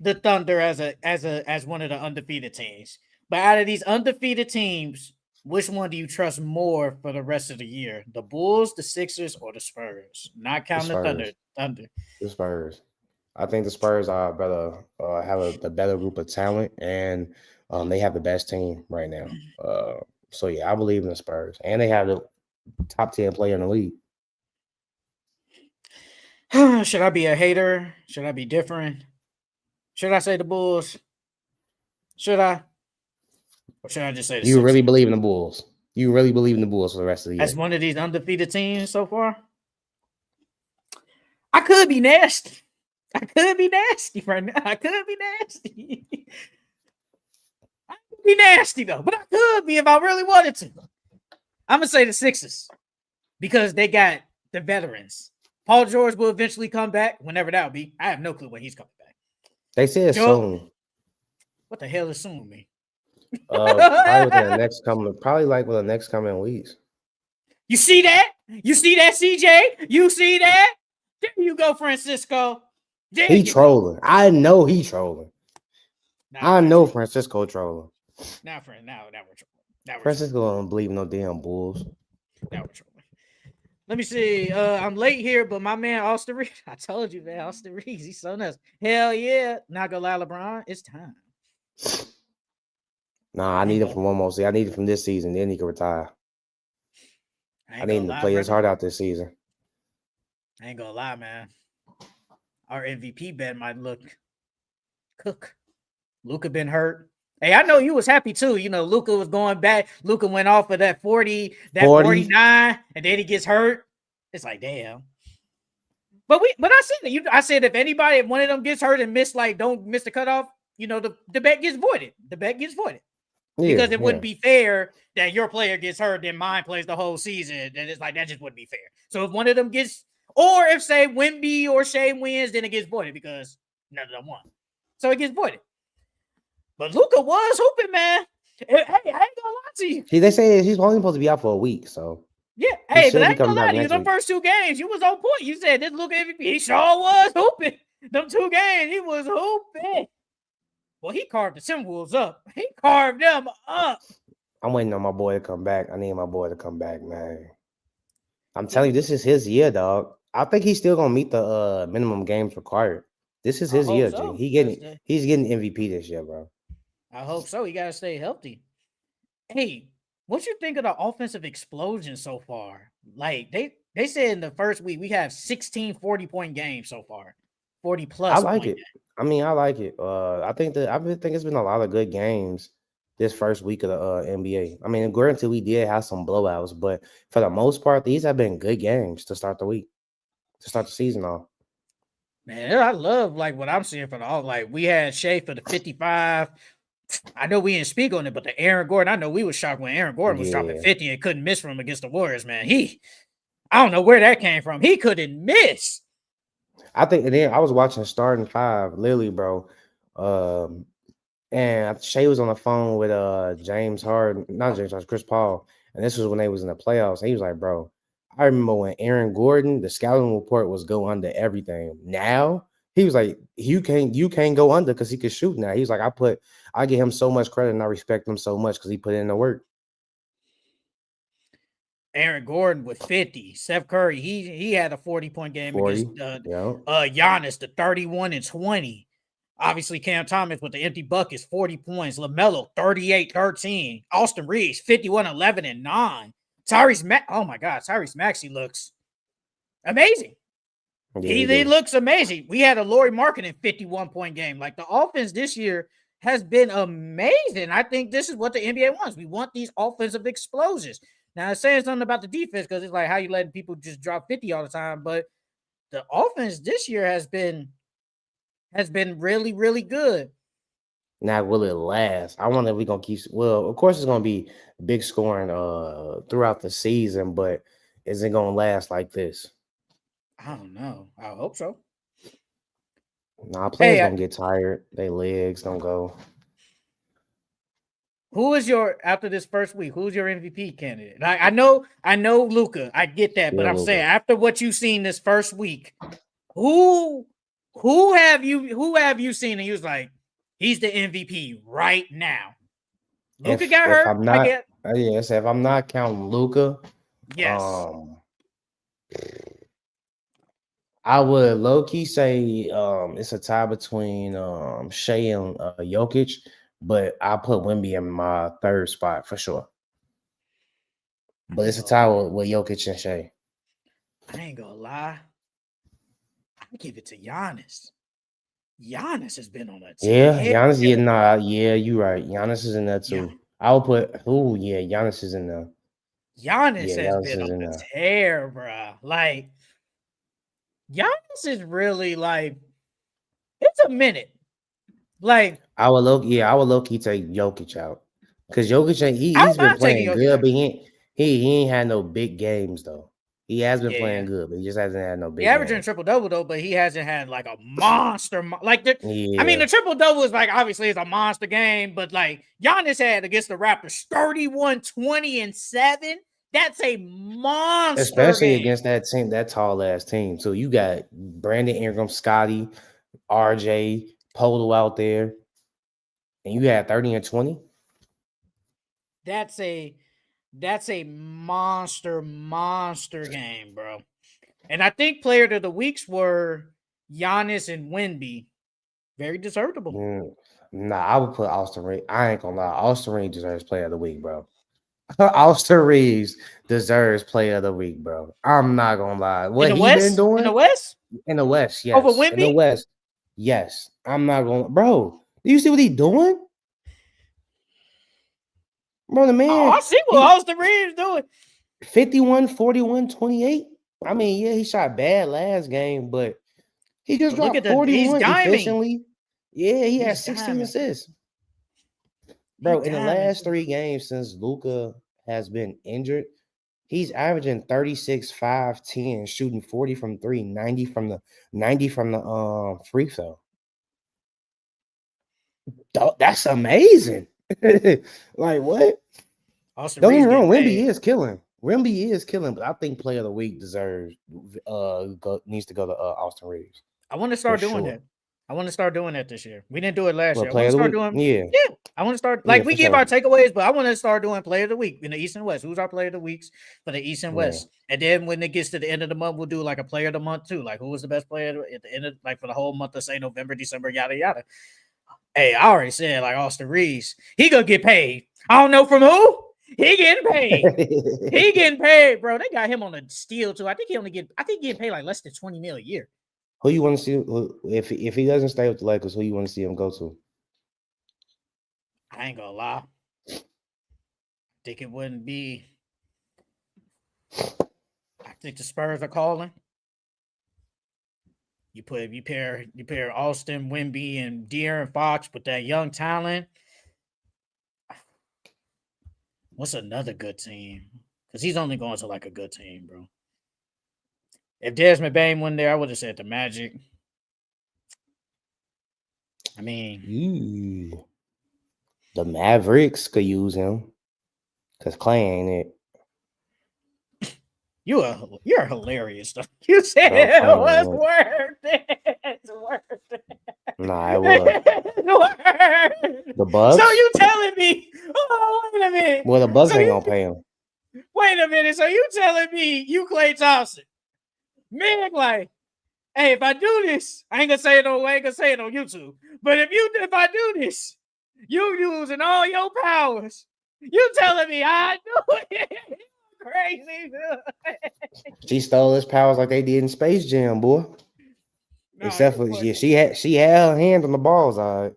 the Thunder as one of the undefeated teams. But out of these undefeated teams, which one do you trust more for the rest of the year? The Bulls, the Sixers, or the Spurs? Not counting the Thunder. The Spurs. I think the Spurs are better, have a better group of talent, and they have the best team right now. So yeah, I believe in the Spurs, and they have the top 10 player in the league. Should I be a hater? Should I be different? Should I say the Bulls? Should I? Or should I just say the Sixers? Really believe in the Bulls? You really believe in the Bulls for the rest of the year? As one of these undefeated teams so far? I could be nasty. I could be nasty right now. I could be nasty. I could be nasty, though. But I could be if I really wanted to. I'm going to say the Sixers. Because they got the veterans. Paul George will eventually come back, whenever that will be. I have no clue when he's coming back. They said soon. What the hell is soon mean? Probably within the next coming weeks. You see that? You see that, CJ? You see that? There you go, Francisco. He trolling. I know he trolling. I know Francisco trolling. Now we're trolling. Francisco don't believe no damn Bulls. Now we're trolling. Let me see. I'm late here, but my man Austin Reeves. I told you, man, Austin Reeves. He's so nice. Hell yeah. Not gonna lie, LeBron. It's time. Nah, I need him from one more season. I need him from this season. Then he can retire. I need him to play his heart out this season. I ain't gonna lie, man. Our MVP bet might look cook. Luka been hurt. Hey, I know you was happy too. You know, Luka was going back. Luka went off of that 49, and then he gets hurt. It's like, damn. But I said it. I said if one of them gets hurt and don't miss the cutoff, the bet gets voided. The bet gets voided. Because it wouldn't be fair that your player gets hurt, then mine plays the whole season. And it's like that just wouldn't be fair. So if one of them gets, or if say Wemby or Shea wins, then it gets voided because none of them won. So it gets voided. But Luka was hooping, man. Hey, I ain't gonna lie to you. See, they say he's only supposed to be out for a week, so yeah. Hey, but I ain't gonna lie to you. The first 2 games, you was on point. You said this Luka MVP. He sure was hooping. Them 2 games, he was hooping. Well, he carved the Timberwolves up. He carved them up. I'm waiting on my boy to come back. I need my boy to come back, man. I'm telling you, this is his year, dog. I think he's still gonna meet the minimum games required. This is his year, so. He's getting MVP this year, bro. I hope so. He gotta stay healthy. Hey, what you think of the offensive explosion so far? Like they said in the first week we have 16 40-point games so far. 40 plus. I like it. I mean, I like it. I think it's been a lot of good games this first week of the NBA. I mean, granted, we did have some blowouts, but for the most part, these have been good games to start the week, to start the season off. Man, I love what I'm seeing for the all. Like we had Shea for the 55. I know we didn't speak on it, but the Aaron Gordon, I know we were shocked when Aaron Gordon was dropping 50 and couldn't miss from against the Warriors, man. I don't know where that came from. He couldn't miss. I think, and then I was watching starting 5, literally, bro. And Shea was on the phone with Chris Paul, and this was when they was in the playoffs. And he was like, bro, I remember when Aaron Gordon, the scouting report was go under everything. Now he was like, you can't go under because he could shoot now. He was like, I give him so much credit and I respect him so much because he put in the work. Aaron Gordon with 50. Steph Curry, he had a 40-point game against Giannis, the 31 and 20. Obviously, Cam Thomas with the empty buckets, 40 points. LaMelo, 38-13. Austin Reeves, 51-11 and 9. Oh my God, Tyrese Maxey looks amazing. Yeah, he looks amazing. We had a Lauri Markkanen 51-point game. Like the offense this year has been amazing. I think this is what the NBA wants. We want these offensive explosions. Now, it's saying something about the defense because it's like how you letting people just drop 50 all the time. But the offense this year has been really, really good. Now, will it last? I wonder if we're going to keep – well, of course, it's going to be big scoring throughout the season, but is it going to last like this? I don't know. I hope so. Nah, players going to get tired. Their legs don't go. Who is after this first week, who's your MVP candidate? I know Luka. I get that, but I'm saying after what you've seen this first week, who have you seen and you was like, he's the MVP right now? Luka got hurt. Yes, if I'm not counting Luka, yes. I would low-key say it's a tie between Shea and Jokic, but I'll put Wemby in my 3rd spot for sure. But it's a tie with Jokic and Shea. I ain't gonna lie. I give it to Giannis. Giannis has been on that team. Yeah, Giannis. You're right. Giannis is in there too. Yeah. I'll put. Giannis is in there. Giannis has been on the tear, bro. Like, Giannis is really like. It's a minute. Like I would low-key take Jokic out because Jokic he's been playing good, but he ain't had no big games though. He has been playing good, but he just hasn't had no big. He averaging triple-double though, but he hasn't had like a monster I mean, the triple-double is like obviously it's a monster game, but like Giannis had against the Raptors 31, 20, and 7. That's a monster, especially game. Against that team, that tall ass team. So you got Brandon Ingram, Scotty, RJ, Polo out there, and you had 30 and 20. That's a monster game, bro. And I think player of the weeks were Giannis and Wemby. Very deservable. Nah, I would put Austin Reeves. I ain't gonna lie. Austin Reeves deserves player of the week, bro. Austin Reeves deserves player of the week, bro. I'm not gonna lie. What he been doing in the West? In the West, yes. Over Wemby? In the West, yes. I'm not gonna, bro. Do you see what he doing? Bro, the man. I see what Austin Reeves doing. 51, 41, 28. I mean, yeah, he shot bad last game, but he just But look at dropped he's 41 diming. efficiently. Yeah, he had He's 16 diming. assists. He Bro, in the diming. last 3 games since Luka has been injured, he's averaging 36, 5, 10, shooting 40 from 3, 90 from the free throw. That's amazing. Like what? Austin Don't get Reeves me wrong, getting Wemby paid. is killing. Wemby is killing, but I think Player of the Week deserves needs to go to Austin Reeves I want to for start doing sure. that. I want to start doing that this year. We didn't do it last Well, year. I want Player to of the start Week, doing. yeah, Yeah, I want to start. yeah, Like we for give sure. our takeaways, but I want to start doing Player of the Week in the East and West. Who's our Player of the Weeks for the East and Yeah. West? And then when it gets to the end of the month, we'll do like a Player of the Month too. Like who was the best player at the end of like for the whole month of say November, December, yada yada. Hey, I already said like Austin Reeves, he gonna get paid. I don't know from who. He getting paid. He getting paid, bro. They got him on a steal too. I think he getting paid like less than 20 mil a year. Who you want to see if he doesn't stay with the Lakers? Who you want to see him go to? I ain't gonna lie. I think it wouldn't be. I think the Spurs are calling. You pair Austin, Wemby, and De'Aaron Fox with that young talent. What's another good team? Because he's only going to like a good team, bro. If Desmond Bain went there, I would have said the Magic. I mean, The Mavericks could use him because Clay ain't it. you're hilarious. Though. You said Bro, it Clay ain't was it. worth it. It's worth it. Nah, it was. The So Bucks? you telling me? Oh, wait a minute. Well, the Bucks So ain't you gonna pay him. wait a minute. So you telling me you Klay Thompson? Man, like, hey, if I do this, I ain't gonna say it on. I ain't gonna say it on YouTube. But if I do this, you using all your powers. You telling me I do it? Crazy. She stole his powers like they did in Space Jam, boy. No, Except you for funny. she had her hand on the balls, all right.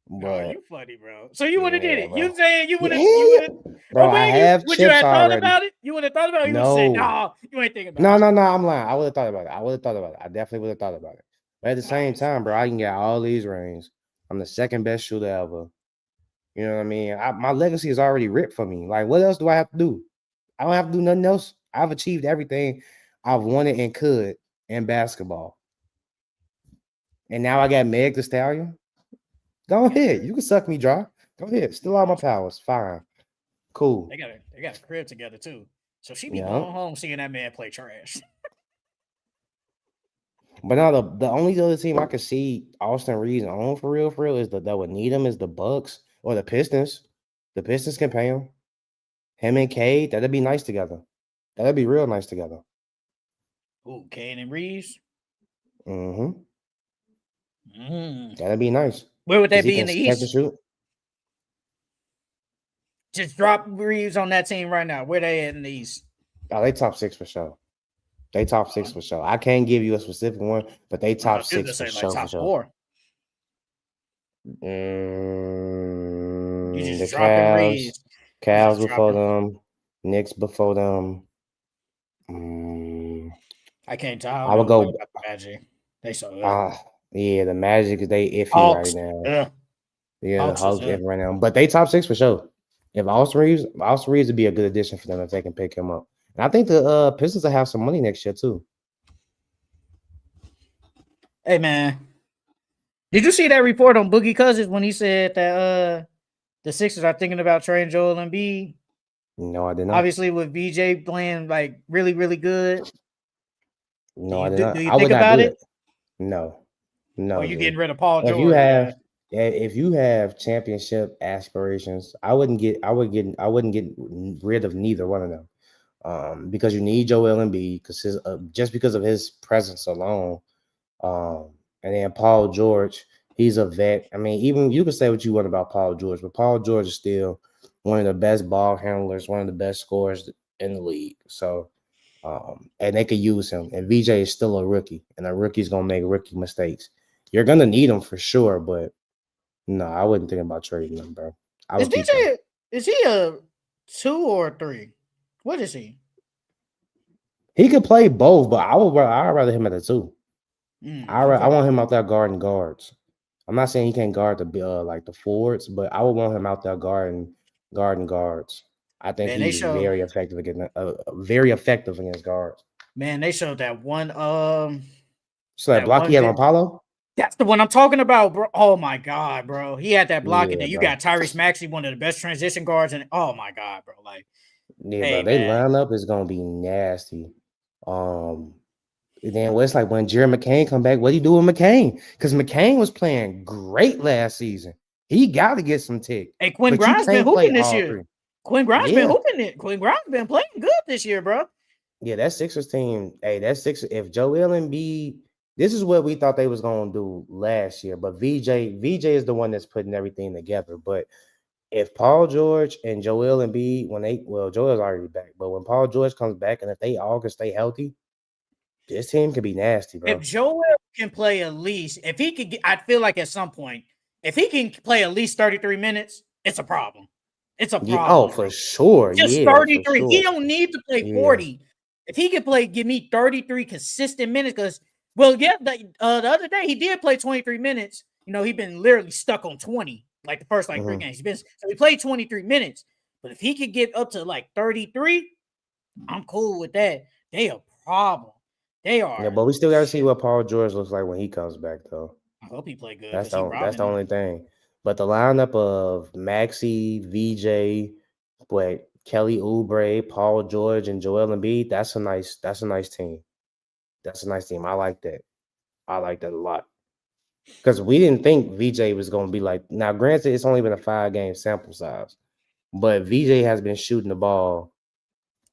No, But you funny, bro. So you would have did yeah, it. bro. You saying you would have Yeah, bro. or I when have would you chips have thought already. about it? You would have thought about it, you would have said, No, no, you ain't thinking about no, it. no, no. I'm lying. I would have thought about it. I definitely would have thought about it. But at the Nah, same time, bro, I can get all these rings. I'm the second best shooter ever. You know what I mean? My legacy is already ripped for me. Like, what else do I have to do? I don't have to do nothing else. I've achieved everything I've wanted and could in basketball. And now I got Meg the Stallion. Go ahead. You can suck me dry. Go ahead. Still all my powers. Fine. Cool. they got a crib together too. So she be Yeah. going home seeing that man play trash. But now the only other team I could see Austin Reeves on for real is that would need him is the Bucks or the Pistons. The Pistons can pay him. Him and Cade, that'd be nice together. That'd be real nice together. Ooh, Kane and Reeves. Mm-hmm. Mm. That'd be nice. Where would they Because he be can in the catch and East? shoot. Just drop Reeves on that team right now. Where they in the East? Oh, they top 6 for sure. They top 6 for sure. I can't give you a specific one, but they I don't know top if you're 6 gonna for say like sure, for top sure. 4. You The just dropping Cavs. Reeves. You Cavs just before dropping. them. Knicks before them. Mm, I can't tell. I don't I would know what go. about the Magic. They so Yeah, the Magic is they iffy right Hawks. now. Yeah, Yeah, the Hawks is Hawks iffy right now, but they top 6 for sure. If Austin Reeves would be a good addition for them if they can pick him up. And I think the Pistons will have some money next year too. Hey man, did you see that report on Boogie Cousins when he said that the Sixers are thinking about trading Joel Embiid? No, I did not. Obviously, with BJ playing like really, really good. No, I did Do not. you I would think not about do it? it. No, Or no, you G. getting rid of Paul If you George, man? have if you have championship aspirations, I wouldn't get rid of neither one of them. Because you need Joel Embiid because just because of his presence alone. And then Paul George, he's a vet. I mean, even you can say what you want about Paul George, but Paul George is still one of the best ball handlers, one of the best scorers in the league. So, and they could use him. And VJ is still a rookie, and a rookie's gonna make rookie mistakes. You're gonna need him for sure, but no, I wouldn't think about trading him, bro. I Is would keep him. BJ? Is he a 2 or a 3? What is he? He could play both, but I'd rather him at the 2. I Okay. want him out there guarding guards. I'm not saying he can't guard the like the forwards, but I would want him out there guarding guards. I think Man, they he's show. very effective against guards. Man, they showed that one. So that block he had on Paulo? That's the one I'm talking about, bro. Oh my god, bro. He had that block, and Yeah, then you bro. got Tyrese Maxey, one of the best transition guards, and oh my god, bro. Like, Yeah, hey bro. They man. lineup is gonna be nasty. And then it's like when Jerry McCain come back, what do you do with McCain? Because McCain was playing great last season. He got to get some tick. Hey, Quinn But you Grimes been can't play hooping this all year. 3. Quinn Grimes been Yeah. hooping it. Quinn Grimes been playing good this year, bro. Yeah, that Sixers team. Hey, that Sixers. If Joel Embiid, this is what we thought they was gonna do last year. But VJ is the one that's putting everything together. But if Paul George and Joel Embiid, Joel's already back. But when Paul George comes back, and if they all can stay healthy, this team could be nasty, bro. If Joel can play at least, if he could, I feel like at some point, if he can play at least 33 minutes, it's a problem. It's a problem. Yeah, for sure. Just Yeah, 33. for sure. He don't need to play 40. If he can give me 33 consistent minutes, because the other day he did play 23 minutes. You know, he's been literally stuck on 20, like the first 3 games. So he played 23 minutes. But if he could get up to like 33, I'm cool with that. They a problem. They are. Yeah, but we still got to see what Paul George looks like when he comes back, though. I hope he play good. That's the only thing. But the lineup of Maxey, VJ, Kelly Oubre, Paul George, and Joel Embiid, that's a nice team. That's a nice team. I like that. I like that a lot. Because we didn't think VJ was going to be like. Now, granted, it's only been a 5-game sample size, but VJ has been shooting the ball.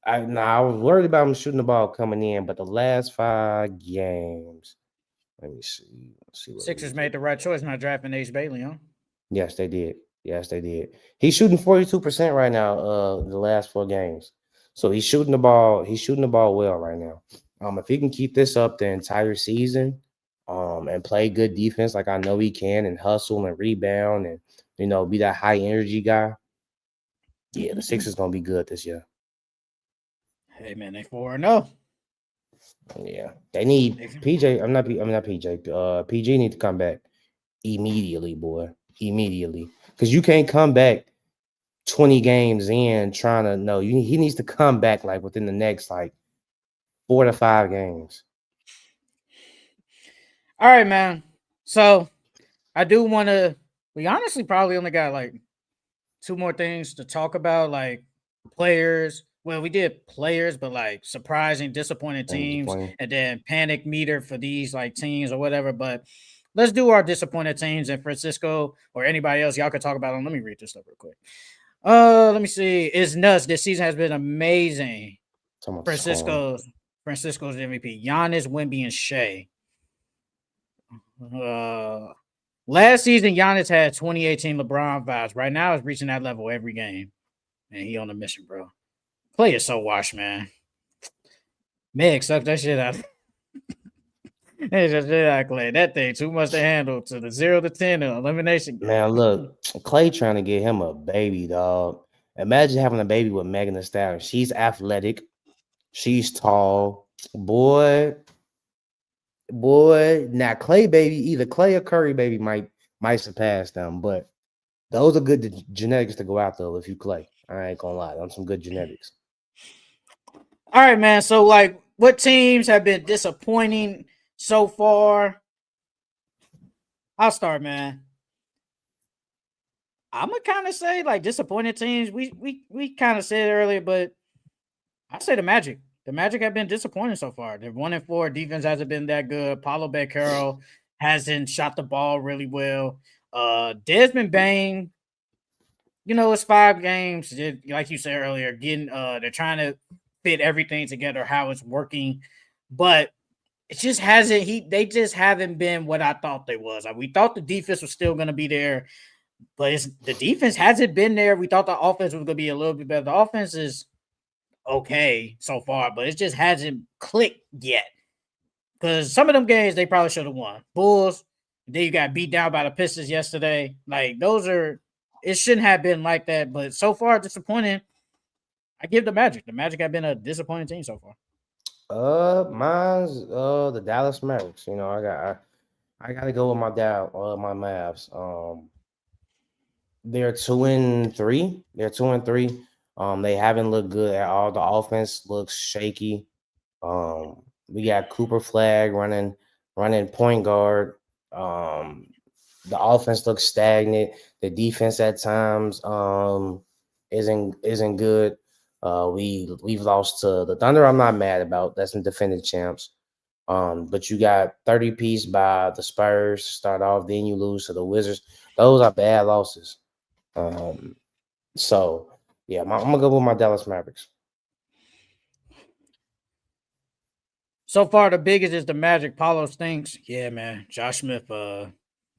I was worried about him shooting the ball coming in, but the last 5 games, let me see. Sixers made the right choice not drafting Ace Bailey, huh? Yes, they did. He's shooting 42% right now. The last 4 games, so he's shooting the ball. He's shooting the ball well right now. If he can keep this up the entire season, and play good defense like I know he can, and hustle and rebound, and be that high energy guy. Yeah, the Sixers gonna be good this year. Hey man, they 4-0. Yeah, they need PJ. I'm not PJ. PG need to come back immediately, boy. Immediately, because you can't come back 20 games in trying to know. He needs to come back like within the next like 4 to 5 games. All right, man. So I do want to. We honestly probably only got like 2 more things to talk about, like players. Well, we did players, but like surprising, disappointing teams, and then panic meter for these like teams or whatever. But let's do our disappointed teams in Francisco or anybody else. Y'all could talk about them. Let me read this stuff real quick. Let me see. It's nuts. This season has been amazing. Francisco's MVP. Giannis, Wemby, and Shea. Last season, Giannis had 2018 LeBron vibes. Right now, he's reaching that level every game. And he on a mission, bro. Play is so washed, man. Meg, suck that shit out. Clay. That thing too much to handle to the 0 to 10 elimination. Man, look, Clay trying to get him a baby, dog. Imagine having a baby with Megan Thee Stallion. She's athletic. She's tall. Boy. Now Clay baby, either Clay or Curry baby might surpass them, but those are good genetics to go out though. If you Clay, I ain't gonna lie, that's some good genetics. All right, man. So, like, what teams have been disappointing so far? I'll start, man. I'm gonna kind of say like disappointed teams. We kind of said it earlier, but I say the Magic. The Magic have been disappointing so far. They're 1-4. Defense hasn't been that good. Paulo Banchero hasn't shot the ball really well. Desmond Bane, it's 5 games. Like you said earlier, they're trying to fit everything together, how it's working, but it just hasn't. They just haven't been what I thought they was. We thought the defense was still going to be there, but the defense hasn't been there. We thought the offense was going to be a little bit better. The offense is okay so far, but it just hasn't clicked yet. Because some of them games they probably should have won. Bulls, then you got beat down by the Pistons yesterday. Like it shouldn't have been like that. But so far, disappointing. I give the Magic. The Magic have been a disappointing team so far. Mine's the Dallas Mavericks. You know, I gotta go with my my Mavs. They're 2-3. They're 2-3. They haven't looked good at all. The offense looks shaky. We got Cooper Flag running point guard. The offense looks stagnant. The defense at times isn't good. We've lost to the Thunder. I'm not mad about. That's the defending champs. But you got 30 piece by the Spurs to start off, then you lose to the Wizards. Those are bad losses. So yeah, I'm gonna go with my Dallas Mavericks. So far, the biggest is the Magic. Paulo stinks. Yeah, man. Josh Smith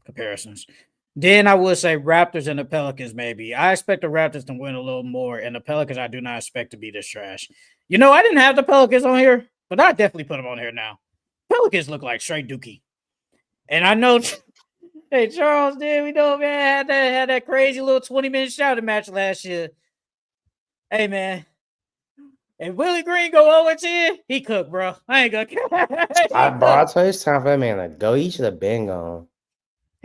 comparisons. Then I would say Raptors and the Pelicans, maybe. I expect the Raptors to win a little more, and the Pelicans I do not expect to be this trash. You know, I didn't have the Pelicans on here, but I definitely put them on here now. Pelicans look like straight dookie. And I know, hey, Charles, did we know, man, had that crazy little 20-minute shouting match last year. Hey, man. And Willie Green go 0-10, he cooked, bro. I ain't gonna I tell you, it's time for that man to go. He should have been gone.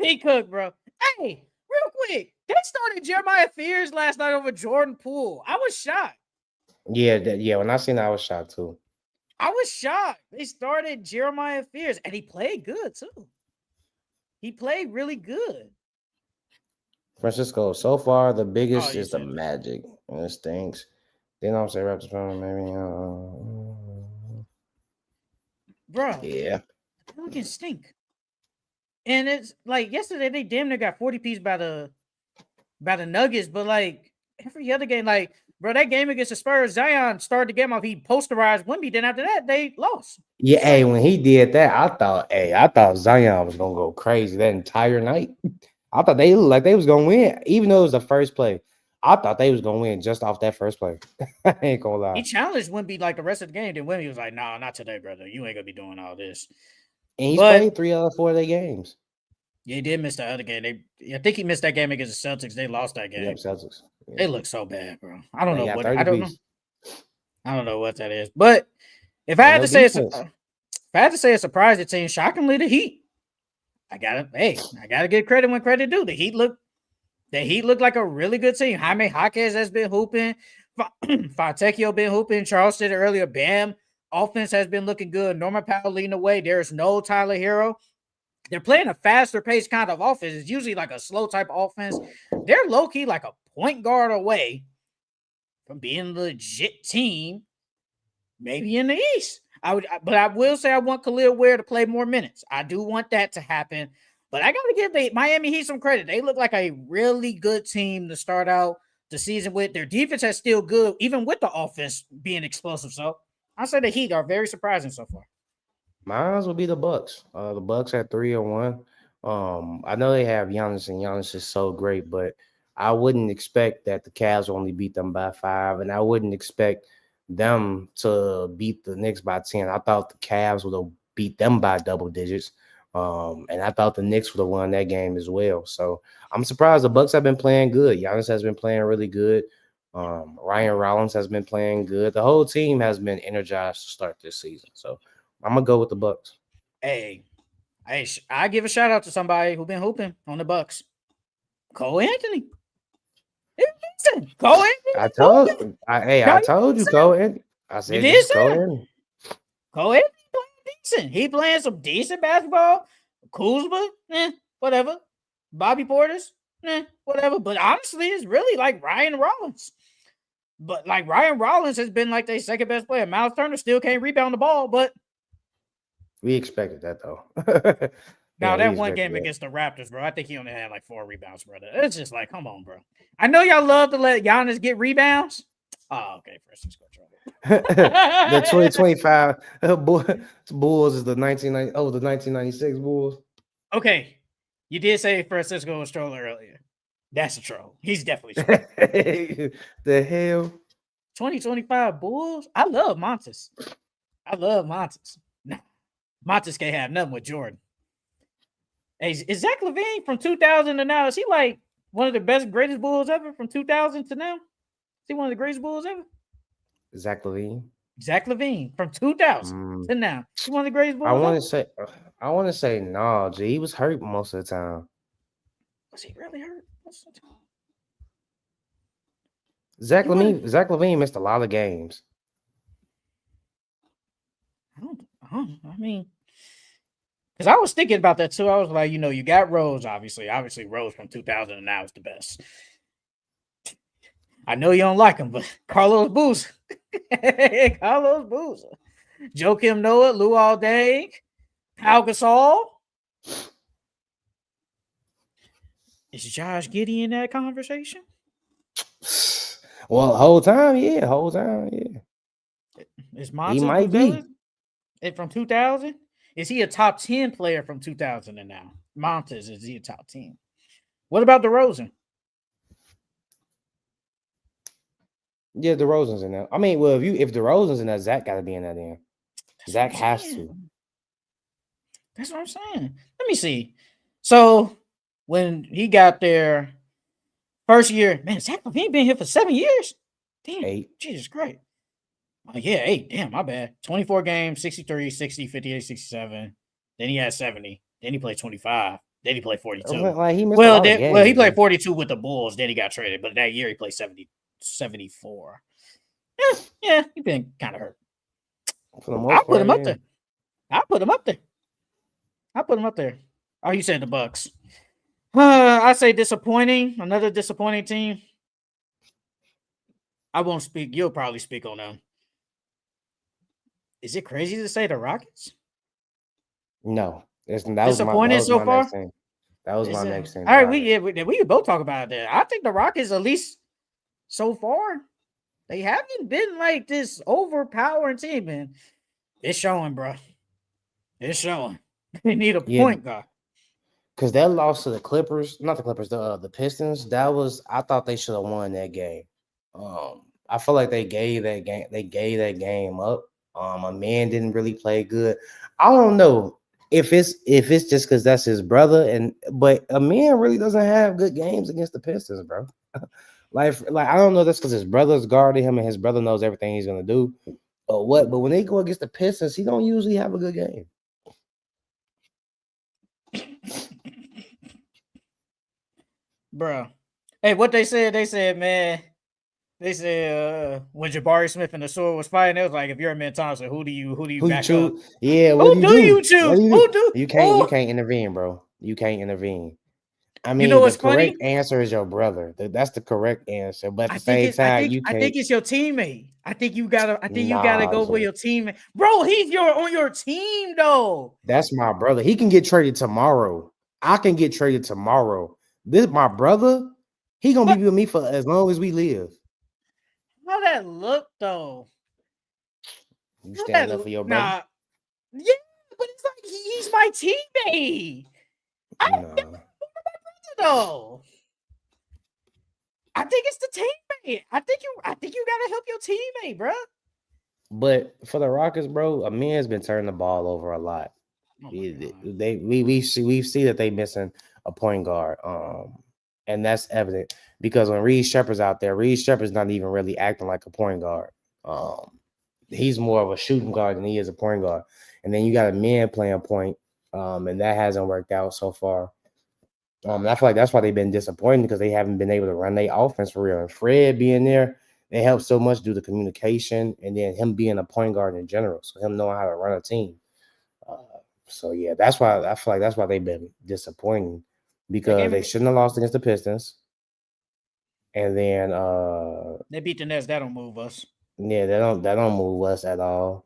He cooked, bro. Hey, real quick, they started Jeremiah Fears last night over Jordan Poole. I was shocked. Yeah. When I seen that, I was shocked too. I was shocked. They started Jeremiah Fears, and he played good too. He played really good. Francisco, so far the biggest is the Magic, and it stinks. Then I'll say Raptors, maybe. Bro, yeah, the Pelicans stink. And it's like yesterday they damn near got 40 piece by the Nuggets, but like every other game, like bro, that game against the Spurs, Zion started the game off. He posterized Wemby. Then after that, they lost. Yeah, hey, when he did that, I thought Zion was gonna go crazy that entire night. I thought they looked like they was gonna win, even though it was the first play. I thought they was gonna win just off that first play. I ain't gonna lie. He challenged Wemby like the rest of the game. Then Wemby was like, "Nah, not today, brother. You ain't gonna be doing all this." And he's played 3 out of 4 of their games. Yeah, he did miss the other game. I think he missed that game against the Celtics. They lost that game. Yep, Celtics. Yeah. They look so bad, bro. I don't know what. I don't know what that is. But if I had to say a surprise team, shockingly the Heat. I gotta give credit when credit due. The Heat look like a really good team. Jaime Jaquez has been hooping. Fontecchio been hooping. Charles said it earlier. Bam. Offense has been looking good. Norman Powell leading the way. There's no Tyler Hero. They're playing a faster paced kind of offense. It's usually like a slow type of offense. They're low key like a point guard away from being a legit team, maybe in the East. But I will say I want Khalil Ware to play more minutes. I do want that to happen. But I got to give the Miami Heat some credit. They look like a really good team to start out the season with. Their defense is still good, even with the offense being explosive. So I say the Heat are very surprising so far. Mine will be the Bucks. The Bucks at 3-1. I know they have Giannis, and Giannis is so great, but I wouldn't expect that the Cavs only beat them by 5, and I wouldn't expect them to beat the Knicks by 10. I thought the Cavs would have beat them by double digits. And I thought the Knicks would have won that game as well. So I'm surprised the Bucks have been playing good. Giannis has been playing really good. Ryan Rollins has been playing good. The whole team has been energized to start this season. So I'm gonna go with the Bucks. Hey, I give a shout out to somebody who's been hooping on the Bucks. Cole Anthony. Listen, Cole Anthony. I told you, Cole Anthony. I said it's Cole Anthony. Cole Anthony playing decent. He playing some decent basketball. Kuzma, whatever. Bobby Portis, whatever. But honestly, it's really like Ryan Rollins. But like Ryan Rollins has been like their second best player. Miles Turner still can't rebound the ball, but we expected that though. Now that one game against the Raptors, bro, I think he only had like 4 rebounds, brother. It's just like, come on, bro. I know y'all love to let Giannis get rebounds. Oh, okay, Francisco. The 2025 Bulls is the 1996 Bulls. Okay, you did say Francisco was trolling earlier. That's a troll. He's definitely trolling. The hell? 2025 Bulls? I love Montes. Nah, Montes can't have nothing with Jordan. Hey, is Zach LaVine from 2000 to now? Is he like one of the greatest Bulls ever from 2000 to now? Is he one of the greatest Bulls ever? Zach LaVine? Zach LaVine from 2000 Mm, to now. He's one of the greatest I Bulls want ever. to say, no. G, he was hurt most of the time. Was he really hurt? Most of the time? Zach He wasn't. Levine, Zach Levine missed a lot of games. I mean, because I was thinking about that too. I was like, you got Rose, obviously. Obviously, Rose from 2000 and now is the best. I know you don't like him, but Carlos Boozer. Carlos Boozer. Joakim Noah, Luol Deng, Pau Gasol. Is Josh Giddey in that conversation? Well, whole time, yeah. Is He Montes might be. from 2000? Is he a top 10 player from 2000 and now? Montes, is he a top 10? What about DeRozan? Yeah, DeRozan's in there. I mean, well, if DeRozan's in there, Zach got to be in that. Then That's Zach what I'm has saying. to. That's what I'm saying. Let me see. So when he got there, first year, man, Zach LaVine been here for 7 years. Damn, 8. Jesus Christ. Oh, yeah, 8. Damn, my bad. 24 games, 63, 60, 58, 67. Then he had 70. Then he played 25. Then he played 42. Like he missed a lot of games. He played 42 with the Bulls. Then he got traded. But that year he played 74. Yeah, he been kind of hurt. For the most I'll part, put him up yeah. there. I'll put him up there. Oh, you said the Bucks. I say disappointing. Another disappointing team. I won't speak. You'll probably speak on them. Is it crazy to say the Rockets? No, Disappointed so far? next thing. That was Is my it? next thing. All right, we could both talk about that. I think the Rockets, at least so far, they haven't been like this overpowering team, man. It's showing, bro. It's showing. They need a point guard. Because that loss to the Clippers, not the Clippers, the Pistons, I thought they should have won that game. I feel like they gave that game up. A man didn't really play good. I don't know if it's just because that's his brother, but a man really doesn't have good games against the Pistons, bro. like I don't know, that's because his brother's guarding him and his brother knows everything he's gonna do or what. But when they go against the Pistons, he don't usually have a good game. Bro. Hey, what they said, man, they said when Jabari Smith and the Sword was fighting, it was like, if you're a man Thompson, who do you back up? Yeah, what do you choose? Who do you can't intervene, bro. You can't intervene. I mean, you know the what's correct funny? answer is your brother. That's the correct answer. But at the I think same it's I time, think you I can't. think it's your teammate. I think you gotta Nah, go with your teammate. Bro, he's on your team though. that's my brother. He can get traded tomorrow. I can get traded tomorrow. This my brother. He gonna be with me for as long as we live. How that look though? You stand up for your brother? Nah. Yeah, but it's like he's my teammate. I don't get my brother though. I think it's the teammate. I think you gotta help your teammate, bro. But for the Rockets, bro, a man's been turning the ball over a lot. Oh We see that they missing a point guard. And that's evident because when Reed Shepherd's out there, Reed Shepherd's not even really acting like a point guard. He's more of a shooting guard than he is a point guard. And then you got a man playing point, and that hasn't worked out so far. I feel like that's why they've been disappointed because they haven't been able to run their offense for real. And Fred being there, it helps so much due to communication and then him being a point guard in general. So him knowing how to run a team. So yeah, that's why I feel like that's why they've been disappointing because they shouldn't have lost against the Pistons. And then they beat the Nets. That don't move us. Yeah, that don't move us at all.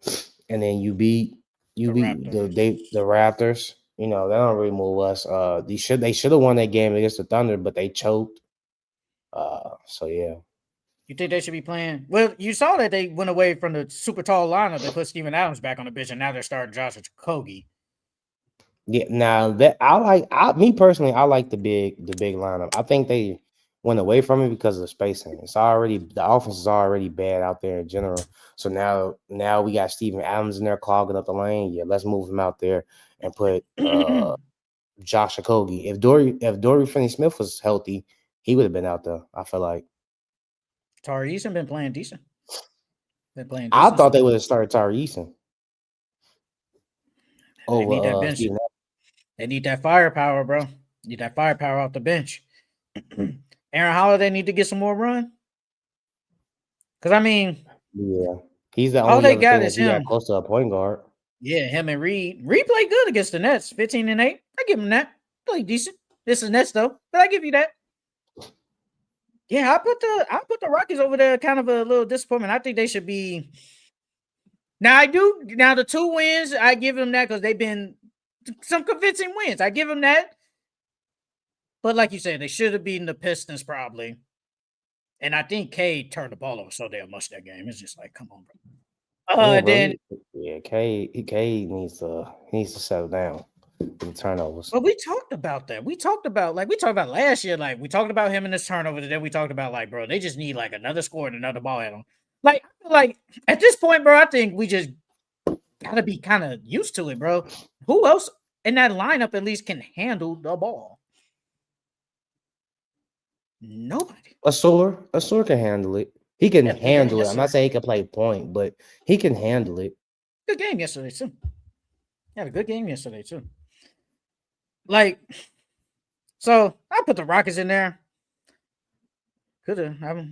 And then you beat the Raptors. You know, that don't really move us. They should have won that game against the Thunder, but they choked. So yeah. You think they should be playing? Well, you saw that they went away from the super tall lineup. They put Steven Adams back on the bench, and now they're starting Josh Okogie. Yeah, now that me personally, I like the big lineup. I think they went away from it because of the spacing. The offense is already bad out there in general. So now we got Steven Adams in there clogging up the lane. Yeah, let's move him out there and put Josh Okogie. If Dorian Finney-Smith was healthy, he would have been out there. I feel like Tari Eason been playing decent. They're playing I decent. thought they would have started Tari Eason They need that over bench. Steven. They need that firepower, bro. Need that firepower off the bench. Aaron Holiday need to get some more run. Because I mean, Yeah, he's the all only they other thing got that is you got him. close to a point guard. Yeah, him and Reed. Reed played good against the Nets, 15-8. I give him that. Played decent. This is Nets though, but I give you that. Yeah, I put the Rockets over there. Kind of a little disappointment. I think they should be. Now I do. Now the 2 wins, I give them that because they've been some convincing wins. I give them that. But like you said, they should have beaten the Pistons probably. And I think Cade turned the ball over so damn much that game. It's just like, come on, bro. Yeah, bro. Then K needs to settle down with the turnovers. but we talked about that. We talked about last year. Like we talked about him in this turnover. Then we talked about like, bro, they just need like another score and another ball at them. Like, I feel like at this point, bro, I think we just gotta be kind of used to it, bro. Who else in that lineup at least can handle the ball? Nobody. Asur can handle it. He can Yeah, handle it. yes, I'm not sir. saying he can play point, but he can handle it. Good game yesterday too. Had a good game yesterday too. Like, so I put the Rockets in there. Could have.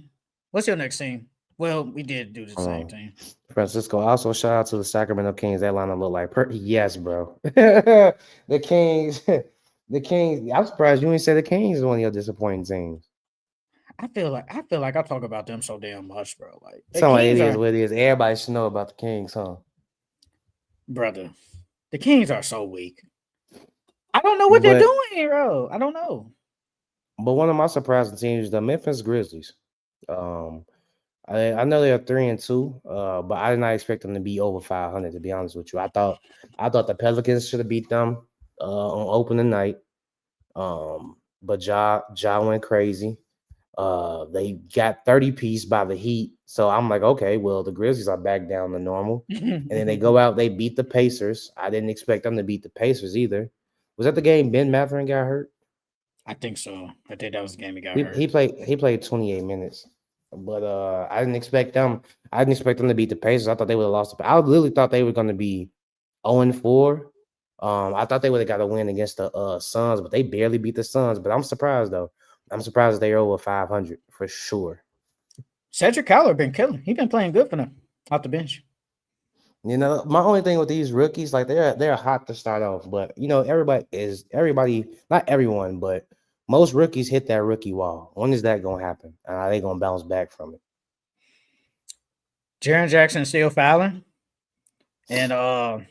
What's your next team? Well, we did do the same thing. Francisco. Also, shout out to the Sacramento Kings. That lineup look like yes, bro. The Kings. The Kings. I'm surprised you didn't say the Kings is one of your disappointing teams. I feel like I talk about them so damn much, bro. Like the Sound like it Kings is are, what it is. Everybody should know about the Kings, huh? brother. The Kings are so weak. I don't know what they're doing, bro. I don't know. But one of my surprising teams is the Memphis Grizzlies. I know they're 3-2, but I did not expect them to be over 500. To be honest with you, I thought the Pelicans should have beat them on opening night. But Ja went crazy. They got 30 piece by the Heat, so I'm like, okay, well the Grizzlies are back down to normal, and then they go out, they beat the Pacers. I didn't expect them to beat the Pacers either. Was that the game Ben Mathurin got hurt? I think so. I think that was the game he got He hurt. he played 28 minutes. But I didn't expect them. I didn't expect them to beat the Pacers. I thought they would have lost. I literally thought they were going to be 0-4. I thought they would have got a win against the Suns, but they barely beat the Suns. But I'm surprised though. I'm surprised they're over 500 for sure. Cedric Cowler been killing. He been playing good for them off the bench. You know, my only thing with these rookies, like they're hot to start off, but you know, everybody, not everyone, but most rookies hit that rookie wall. When is that gonna happen? And are they gonna bounce back from it? Jaren Jackson still fouling. And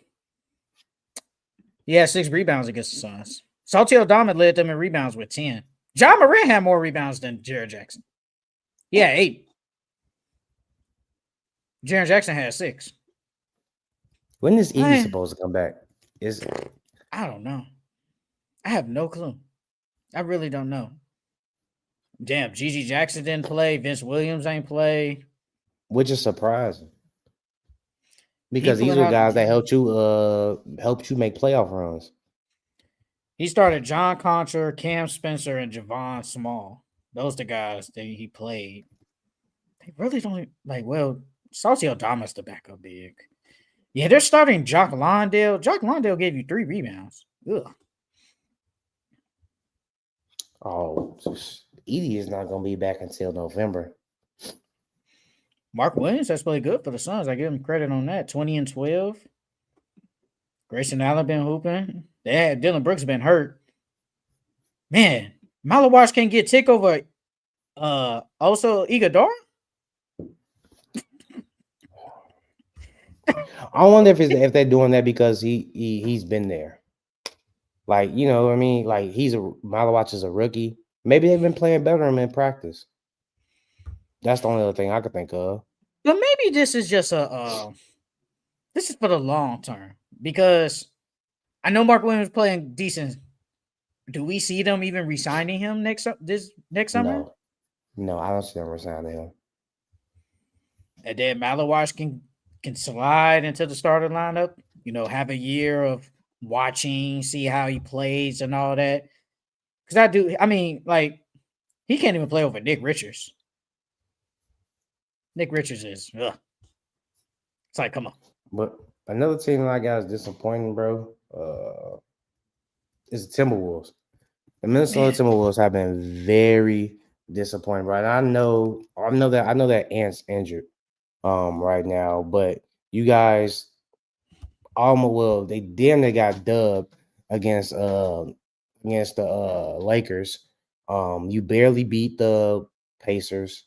he had 6 rebounds against the Suns. Salty Aldama led them in rebounds with 10. John Moran had more rebounds than Jaren Jackson. Yeah, 8. Jaren Jackson had 6. When is Edie supposed to come back? I don't know. I have no clue. I really don't know. Damn, Gigi Jackson didn't play. Vince Williams ain't play. Which is surprising. Because these were guys that helped you make playoff runs. He started John Contra, Cam Spencer, and Javon Small. Those the guys that he played. They really don't like. Well, Salty Aldama's the backup big. Yeah, they're starting Jock Londale. Jock Londale gave you 3 rebounds. Ugh. Oh, Edie is not going to be back until November. Mark Williams has played good for the Suns. I give him credit on that. 20 and 12. Grayson Allen been hooping. They had Dylan Brooks been hurt. Man, Malawash can't get tick over also Iguodala. I wonder if they're doing that because he's been there. Like, you know what I mean? Like Malawash is a rookie. Maybe they've been playing better than him in practice. That's the only other thing I could think of. But maybe this is just this is for the long term because I know Mark Williams playing decent. Do we see them even re-signing him next summer? No, I don't see them re-signing him. And then Malawash can slide into the starting lineup. You know, have a year of watching, see how he plays and all that. Because I mean, like, he can't even play over Nick Richards. Nick Richards is, ugh. It's like, come on. But another team that I got is disappointing, bro. Is the Timberwolves. The Minnesota Timberwolves have been very disappointing, right? I know that Ant's injured right now, but you guys they damn they got dubbed against the Lakers. You barely beat the Pacers.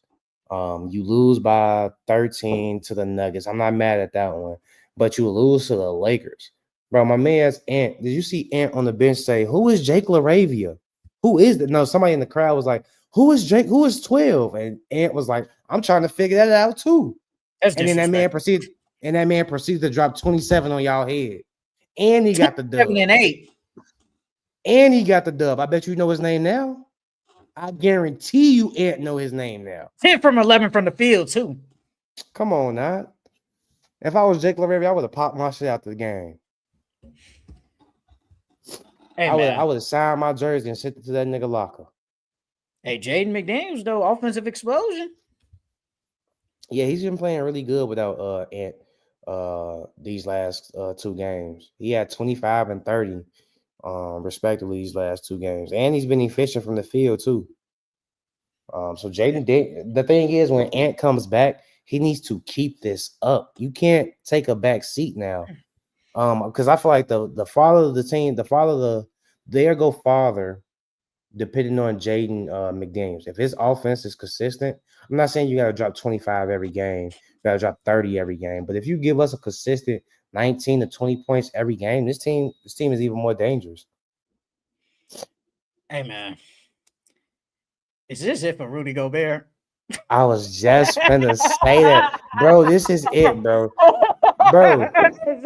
You lose by 13 to the Nuggets. I'm not mad at that one, but you lose to the Lakers. Bro, my man's Ant. Did you see Ant on the bench say, "Who is Jake LaRavia? Who is that?" No, somebody in the crowd was like, "Who is Jake? Who is 12?" And Ant was like, "I'm trying to figure that out too." That's And then that man proceeds to drop 27 on y'all head. And he got the dub. 7 and 8. And he got the dub. I bet you know his name now. I guarantee you Ant know his name now. 10 from 11 from the field, too. Come on, now. If I was Jake LaRavia, I would have popped my shit out the game. Hey, I would have signed my jersey and sent it to that nigga locker. Hey, Jaden McDaniels, though, offensive explosion. Yeah, he's been playing really good without Ant these last 2 games. He had 25 and 30 respectively these last 2 games. And he's been efficient from the field too. So Jaden did. The thing is, when Ant comes back, he needs to keep this up. You can't take a back seat now. Because I feel like the father of the team, they'll go farther depending on Jaden McDaniels. If his offense is consistent, I'm not saying you got to drop 25 every game, you got to drop 30 every game. But if you give us a consistent 19 to 20 points every game, this team is even more dangerous. Hey, man. Is this it for Rudy Gobert? I was just finna say that. Bro, this is it, bro. Bro,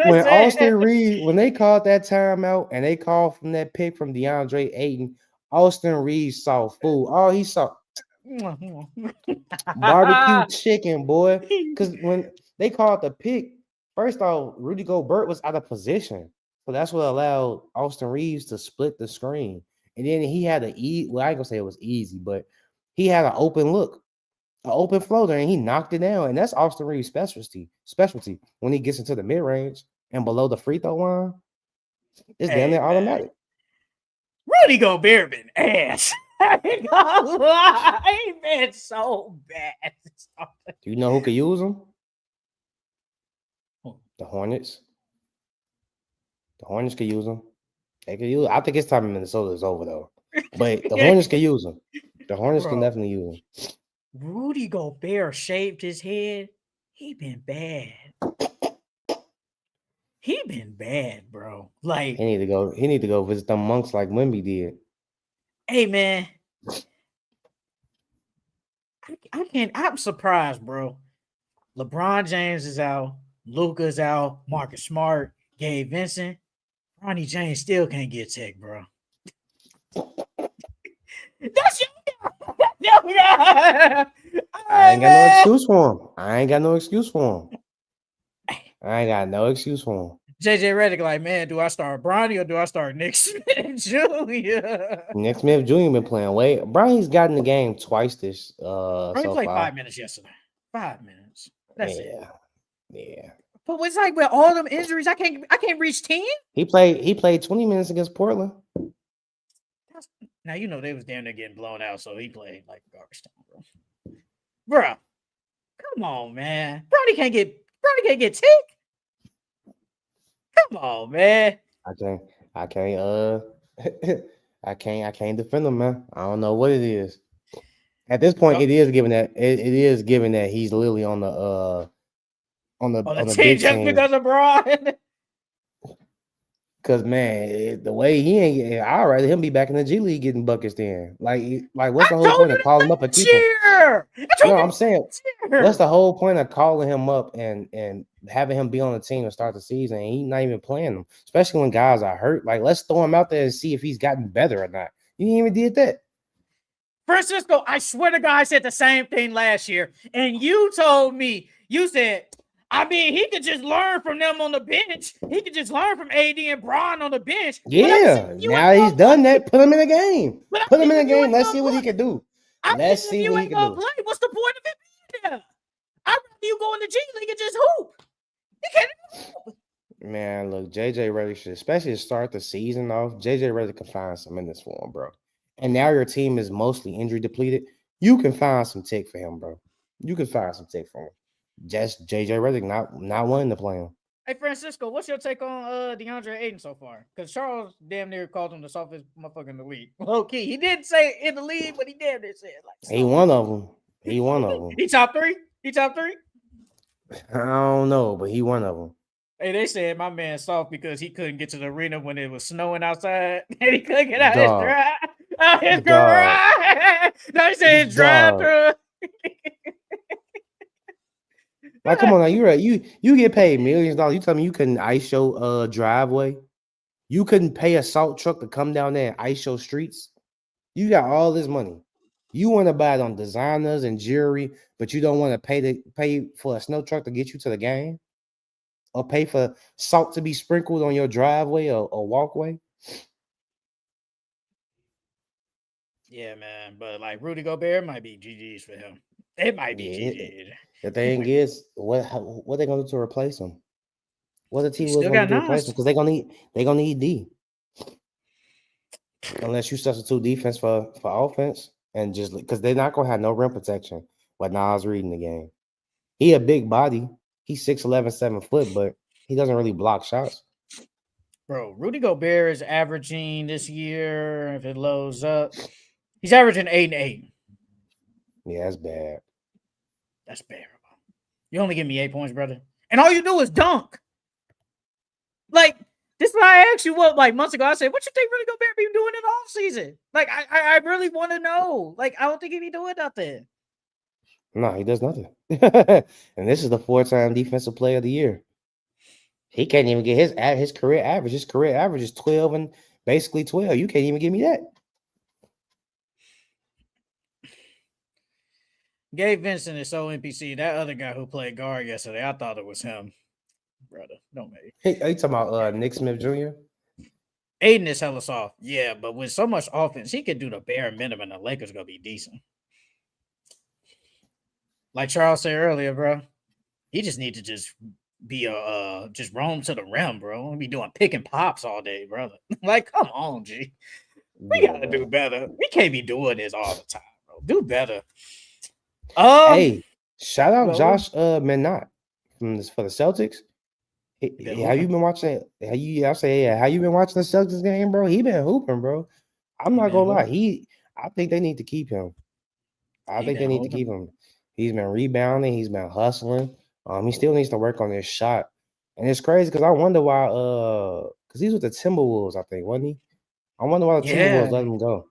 when Austin Reeves, when they called that timeout and they called from that pick from DeAndre Ayton, Austin Reeves saw food. Oh, he saw barbecue chicken, boy. Because when they called the pick, first off, Rudy Gobert was out of position. So that's what allowed Austin Reeves to split the screen. And then he had I ain't gonna say it was easy, but he had an open look, an open floater, and he knocked it down. And that's Austin Reeves' specialty. When he gets into the mid-range and below the free throw line, it's damn near automatic. Rudy Gobert been ass. I ain't gonna lie. He been so bad. Do you know who could use him? The Hornets. The Hornets could use him. They could use. I think his time in Minnesota is over though. But the Hornets can use him. The Hornets can definitely use him. Rudy Gobert shaved his head. He been bad. He been bad, bro. Like he need to go visit them monks like Wemby did. Hey, man. I'm surprised, bro. LeBron James is out. Luka's out. Marcus Smart. Gabe Vincent. Ronnie James still can't get tech, bro. That's your guy. I ain't got no excuse for him. I ain't got no excuse for him. JJ Redick, like, man, do I start Bronny or do I start Nick Smith Jr.? Nick Smith Jr. been playing way. Bronny's got in the game twice this Bronny so played far. 5 minutes yesterday. 5 minutes. That's it. Yeah. But it's like with all them injuries, I can't reach 10. He played 20 minutes against Portland. Now you know they was damn near getting blown out, so he played like garbage time, bro. Come on, man. Bronny can't get tick. Come on, man. I can't defend him, man. I don't know what it is. At this point, it is given that he's literally on the team just because of Bron. Because man, the way he ain't, I'd rather him be back in the G League getting buckets then. Like what's the whole point of calling him up and keeping him? No, I'm saying what's the whole point of calling him up and having him be on the team and start the season and he's not even playing them, especially when guys are hurt. Like, let's throw him out there and see if he's gotten better or not. You ain't even did that. Francisco, I swear to God, I said the same thing last year, and you told me, you said, I mean, he could just learn from them on the bench. He could just learn from AD and Bron on the bench. Yeah, now he's done that. Put him in the game. Put him in the game. Let's see what he can do. Let's see what he can do. What's the point of it being there? I'd rather you go in the G League and just hoop. look, JJ Redick should, especially to start the season off, JJ Redick can find some minutes for him, bro. And now your team is mostly injury depleted. You can find some tick for him, bro. You can find some tick for him. Just JJ Redick not wanting to play him. Hey, Francisco, what's your take on DeAndre Ayton so far? Because Charles damn near called him the softest motherfucker in the league. Low key. He didn't say in the league, but he damn near said like He one of them. He one of them. He top three? He top three? I don't know, but he one of them. Hey, they said my man soft because he couldn't get to the arena when it was snowing outside, and he couldn't get out his drive. Out his garage. No, he said his drive through. Like, come on now, you get paid millions of dollars. You tell me you couldn't ice your driveway? You couldn't pay a salt truck to come down there and ice your streets? You got all this money. You want to buy it on designers and jewelry, but you don't want to pay for a snow truck to get you to the game? Or pay for salt to be sprinkled on your driveway or walkway? Yeah, man. But like Rudy Gobert might be GG's for him. It might be GG's. The thing is, what they gonna do to replace him? What the team was gonna do to replace him? Because they gonna need D. Unless you substitute defense for offense, and just because they're not gonna have no rim protection with Nas Reed in the game. He a big body. He's 6'11", 7 foot, but he doesn't really block shots. Bro, Rudy Gobert is averaging this year, if it loads up, he's averaging 8 and 8. Yeah, that's bad. That's bad. You only give me 8 points, brother. And all you do is dunk. Like, this is why I asked you what, like, months ago. I said, what you think Rudy Gobert be doing in the offseason? Like, I really want to know. Like, I don't think he be doing nothing. No, he does nothing. And this is the 4-time defensive player of the year. He can't even get his career average. His career average is 12 and basically 12. You can't even give me that. Gabe Vincent is so NPC. That other guy who played guard yesterday, I thought it was him. Brother, don't make it. Hey, are you talking about Nick Smith Jr.? Aiden is hella soft. Yeah, but with so much offense, he could do the bare minimum. The Lakers going to be decent. Like Charles said earlier, bro, he just need to just be just roam to the rim, bro. We'll be doing pick and pops all day, brother. Like, come on, G. We gotta do better. We can't be doing this all the time, bro. Do better. Hey, shout out Josh Minott for the Celtics. Have you been watching? How you been watching the Celtics game, bro? He been hooping, bro. I'm not gonna lie. I think they need to keep him. I think they need to keep him. He's been rebounding. He's been hustling. He still needs to work on his shot. And it's crazy because I wonder why. Because he's with the Timberwolves, I think, wasn't he? I wonder why the Timberwolves let him go.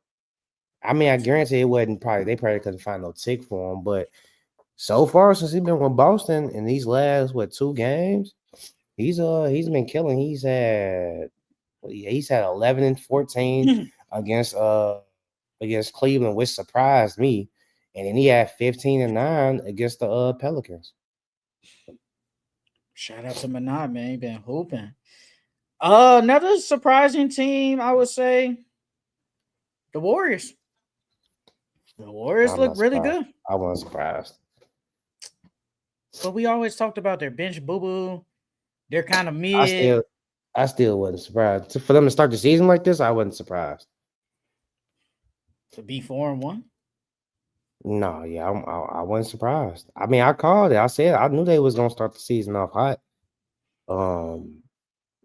I mean, I guarantee it wasn't they probably couldn't find no tick for him. But so far, since he's been with Boston in these last 2 games, he's been killing. He's had 11 and 14 against Cleveland, which surprised me. And then he had 15 and 9 against the Pelicans. Shout out to Minot, man. He been hooping. Another surprising team, I would say, the Warriors. The Warriors look really good. I wasn't surprised. But we always talked about their bench boo-boo. They're kind of mid. I still wasn't surprised. For them to start the season like this, I wasn't surprised. To be 4-1? No, yeah, I wasn't surprised. I mean, I called it. I said I knew they was gonna start the season off hot.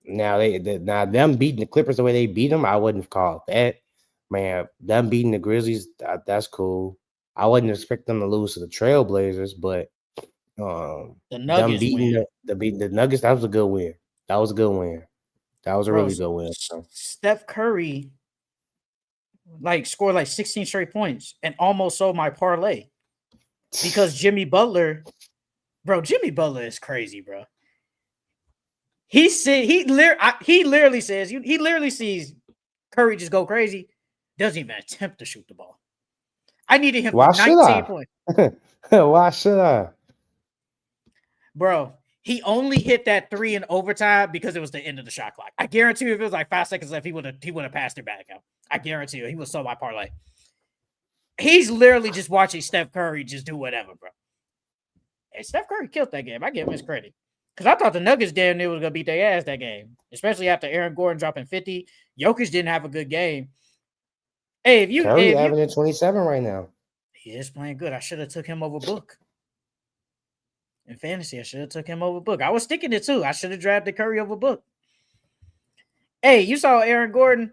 Now them beating the Clippers the way they beat them, I wouldn't have called that. Man, them beating the Grizzlies, that's cool. I wouldn't expect them to lose to the Trailblazers, but the Nuggets the Nuggets, that was a good win. That was a good win. That was a really good win. So. Steph Curry scored 16 straight points and almost sold my parlay because Jimmy Butler is crazy, bro. He literally says he literally sees Curry just go crazy, doesn't even attempt to shoot the ball. I needed him for 19 points. Why should I? Bro, he only hit that 3 in overtime because it was the end of the shot clock. I guarantee you if it was 5 seconds left, he would have passed it back out. I guarantee you he would sell my parlay. He's literally just watching Steph Curry just do whatever, bro. And Steph Curry killed that game. I give him his credit. Because I thought the Nuggets damn near was gonna beat their ass that game, especially after Aaron Gordon dropping 50. Jokic didn't have a good game. Hey, if you, Curry averaging 27 right now. He is playing good. I should have took him over Book. In fantasy, I should have took him over Book. I was sticking it too. I should have drafted Curry over Book. Hey, you saw Aaron Gordon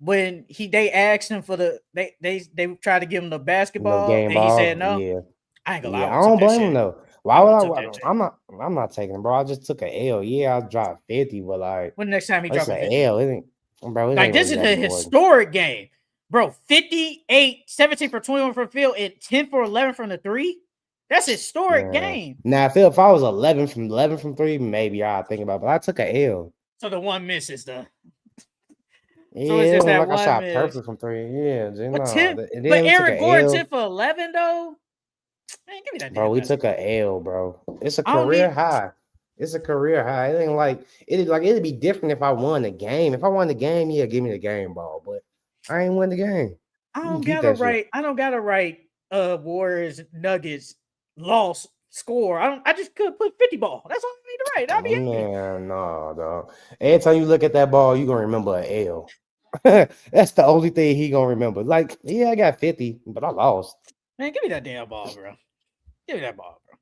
when they asked him for they tried to give him the basketball game and ball. he said no. Yeah. I ain't gonna Yeah, lie. I don't blame him though. Why would I? That I'm not taking him, bro. I just took an L. Yeah, I dropped 50, but like, when the next time he it's dropped an 50? L. It ain't, bro. It Like ain't this really is a that important. historic game, bro. 58, 17 for 21 from field, and 10 for 11 from the three. That's a historic game. Now, if I was 11 from 3, maybe I'd think about it, but I took an L. So the one miss is the. Yeah, So it's just that like one I shot miss. perfect from 3. Yeah, But, and but Aaron Gordon L. 10 for 11 though. Man, give me that. Bro, we took an L, bro. It's a career high. It's a career high. It ain't like it'd be different if I won the game. If I won the game, yeah, give me the game ball. But I ain't win the game. I don't gotta write Warriors Nuggets loss score. I just could put 50 ball. That's all I need to write. I'll be man, no, dog. Every time you look at that ball, you gonna remember an L. That's the only thing he gonna remember. Like, yeah, I got 50, but I lost. Man, give me that damn ball, bro. Give me that ball, bro.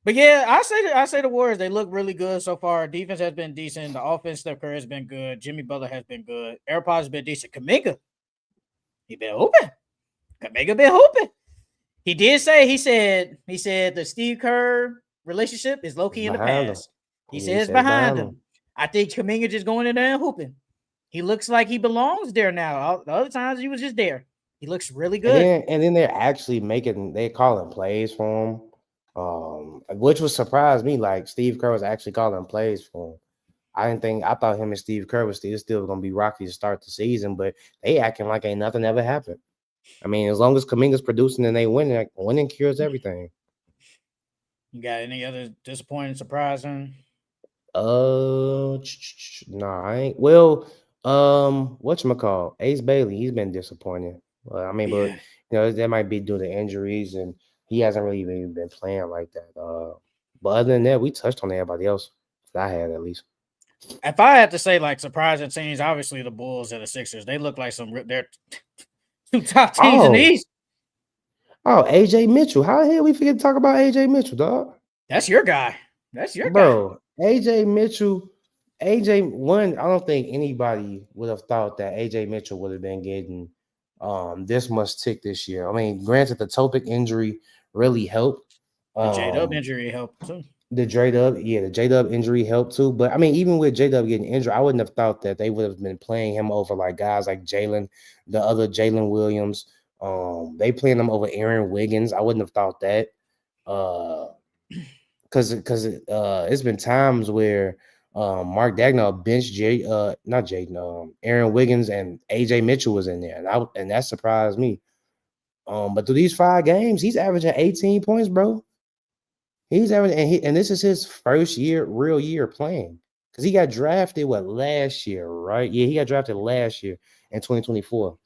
But yeah, I say the Warriors, they look really good so far. Defense has been decent. The offense, Steph Curry has been good. Jimmy Butler has been good. AirPods has been decent. Kaminga, he been hooping. Kaminga been hooping. He did say, he said the Steve Kerr relationship is low-key in the past. He says behind him. I think Kaminga just going in there and hooping. He looks like he belongs there now. The other times he was just there. He looks really good. And then they're actually they're calling plays for him. Which would surprise me. Like Steve Kerr was actually calling plays for him. I thought him and Steve Kerr was still gonna be rocky to start the season, but they acting like ain't nothing ever happened. I mean, as long as Kaminga's producing and they win, like, winning cures everything. You got any other disappointing, surprising? No, I ain't. Well, whatchamacall? Ace Bailey, he's been disappointing. I mean, but that might be due to injuries, and he hasn't really even been playing like that. But other than that, we touched on everybody else that I had at least. If I had to say like surprising teams, obviously the Bulls and the Sixers, they look like they're two top teams in the East. Oh, AJ Mitchell. How the hell we forget to talk about AJ Mitchell, dog? That's your guy. That's your guy. AJ Mitchell. I don't think anybody would have thought that AJ Mitchell would have been getting this much tick this year. I mean, granted, the Topic injury really helped. The J-Dub injury helped too. The J-Dub injury helped too. But I mean, even with J-Dub getting injured, I wouldn't have thought that they would have been playing him over like guys like Jalen, the other Jalen Williams. They playing him over Aaron Wiggins. I wouldn't have thought that. Because it's been times where Mark Dagnall benched Aaron Wiggins and AJ Mitchell was in there, and that surprised me. But through these 5 games, he's averaging 18 points, bro. He's averaging, and this is his first real year playing, because he got drafted last year, right? Yeah, he got drafted last year in 2024.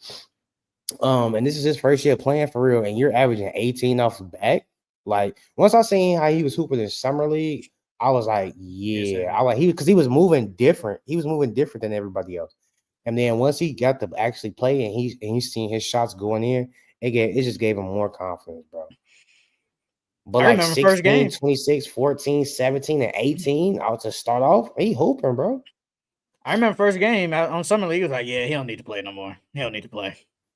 And this is his first year playing for real, and you're averaging 18 off the back. Like, once I seen how he was hooping in summer league, I was like, yeah, because he was moving different. He was moving different than everybody else. And then once he got to actually play and he's seen his shots going in, it just gave him more confidence, bro. But like 16, 26, 14, 17, and 18 out to start off, he hooping, bro. I remember first game on summer league, he was like, yeah, he don't need to play no more. He don't need to play.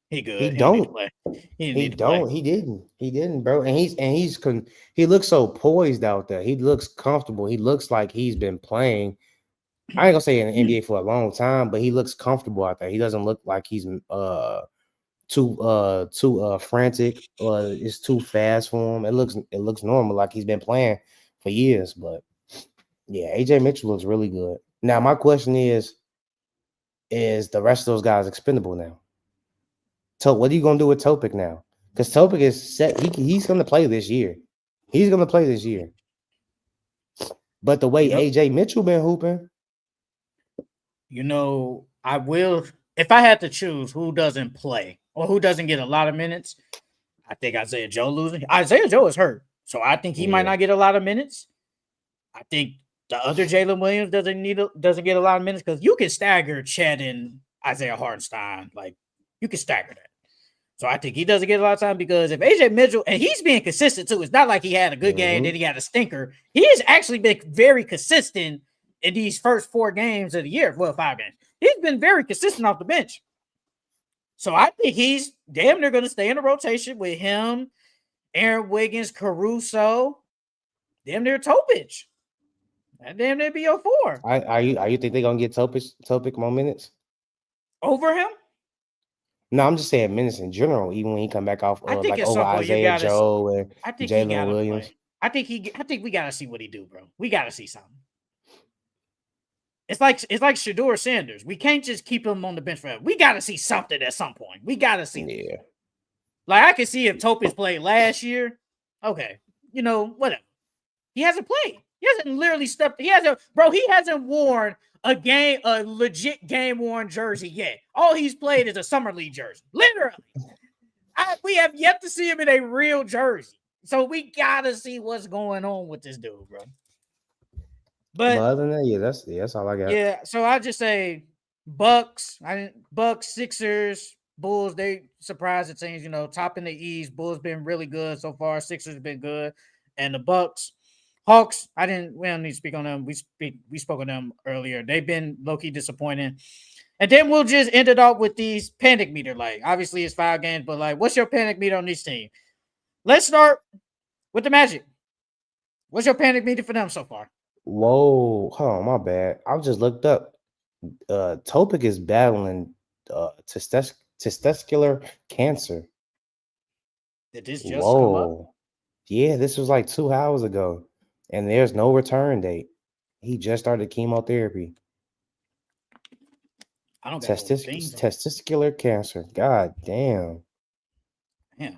He good. He don't. He didn't, bro. And he looks so poised out there. He looks comfortable. He looks like he's been playing. I ain't gonna say in the NBA for a long time, but he looks comfortable out there. He doesn't look like he's too frantic or it's too fast for him. It looks normal, like he's been playing for years. But yeah, AJ Mitchell looks really good. Now my question is the rest of those guys expendable now? So what are you gonna do with Topic now? Because Topic is set. He's gonna play this year. But the way AJ Mitchell been hooping, I will. If I had to choose who doesn't play or who doesn't get a lot of minutes, I think Isaiah Joe losing. Isaiah Joe is hurt, so I think he might not get a lot of minutes. I think The other Jalen Williams doesn't get a lot of minutes because you can stagger Chet and Isaiah Hartenstein. Like you can stagger that. So I think he doesn't get a lot of time because if AJ Mitchell, and he's being consistent too, it's not like he had a good game, then he had a stinker. He has actually been very consistent in these first 4 games of the year. Well, 5 games. He's been very consistent off the bench. So I think he's damn near going to stay in the rotation with him, Aaron Wiggins, Caruso, damn near Topic. That damn near be your 4. Are you think they're gonna get Topic more minutes over him? No, I'm just saying minutes in general. Even when he come back off, I think like at over some point Isaiah Joe and I think Jalen Williams. Play. I think we gotta see what he do, bro. We gotta see something. It's like Shedeur Sanders. We can't just keep him on the bench forever. We gotta see something at some point. We gotta see. Yeah. Like I can see if Topic played last year. Okay, whatever. He hasn't played. He hasn't literally stepped. He hasn't worn a legit game worn jersey yet. All he's played is a summer league jersey. Literally. We have yet to see him in a real jersey. So we gotta see what's going on with this dude, bro. But other than that, that's all I got. Yeah, so I just say Bucks, Sixers, Bulls, they surprised the teams, top in the East. Bulls been really good so far. Sixers been good. And the Bucks, Hawks, we don't need to speak on them. We spoke on them earlier. They've been low-key disappointing. And then we'll just end it off with these panic meter. Like, obviously it's 5 games, but like, what's your panic meter on this team? Let's start with the Magic. What's your panic meter for them so far? Whoa, hold on, my bad. I just looked up. Topic is battling testicular cancer. Did this just come up? Yeah, this was like 2 hours ago, and there's no return date. He just started chemotherapy. I don't testicular cancer. God damn. Yeah.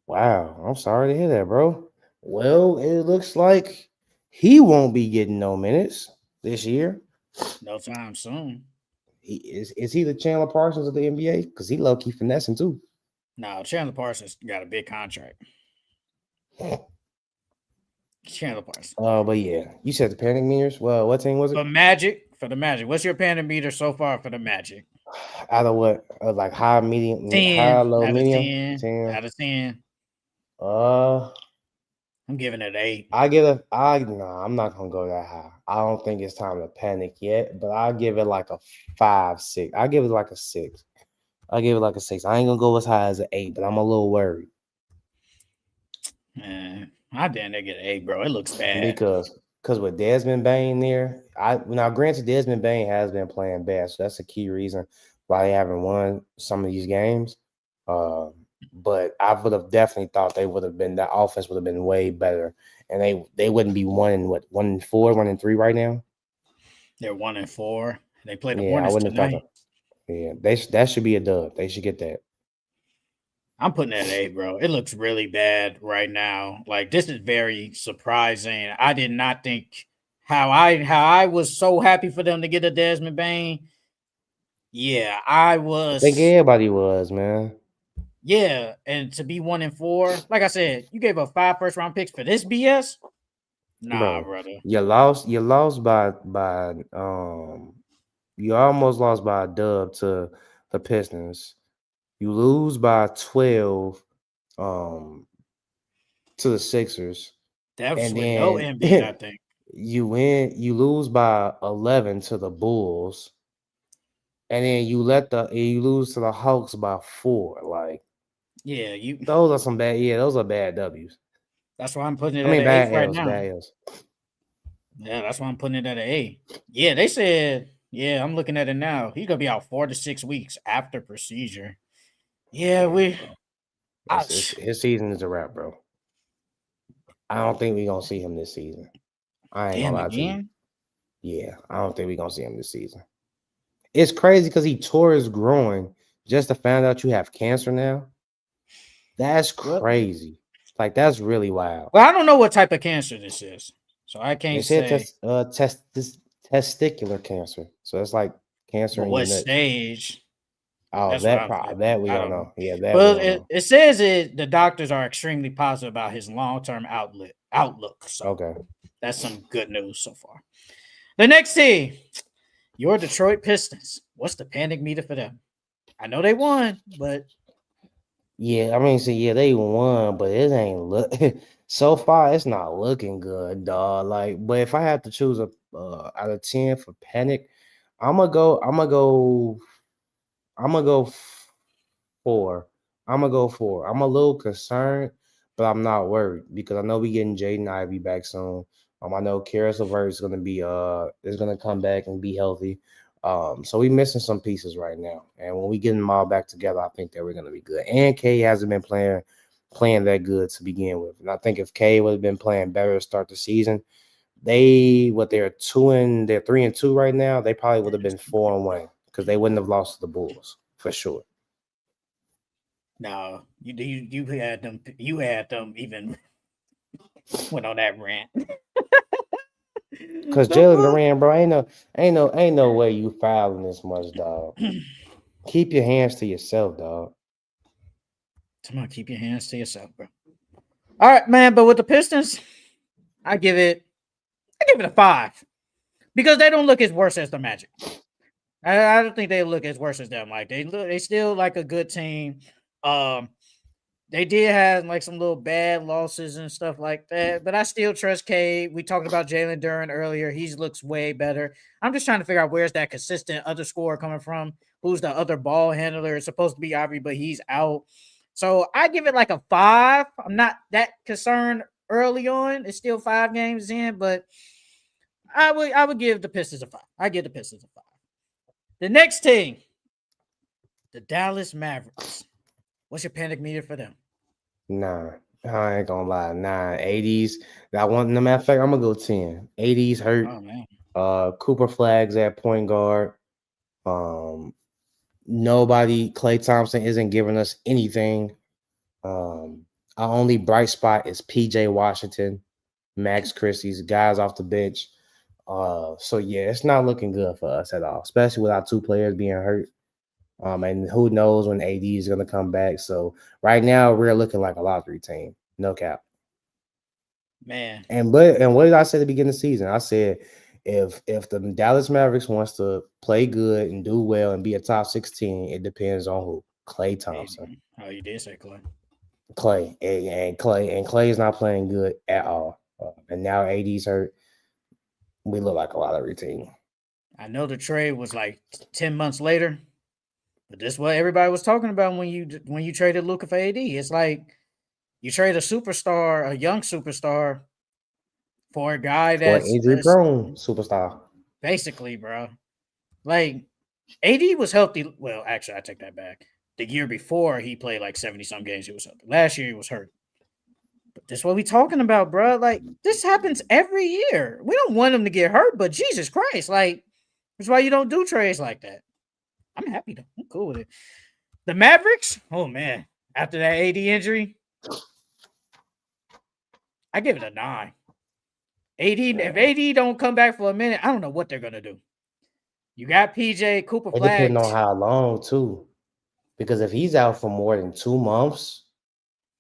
Wow, I'm sorry to hear that, bro. Well, it looks like he won't be getting no minutes this year. No time soon. Is he the Chandler Parsons of the NBA? Because he low-key finessing too. No, Chandler Parsons got a big contract. Chandler Parsons. But yeah, you said the panic meters. Well, what team was it? For the Magic. What's your panic meter so far for the Magic? Out of what? Like high, medium, 10, high, low, medium? 10. Out of 10. I'm giving it 8. I'm not gonna go that high. I don't think it's time to panic yet, but I'll give it like a 5, 6. I'll give it like a 6. I ain't gonna go as high as an 8, but I'm a little worried. Man, I damn near get an 8, bro. It looks bad. Because with Desmond Bane there, now granted Desmond Bane has been playing bad, so that's a key reason why they haven't won some of these games. But I would have definitely thought that offense would have been way better, and they wouldn't be 1-4, 1-3 right now. They're 1-4. They play the Hornets tonight. Yeah, that should be a dub. They should get that. I'm putting that 8, bro. It looks really bad right now. Like, this is very surprising. I did not think how I was so happy for them to get a Desmond Bane. Yeah, I was. I think everybody was, man. Yeah, and to be 1-4, like I said, you gave up 5 first-round picks for this BS. Nah, brother. You lost by you almost lost by a dub to the Pistons. You lose by 12 to the Sixers. That was with no Embiid, I think. You lose by 11 to the Bulls. And then you lose to the Hawks by 4. Like, yeah, those are bad W's. That's why I'm putting it at 8 right now. Bad L's. Yeah, that's why I'm putting it at an 8. Yeah, they said, yeah, I'm looking at it now. He's gonna be out 4 to 6 weeks after procedure. Yeah, his season is a wrap, bro. I don't think we're gonna see him this season. I ain't gonna lie to you. Yeah, I don't think we're gonna see him this season. It's crazy because he tore his groin just to find out you have cancer now. That's crazy. Like, that's really wild. Well, I don't know what type of cancer this is, so I can't say. Testicular cancer. So it's like cancer in your nuts. What stage? Oh, that we don't know. Yeah, that. Well, it says the doctors are extremely positive about his long-term outlook. So. Okay. That's some good news so far. The next team, your Detroit Pistons. What's the panic meter for them? I know they won, but Yeah, I mean, so yeah, they won, but it ain't look so far. It's not looking good, dog. Like, but if I had to choose a out of 10 for panic, I'm gonna go. I'm gonna go. I'm gonna go 4. I'm gonna go 4. I'm a little concerned, but I'm not worried because I know we getting Jaden Ivey back soon. I know Karis LeVert is gonna come back and be healthy. So we missing some pieces right now, and when we get them all back together, I think that we're gonna be good. And K hasn't been playing that good to begin with, and I think if K would have been playing better to start the season, they're 3-2 right now. They probably would have been 4-1 because they wouldn't have lost to the Bulls for sure. no, you had them. You had them even went on that rant. Cause The Jalen Bulls. Duran, bro, ain't no way you fouling this much, dog. Keep your hands to yourself, dog. Come on, keep your hands to yourself, bro. All right, man. But with the Pistons, I give it a 5 because they don't look as worse as the Magic. I don't think they look as worse as them. Like they still like a good team. Um, they did have like some little bad losses and stuff like that, but I still trust K. We talked about Jalen Duran earlier. He looks way better. I'm just trying to figure out where's that consistent other scorer coming from. Who's the other ball handler? It's supposed to be Aubrey, but he's out. So I give it like a 5. I'm not that concerned early on. It's still 5 games in, but I would give the Pistons a 5. I give the Pistons a 5. The next team, the Dallas Mavericks. What's your panic meter for them? Nah, I ain't gonna lie. Nah, 80s. That one, no matter of fact, I'm gonna go 10. 80s hurt. Oh man. Cooper Flags at point guard. Um, Nobody. Klay Thompson isn't giving us anything. Our only bright spot is PJ Washington, Max Christie's guys off the bench. So yeah, it's not looking good for us at all, especially with our 2 players being hurt. And who knows when AD is gonna come back. So right now we're looking like a lottery team. No cap. Man. And what did I say at the beginning of the season? I said if the Dallas Mavericks wants to play good and do well and be a top 16, it depends on who. Klay Thompson. Oh, you did say Clay. Clay is not playing good at all. And now AD's hurt. We look like a lottery team. I know the trade was like 10 months later, but this is what everybody was talking about when you traded Luka for AD. It's like you trade a superstar, a young superstar, for a guy For an that's injury prone superstar. basically, bro. Like AD was healthy. Well, actually, I take that back. The year before, he played like 70 some games. He was healthy. Last year, he was hurt. But this is what we talking about, bro. Like this happens every year. We don't want him to get hurt, but Jesus Christ, like that's why you don't do trades like that. I'm happy though. I'm cool with it. The Mavericks, oh man, after that AD injury, I give it a 9. If AD don't come back for a minute, I don't know what they're gonna do. You got PJ Cooper It depends on Flags. how long too. Because if he's out for more than 2 months,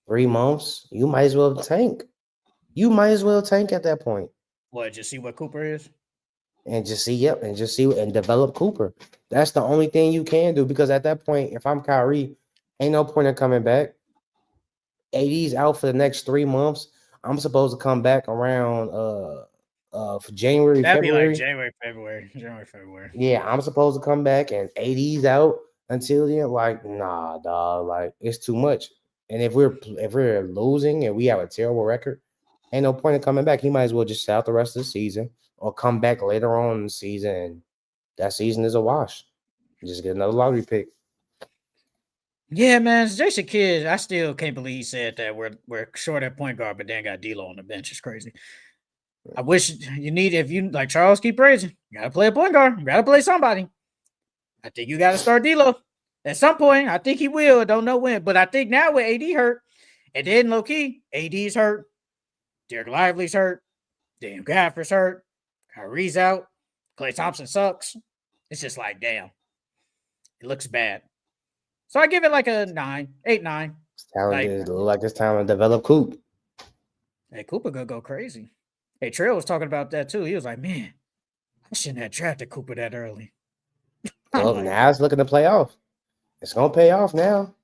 3 months, you might as well tank. You might as well tank at that point. What? Just see what Cooper is. And just see, and develop Cooper. That's the only thing you can do because at that point, if I'm Kyrie, ain't no point in coming back. AD's out for the next 3 months. I'm supposed to come back around for January, That'd be like February. January, February. Yeah, I'm supposed to come back and AD's out until then. Like, nah, dog. Like, it's too much. And if we're losing and we have a terrible record, ain't no point in coming back. He might as well just sit out the rest of the season or come back later on in the season. And that season is a wash. Just get another lottery pick. Yeah, man, Jason Kidd. I still can't believe he said that we're short at point guard, but then got D'Lo on the bench. It's crazy. I wish if you like Charles keep praising, you gotta play a point guard. You gotta play somebody. I think you gotta start D'Lo at some point. I think he will. I don't know when, but I think now with AD hurt, and then low key, AD's hurt, Derek Lively's hurt, Daniel Gafford's hurt, Kyrie's out, Klay Thompson sucks. It's just like damn, it looks bad. So I give it like a 9, 8, 9. It's time to develop Coop. Hey, Cooper gonna go crazy. Hey, Trail was talking about that too. He was like, "Man, I shouldn't have drafted Cooper that early." I'm Well, like, now it's looking to play off. It's gonna pay off now,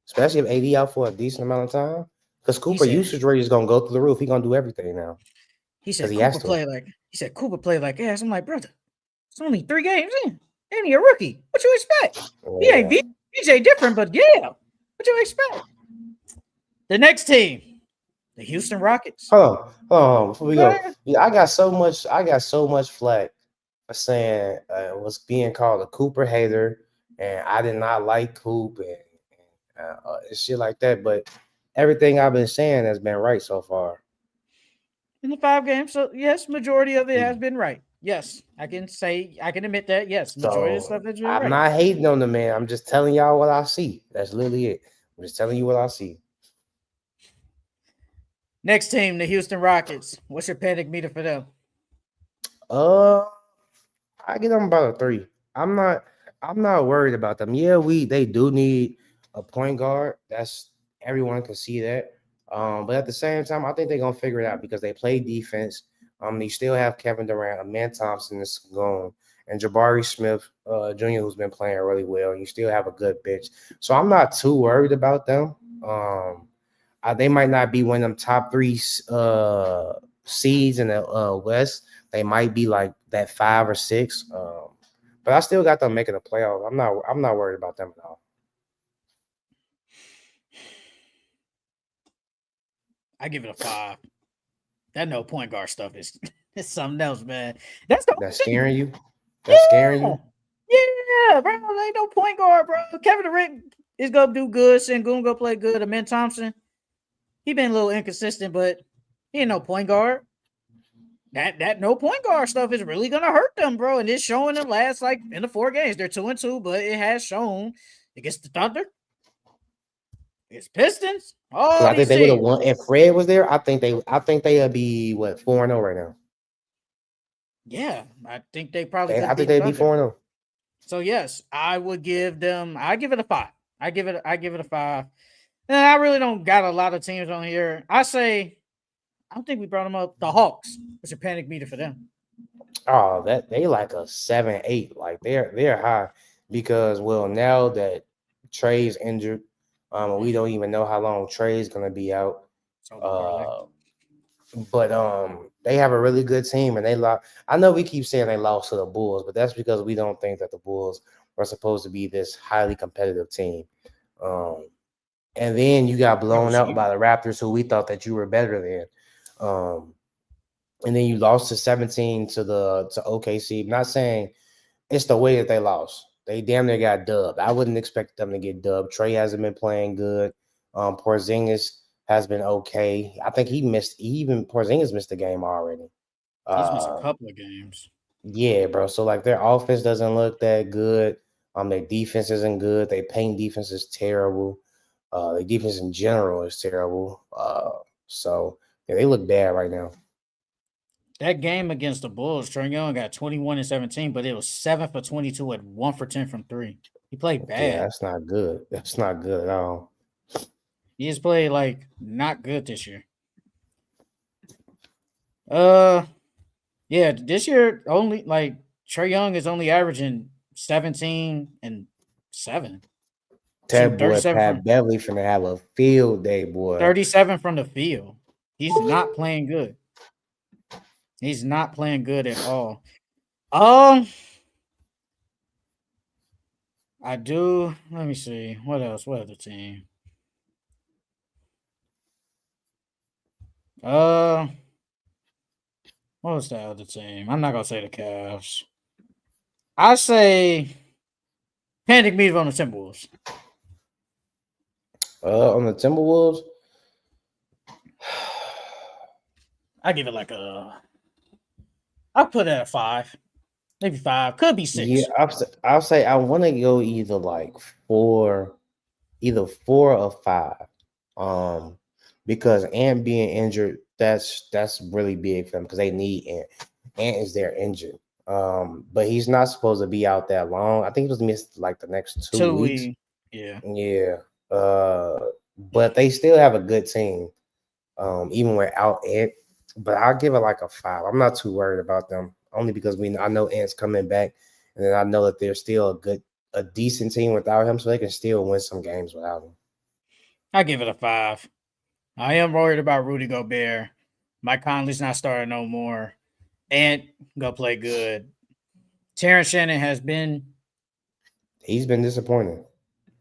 especially if AD out for a decent amount of time. Because he Cooper said, usage rate is gonna go through the roof. He gonna do everything now he because said he has Cooper to. played like Cooper played like ass. I'm like, brother, it's only 3 games in, and he a rookie. What you expect? He ain't Yeah. VJ different, but yeah, what you expect? The next team, the Houston Rockets. Hold on. Before we Go go, ahead. yeah, I got so much flack for saying was being called a Cooper hater, and I did not like Coop and shit like that. But everything I've been saying has been right so far. In the 5 games. So yes, majority of it has Mm. been right. Yes, I can admit that. Yes, majority of the stuff So has been I'm right. not hating on the man. I'm just telling y'all what I see. That's literally it. I'm just telling you what I see. Next team, the Houston Rockets. What's your panic meter for them? Uh, I get them about a 3. I'm not I'm not worried about them. Yeah, they do need a point guard. That's everyone can see that. But at the same time, I think they're gonna figure it out because they play defense. They still have Kevin Durant, Amen Thompson is gone, and Jabari Smith Jr., who's been playing really well, and you still have a good bench. So I'm not too worried about them. Um, they might not be one of them top 3 seeds in the West. They might be like that 5 or 6. But I still got them making the playoffs. I'm not worried about them at all. I give it a 5. That no point guard stuff is it's something else, man. That's the That's only thing. scaring you. That's scaring Yeah, you. yeah, bro. Ain't no point guard, bro. Kevin Durant is gonna do good. Sengun gonna play good. Amen Thompson, he been a little inconsistent, but he ain't no point guard. That no point guard stuff is really gonna hurt them, bro. And it's showing them last like in the 4 games. They're 2-2, but it has shown against the Thunder, against Pistons, Because all I think these they would have teams. won if Fred was there. I think they would be what 4-0 right now. Yeah, I think they probably could I beat think the they'd be Thunder. 4-0. So yes, I would give them. I give it a 5. I give it a 5. And I really don't got a lot of teams on here. I don't think we brought them up. The Hawks. What's your panic meter for them? Oh, that they like a 7-8. Like they're high because well now that Trey's injured, we don't even know how long Trey's gonna be out. So do parlay. Uh, but they have a really good team and they lost. I know we keep saying they lost to the Bulls, but that's because we don't think that the Bulls are supposed to be this highly competitive team. Um, and then you got Oh, blown out see, by the Raptors, who we thought that you were better than. And then you lost to 17 to OKC. I'm not saying it's the way that they lost. They damn near got dubbed. I wouldn't expect them to get dubbed. Trey hasn't been playing good. Porzingis has been okay. I think Porzingis missed the game already. he's missed a Uh, couple of games. yeah, bro. So like their offense doesn't look that good. Their defense isn't good. Their paint defense is terrible. Their defense in general is terrible. So yeah, they look bad right now. That game against the Bulls, Trae Young got 21 and 17, but it was 7 for 22 at 1 for 10 from 3. He played Yeah, bad. that's not good. That's not good at all. He just played like not good this year. Uh yeah, this year only like Trae Young is only averaging 17 and 7. Shooting That boy 37 Pat from Beverly finna have a field day, boy. 37 from the field. He's not playing good. He's not playing good at all. Um, I do. Let me see. What else? What other team? Uh, what was the other team? I'm not gonna say the Cavs. I say Panic Meter on the Timberwolves. On the Timberwolves, I give it like a. I'll put it at a 5, maybe 5. Could be yeah, 6. I'll say I want to go either 4 or 5. Um, because Ant being injured, that's really big for them because they need Ant. Ant is there injured. But he's not supposed to be out that long. I think he was missed like the next 2 weeks. Yeah. Yeah. But they still have a good team. Even without Ant. but I'll give it like a 5. I'm not too worried about them, only because I know Ant's coming back, and then I know that they're still a decent team without him, so they can still win some games without him. I give it a 5. I am worried about Rudy Gobert. Mike Conley's not starting no more. Ant go play good. Terrence Shannon has been. He's been disappointing.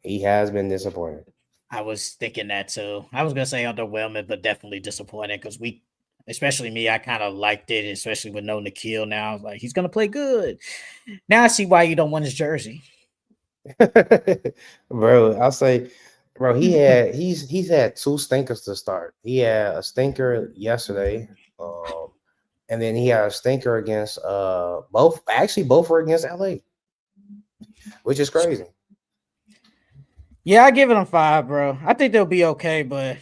He has been disappointing. I was thinking that too. I was gonna say underwhelming, but definitely disappointed because especially me, I kind of liked it, especially with no Nikhil now. I was like, he's gonna play good. Now I see why you don't want his jersey. Bro, I'll say, bro, he's had 2 stinkers to start. He had a stinker yesterday, and then he had a stinker against both were against LA, which is crazy. Yeah, I give it a 5, bro. I think they'll be okay, but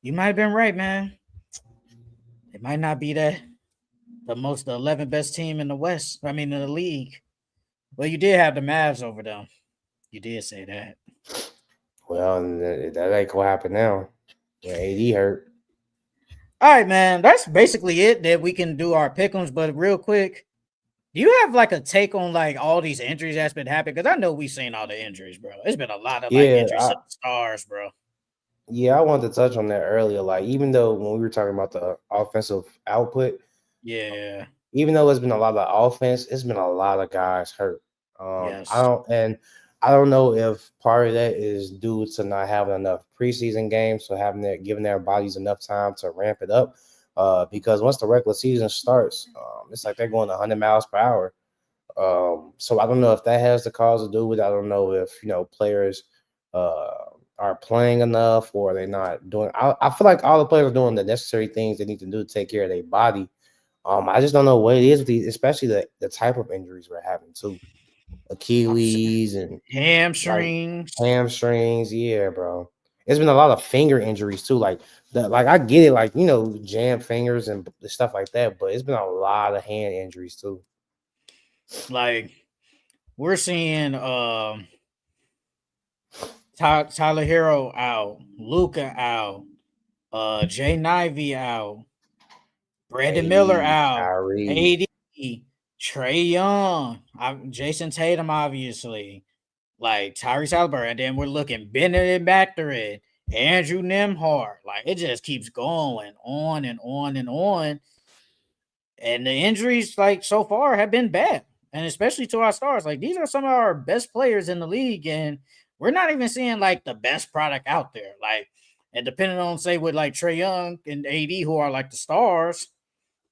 you might have been right, man. It might not be the 11th best team in the West. I mean, in the league. Well, you did have the Mavs over them. You did say that. Well, that ain't gonna happen now. When AD hurt. All right, man. That's basically it that we can do our pick'ems. But real quick, do you have like a take on like all these injuries that's been happening? Because I know we've seen all the injuries, bro. It's been a lot of like Yeah, injuries to the stars, bro. I wanted to touch on that earlier. Like, even though when we were talking about the offensive output, Yeah. even though it's been a lot of offense, it's been a lot of guys hurt. Yes. I don't know if part of that is due to not having enough preseason games, so giving their bodies enough time to ramp it up. Because once the regular season starts, it's like they're going 100 miles per hour. So I don't know if that has the cause to do with it. I don't know if players uh, are playing enough or they're not doing. I feel like all the players are doing the necessary things they need to do to take care of their body. I just don't know what it is with these, especially the type of injuries we're having too. Achilles and like Hamstrings. hamstrings. Yeah, bro. It's been a lot of finger injuries too. Like I get it, like jam fingers and stuff like that, but it's been a lot of hand injuries too. Like we're seeing Tyler Hero out, Luca out, Jay Nivey out, Brandon Miller AD, out, Kyrie, AD, Trey Young, Jason Tatum, obviously, like Tyrese Halliburton, and then we're looking Bennett and Mathurin, Andrew Nemhart. Like it just keeps going on and on and on. And the injuries, like so far, have been bad, and especially to our stars. Like these are some of our best players in the league, and we're not even seeing like the best product out there. Like, and depending on say with like Trey Young and AD, who are like the stars,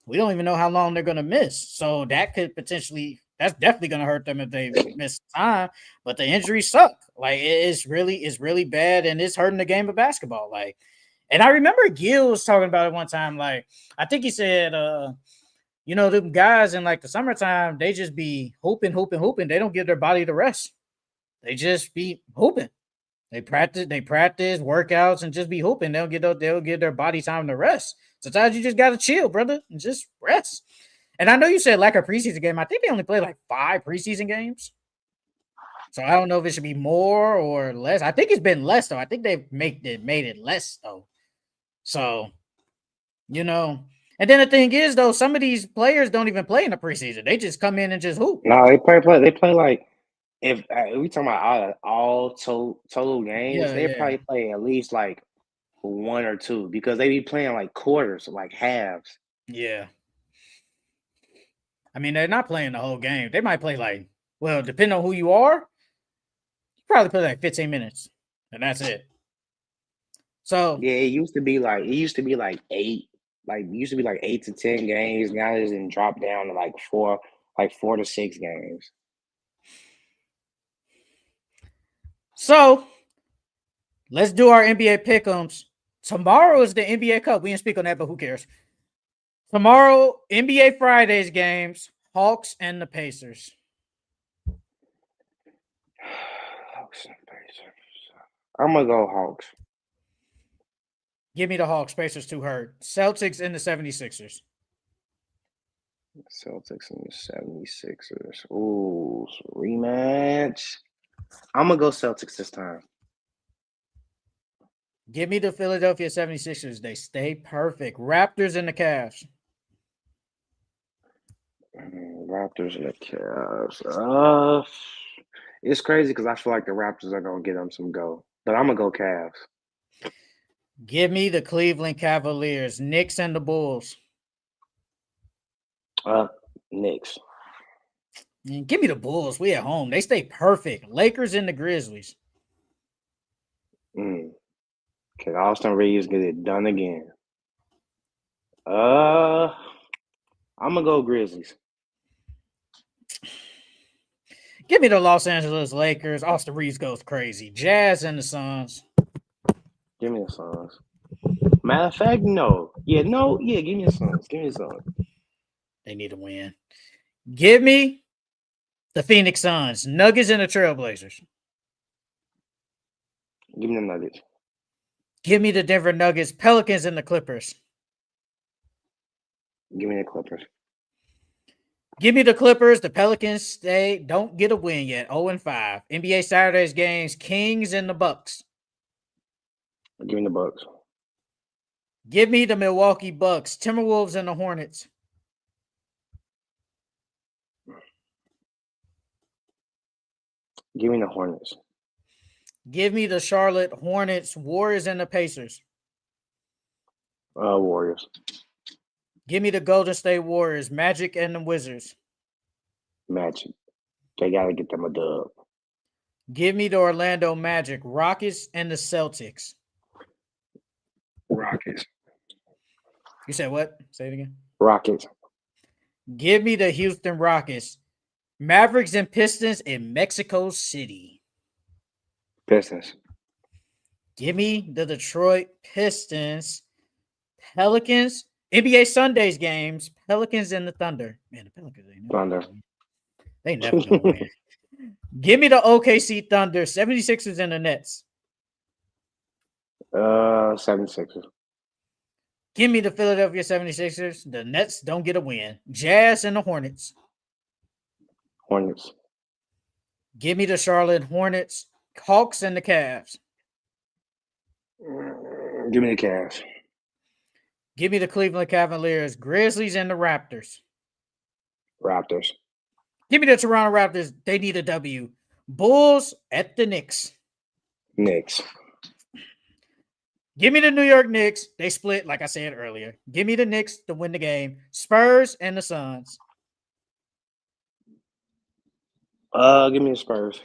we don't even know how long they're gonna miss. So that could potentially, that's definitely gonna hurt them if they miss time. But the injuries suck. Like it's really bad, and it's hurting the game of basketball. Like, and I remember Gil was talking about it one time. Like, I think he said, the guys in like the summertime, they just be hooping, hooping, hooping. They don't give their body the rest. They just be hooping. They practice workouts and just be hooping. They'll give their body time to rest. Sometimes you just gotta chill, brother, and just rest. And I know you said lack of preseason game. I think they only played like 5 preseason games. So I don't know if it should be more or less. I think it's been less though. I think they've made it less though. So you know, and then the thing is though, some of these players don't even play in the preseason. They just come in and just hoop. No, they play like if we talking about total games, Yeah, they yeah, probably play at least like one or two because they be playing like quarters, like halves. yeah. I mean, they're not playing the whole game. They might play like, well, depending on who you are, you probably play like 15 minutes, and that's it. So Yeah, it used to be like eight, like it used to be like 8 to 10 games. Now it's in drop down to like 4 to 6 games. so let's do our NBA pick'ems. Tomorrow is the NBA Cup. We didn't speak on that, but who cares? Tomorrow, NBA Fridays games, Hawks and the Pacers. Hawks and Pacers. I'm gonna go Hawks. Give me the Hawks. Pacers too hurt. Celtics and the 76ers. Celtics and the 76ers. Ooh, rematch. I'm gonna go Celtics this time. Give me the Philadelphia 76ers. They stay perfect. Raptors and the Cavs. Raptors and the Cavs. It's crazy because I feel like the Raptors are gonna get them some go, but I'm gonna go Cavs. Give me the Cleveland Cavaliers. Knicks and the Bulls. Knicks. And give me the Bulls. We at home. They stay perfect. Lakers and the Grizzlies. Okay, Austin Reeves get it done again. I'm gonna go Grizzlies. Give me the Los Angeles Lakers. Austin Reeves goes crazy. Jazz and the Suns. Give me the Suns. Matter of fact, no. Yeah, give me the Suns. Give me the Suns. They need to win. Give me the Phoenix Suns. Nuggets and the Trailblazers. Give me the Nuggets. Give me the Denver Nuggets. Pelicans and the Clippers. Give me the Clippers. Give me the Clippers. The Pelicans don't get a win yet. 0-5. NBA Saturday's games. Kings and the Bucks. Give me the Bucks. Give me the Milwaukee Bucks. Timberwolves and the Hornets. Give me the Hornets. Give me the Charlotte Hornets. Warriors and the Pacers. Warriors. Give me the Golden State Warriors. Magic and the Wizards. Magic. They gotta get them a dub. Give me the Orlando Magic. Rockets and the Celtics. Rockets. You said what? Say it again. Rockets. Give me the Houston Rockets. Mavericks and Pistons in Mexico City. Pistons. Give me the Detroit Pistons. Pelicans. NBA Sundays games. Pelicans and the Thunder. Man, the Pelicans ain't Thunder. They never gonna win. Give me the OKC Thunder. 76ers and the Nets. 76ers. Give me the Philadelphia 76ers. The Nets don't get a win. Jazz and the Hornets. Hornets. Give me the Charlotte Hornets. Hawks and the Cavs. Give me the Cavs. Give me the Cleveland Cavaliers. Grizzlies and the Raptors. Raptors. Give me the Toronto Raptors. They need a W. Bulls at the Knicks. Knicks. Give me the New York Knicks. They split, like I said earlier. Give me the Knicks to win the game. Spurs and the Suns. Give me the Spurs.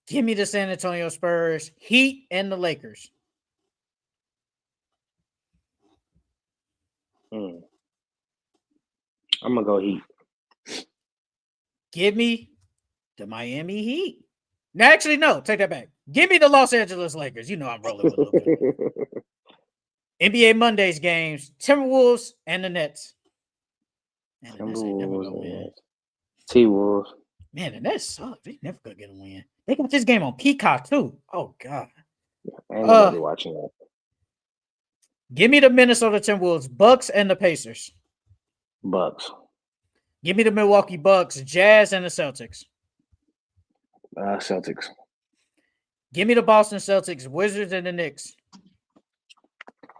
Give me the San Antonio Spurs. Heat and the Lakers. I'm gonna go Heat. Give me the Miami Heat. No, actually, no. Take that back. Give me the Los Angeles Lakers. You know I'm rolling with a little bit. NBA Mondays games. Timberwolves and the Nets. Man, the Nets ain't never gonna win. T-Wolves. Man, the Nets suck. They never gonna get a win. They got this game on Peacock too. Oh God. Ain't nobody watching that. Give me the Minnesota Timberwolves, Bucks and the Pacers. Bucks. Give me the Milwaukee Bucks, Jazz and the Celtics. Celtics. Give me the Boston Celtics, Wizards and the Knicks.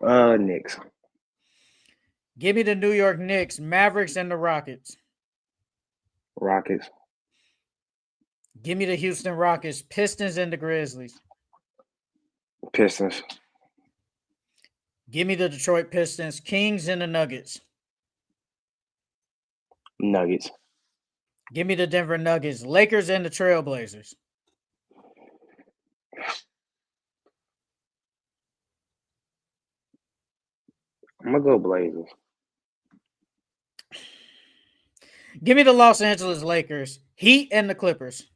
Knicks. Give me the New York Knicks, Mavericks and the Rockets. Rockets. Give me the Houston Rockets, Pistons and the Grizzlies. Pistons. Give me the Detroit Pistons, Kings and the Nuggets. Nuggets. Give me the Denver Nuggets, Lakers and the Trailblazers. I'm gonna go Blazers. Give me the Los Angeles Lakers, Heat and the Clippers.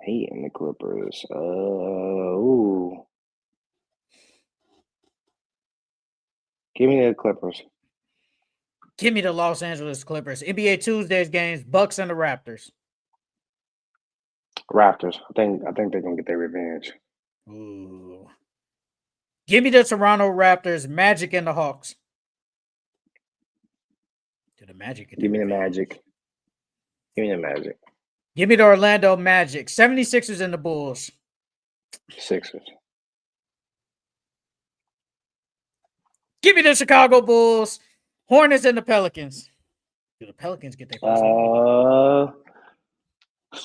Heat and the Clippers. Ooh. Give me the Clippers. Give me the Los Angeles Clippers. NBA Tuesdays games, Bucks and the Raptors. Raptors. I think they're gonna get their revenge. Ooh. Give me the Toronto Raptors, Magic and the Hawks. To the Magic. Give me the Magic. Give me the Magic. Give me the Orlando Magic, 76ers and the Bulls. Sixers. Give me the Chicago Bulls, Hornets, and the Pelicans. Do the Pelicans get their first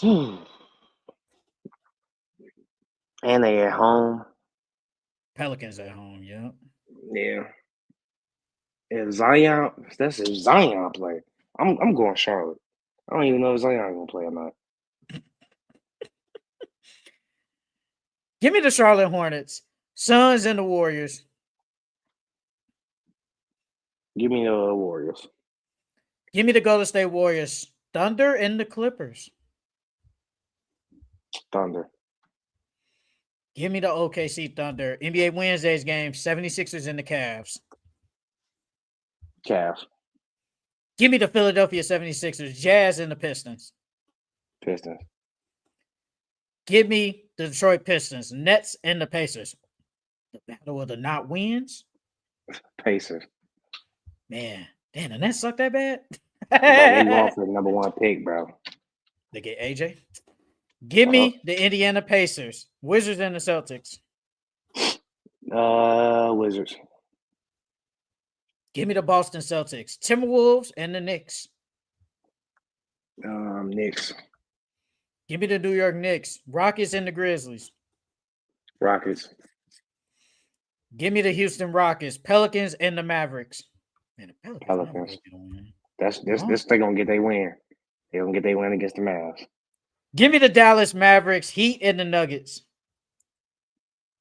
one? And they at home. Pelicans at home, yeah. Yeah. If Zion, that's if Zion play. I'm going Charlotte. I don't even know if Zion gonna play or not. Give me the Charlotte Hornets, Suns, and the Warriors. Give me the Warriors. Give me the Golden State Warriors, Thunder, and the Clippers. Thunder. Give me the OKC Thunder. NBA Wednesday's game, 76ers and the Cavs. Cavs. Give me the Philadelphia 76ers, Jazz, and the Pistons. Pistons. Give me the Detroit Pistons, Nets, and the Pacers. The battle of the not wins. Pacers. Man, damn, the Nets suck that bad. Bro, they going for the number one pick, bro. They get AJ. Give me the Indiana Pacers, Wizards, and the Celtics. Wizards. Give me the Boston Celtics, Timberwolves, and the Knicks. Knicks. Give me the New York Knicks, Rockets, and the Grizzlies. Rockets. Give me the Houston Rockets, Pelicans, and the Mavericks. Man, the Pelicans. This they gonna get their win. They gonna get their win against the Mavs. Give me the Dallas Mavericks, Heat, and the Nuggets.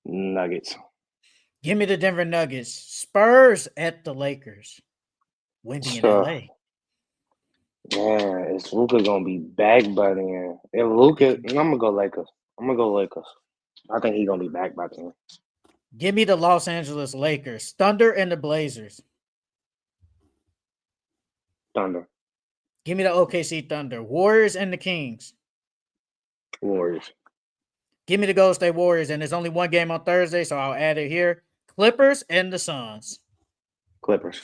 Nuggets. Give me the Denver Nuggets, Spurs at the Lakers. Windy in LA. Yeah, is Luka gonna be back by then? If Luka, I'm gonna go Lakers. I think he's gonna be back by then. Give me the Los Angeles Lakers, Thunder, and the Blazers. Thunder. Give me the OKC Thunder, Warriors, and the Kings. Warriors. Give me the Golden State Warriors, and there's only one game on Thursday, so I'll add it here. Clippers and the Suns. Clippers.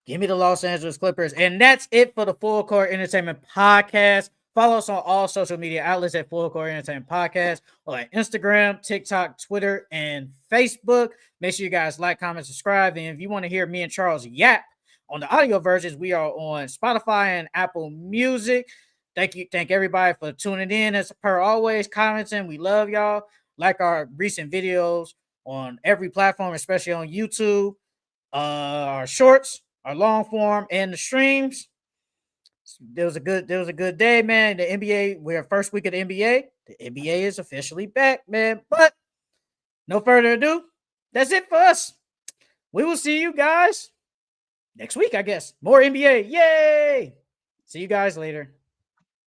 Give me the Los Angeles Clippers. And that's it for the Full Court Entertainment Podcast. Follow us on all social media outlets at Full Court Entertainment Podcast on Instagram, TikTok, Twitter, and Facebook. Make sure you guys like, comment, subscribe. And if you want to hear me and Charles yap on the audio versions, we are on Spotify and Apple Music. Thank everybody for tuning in. As per always, commenting. We love y'all. Like our recent videos on every platform, especially on YouTube, our shorts, our long form, and the streams. There was a good day, man. The NBA, we're first week of the NBA. The NBA is officially back, man. But no further ado, that's it for us. We will see you guys next week, I guess. More NBA. Yay! See you guys later.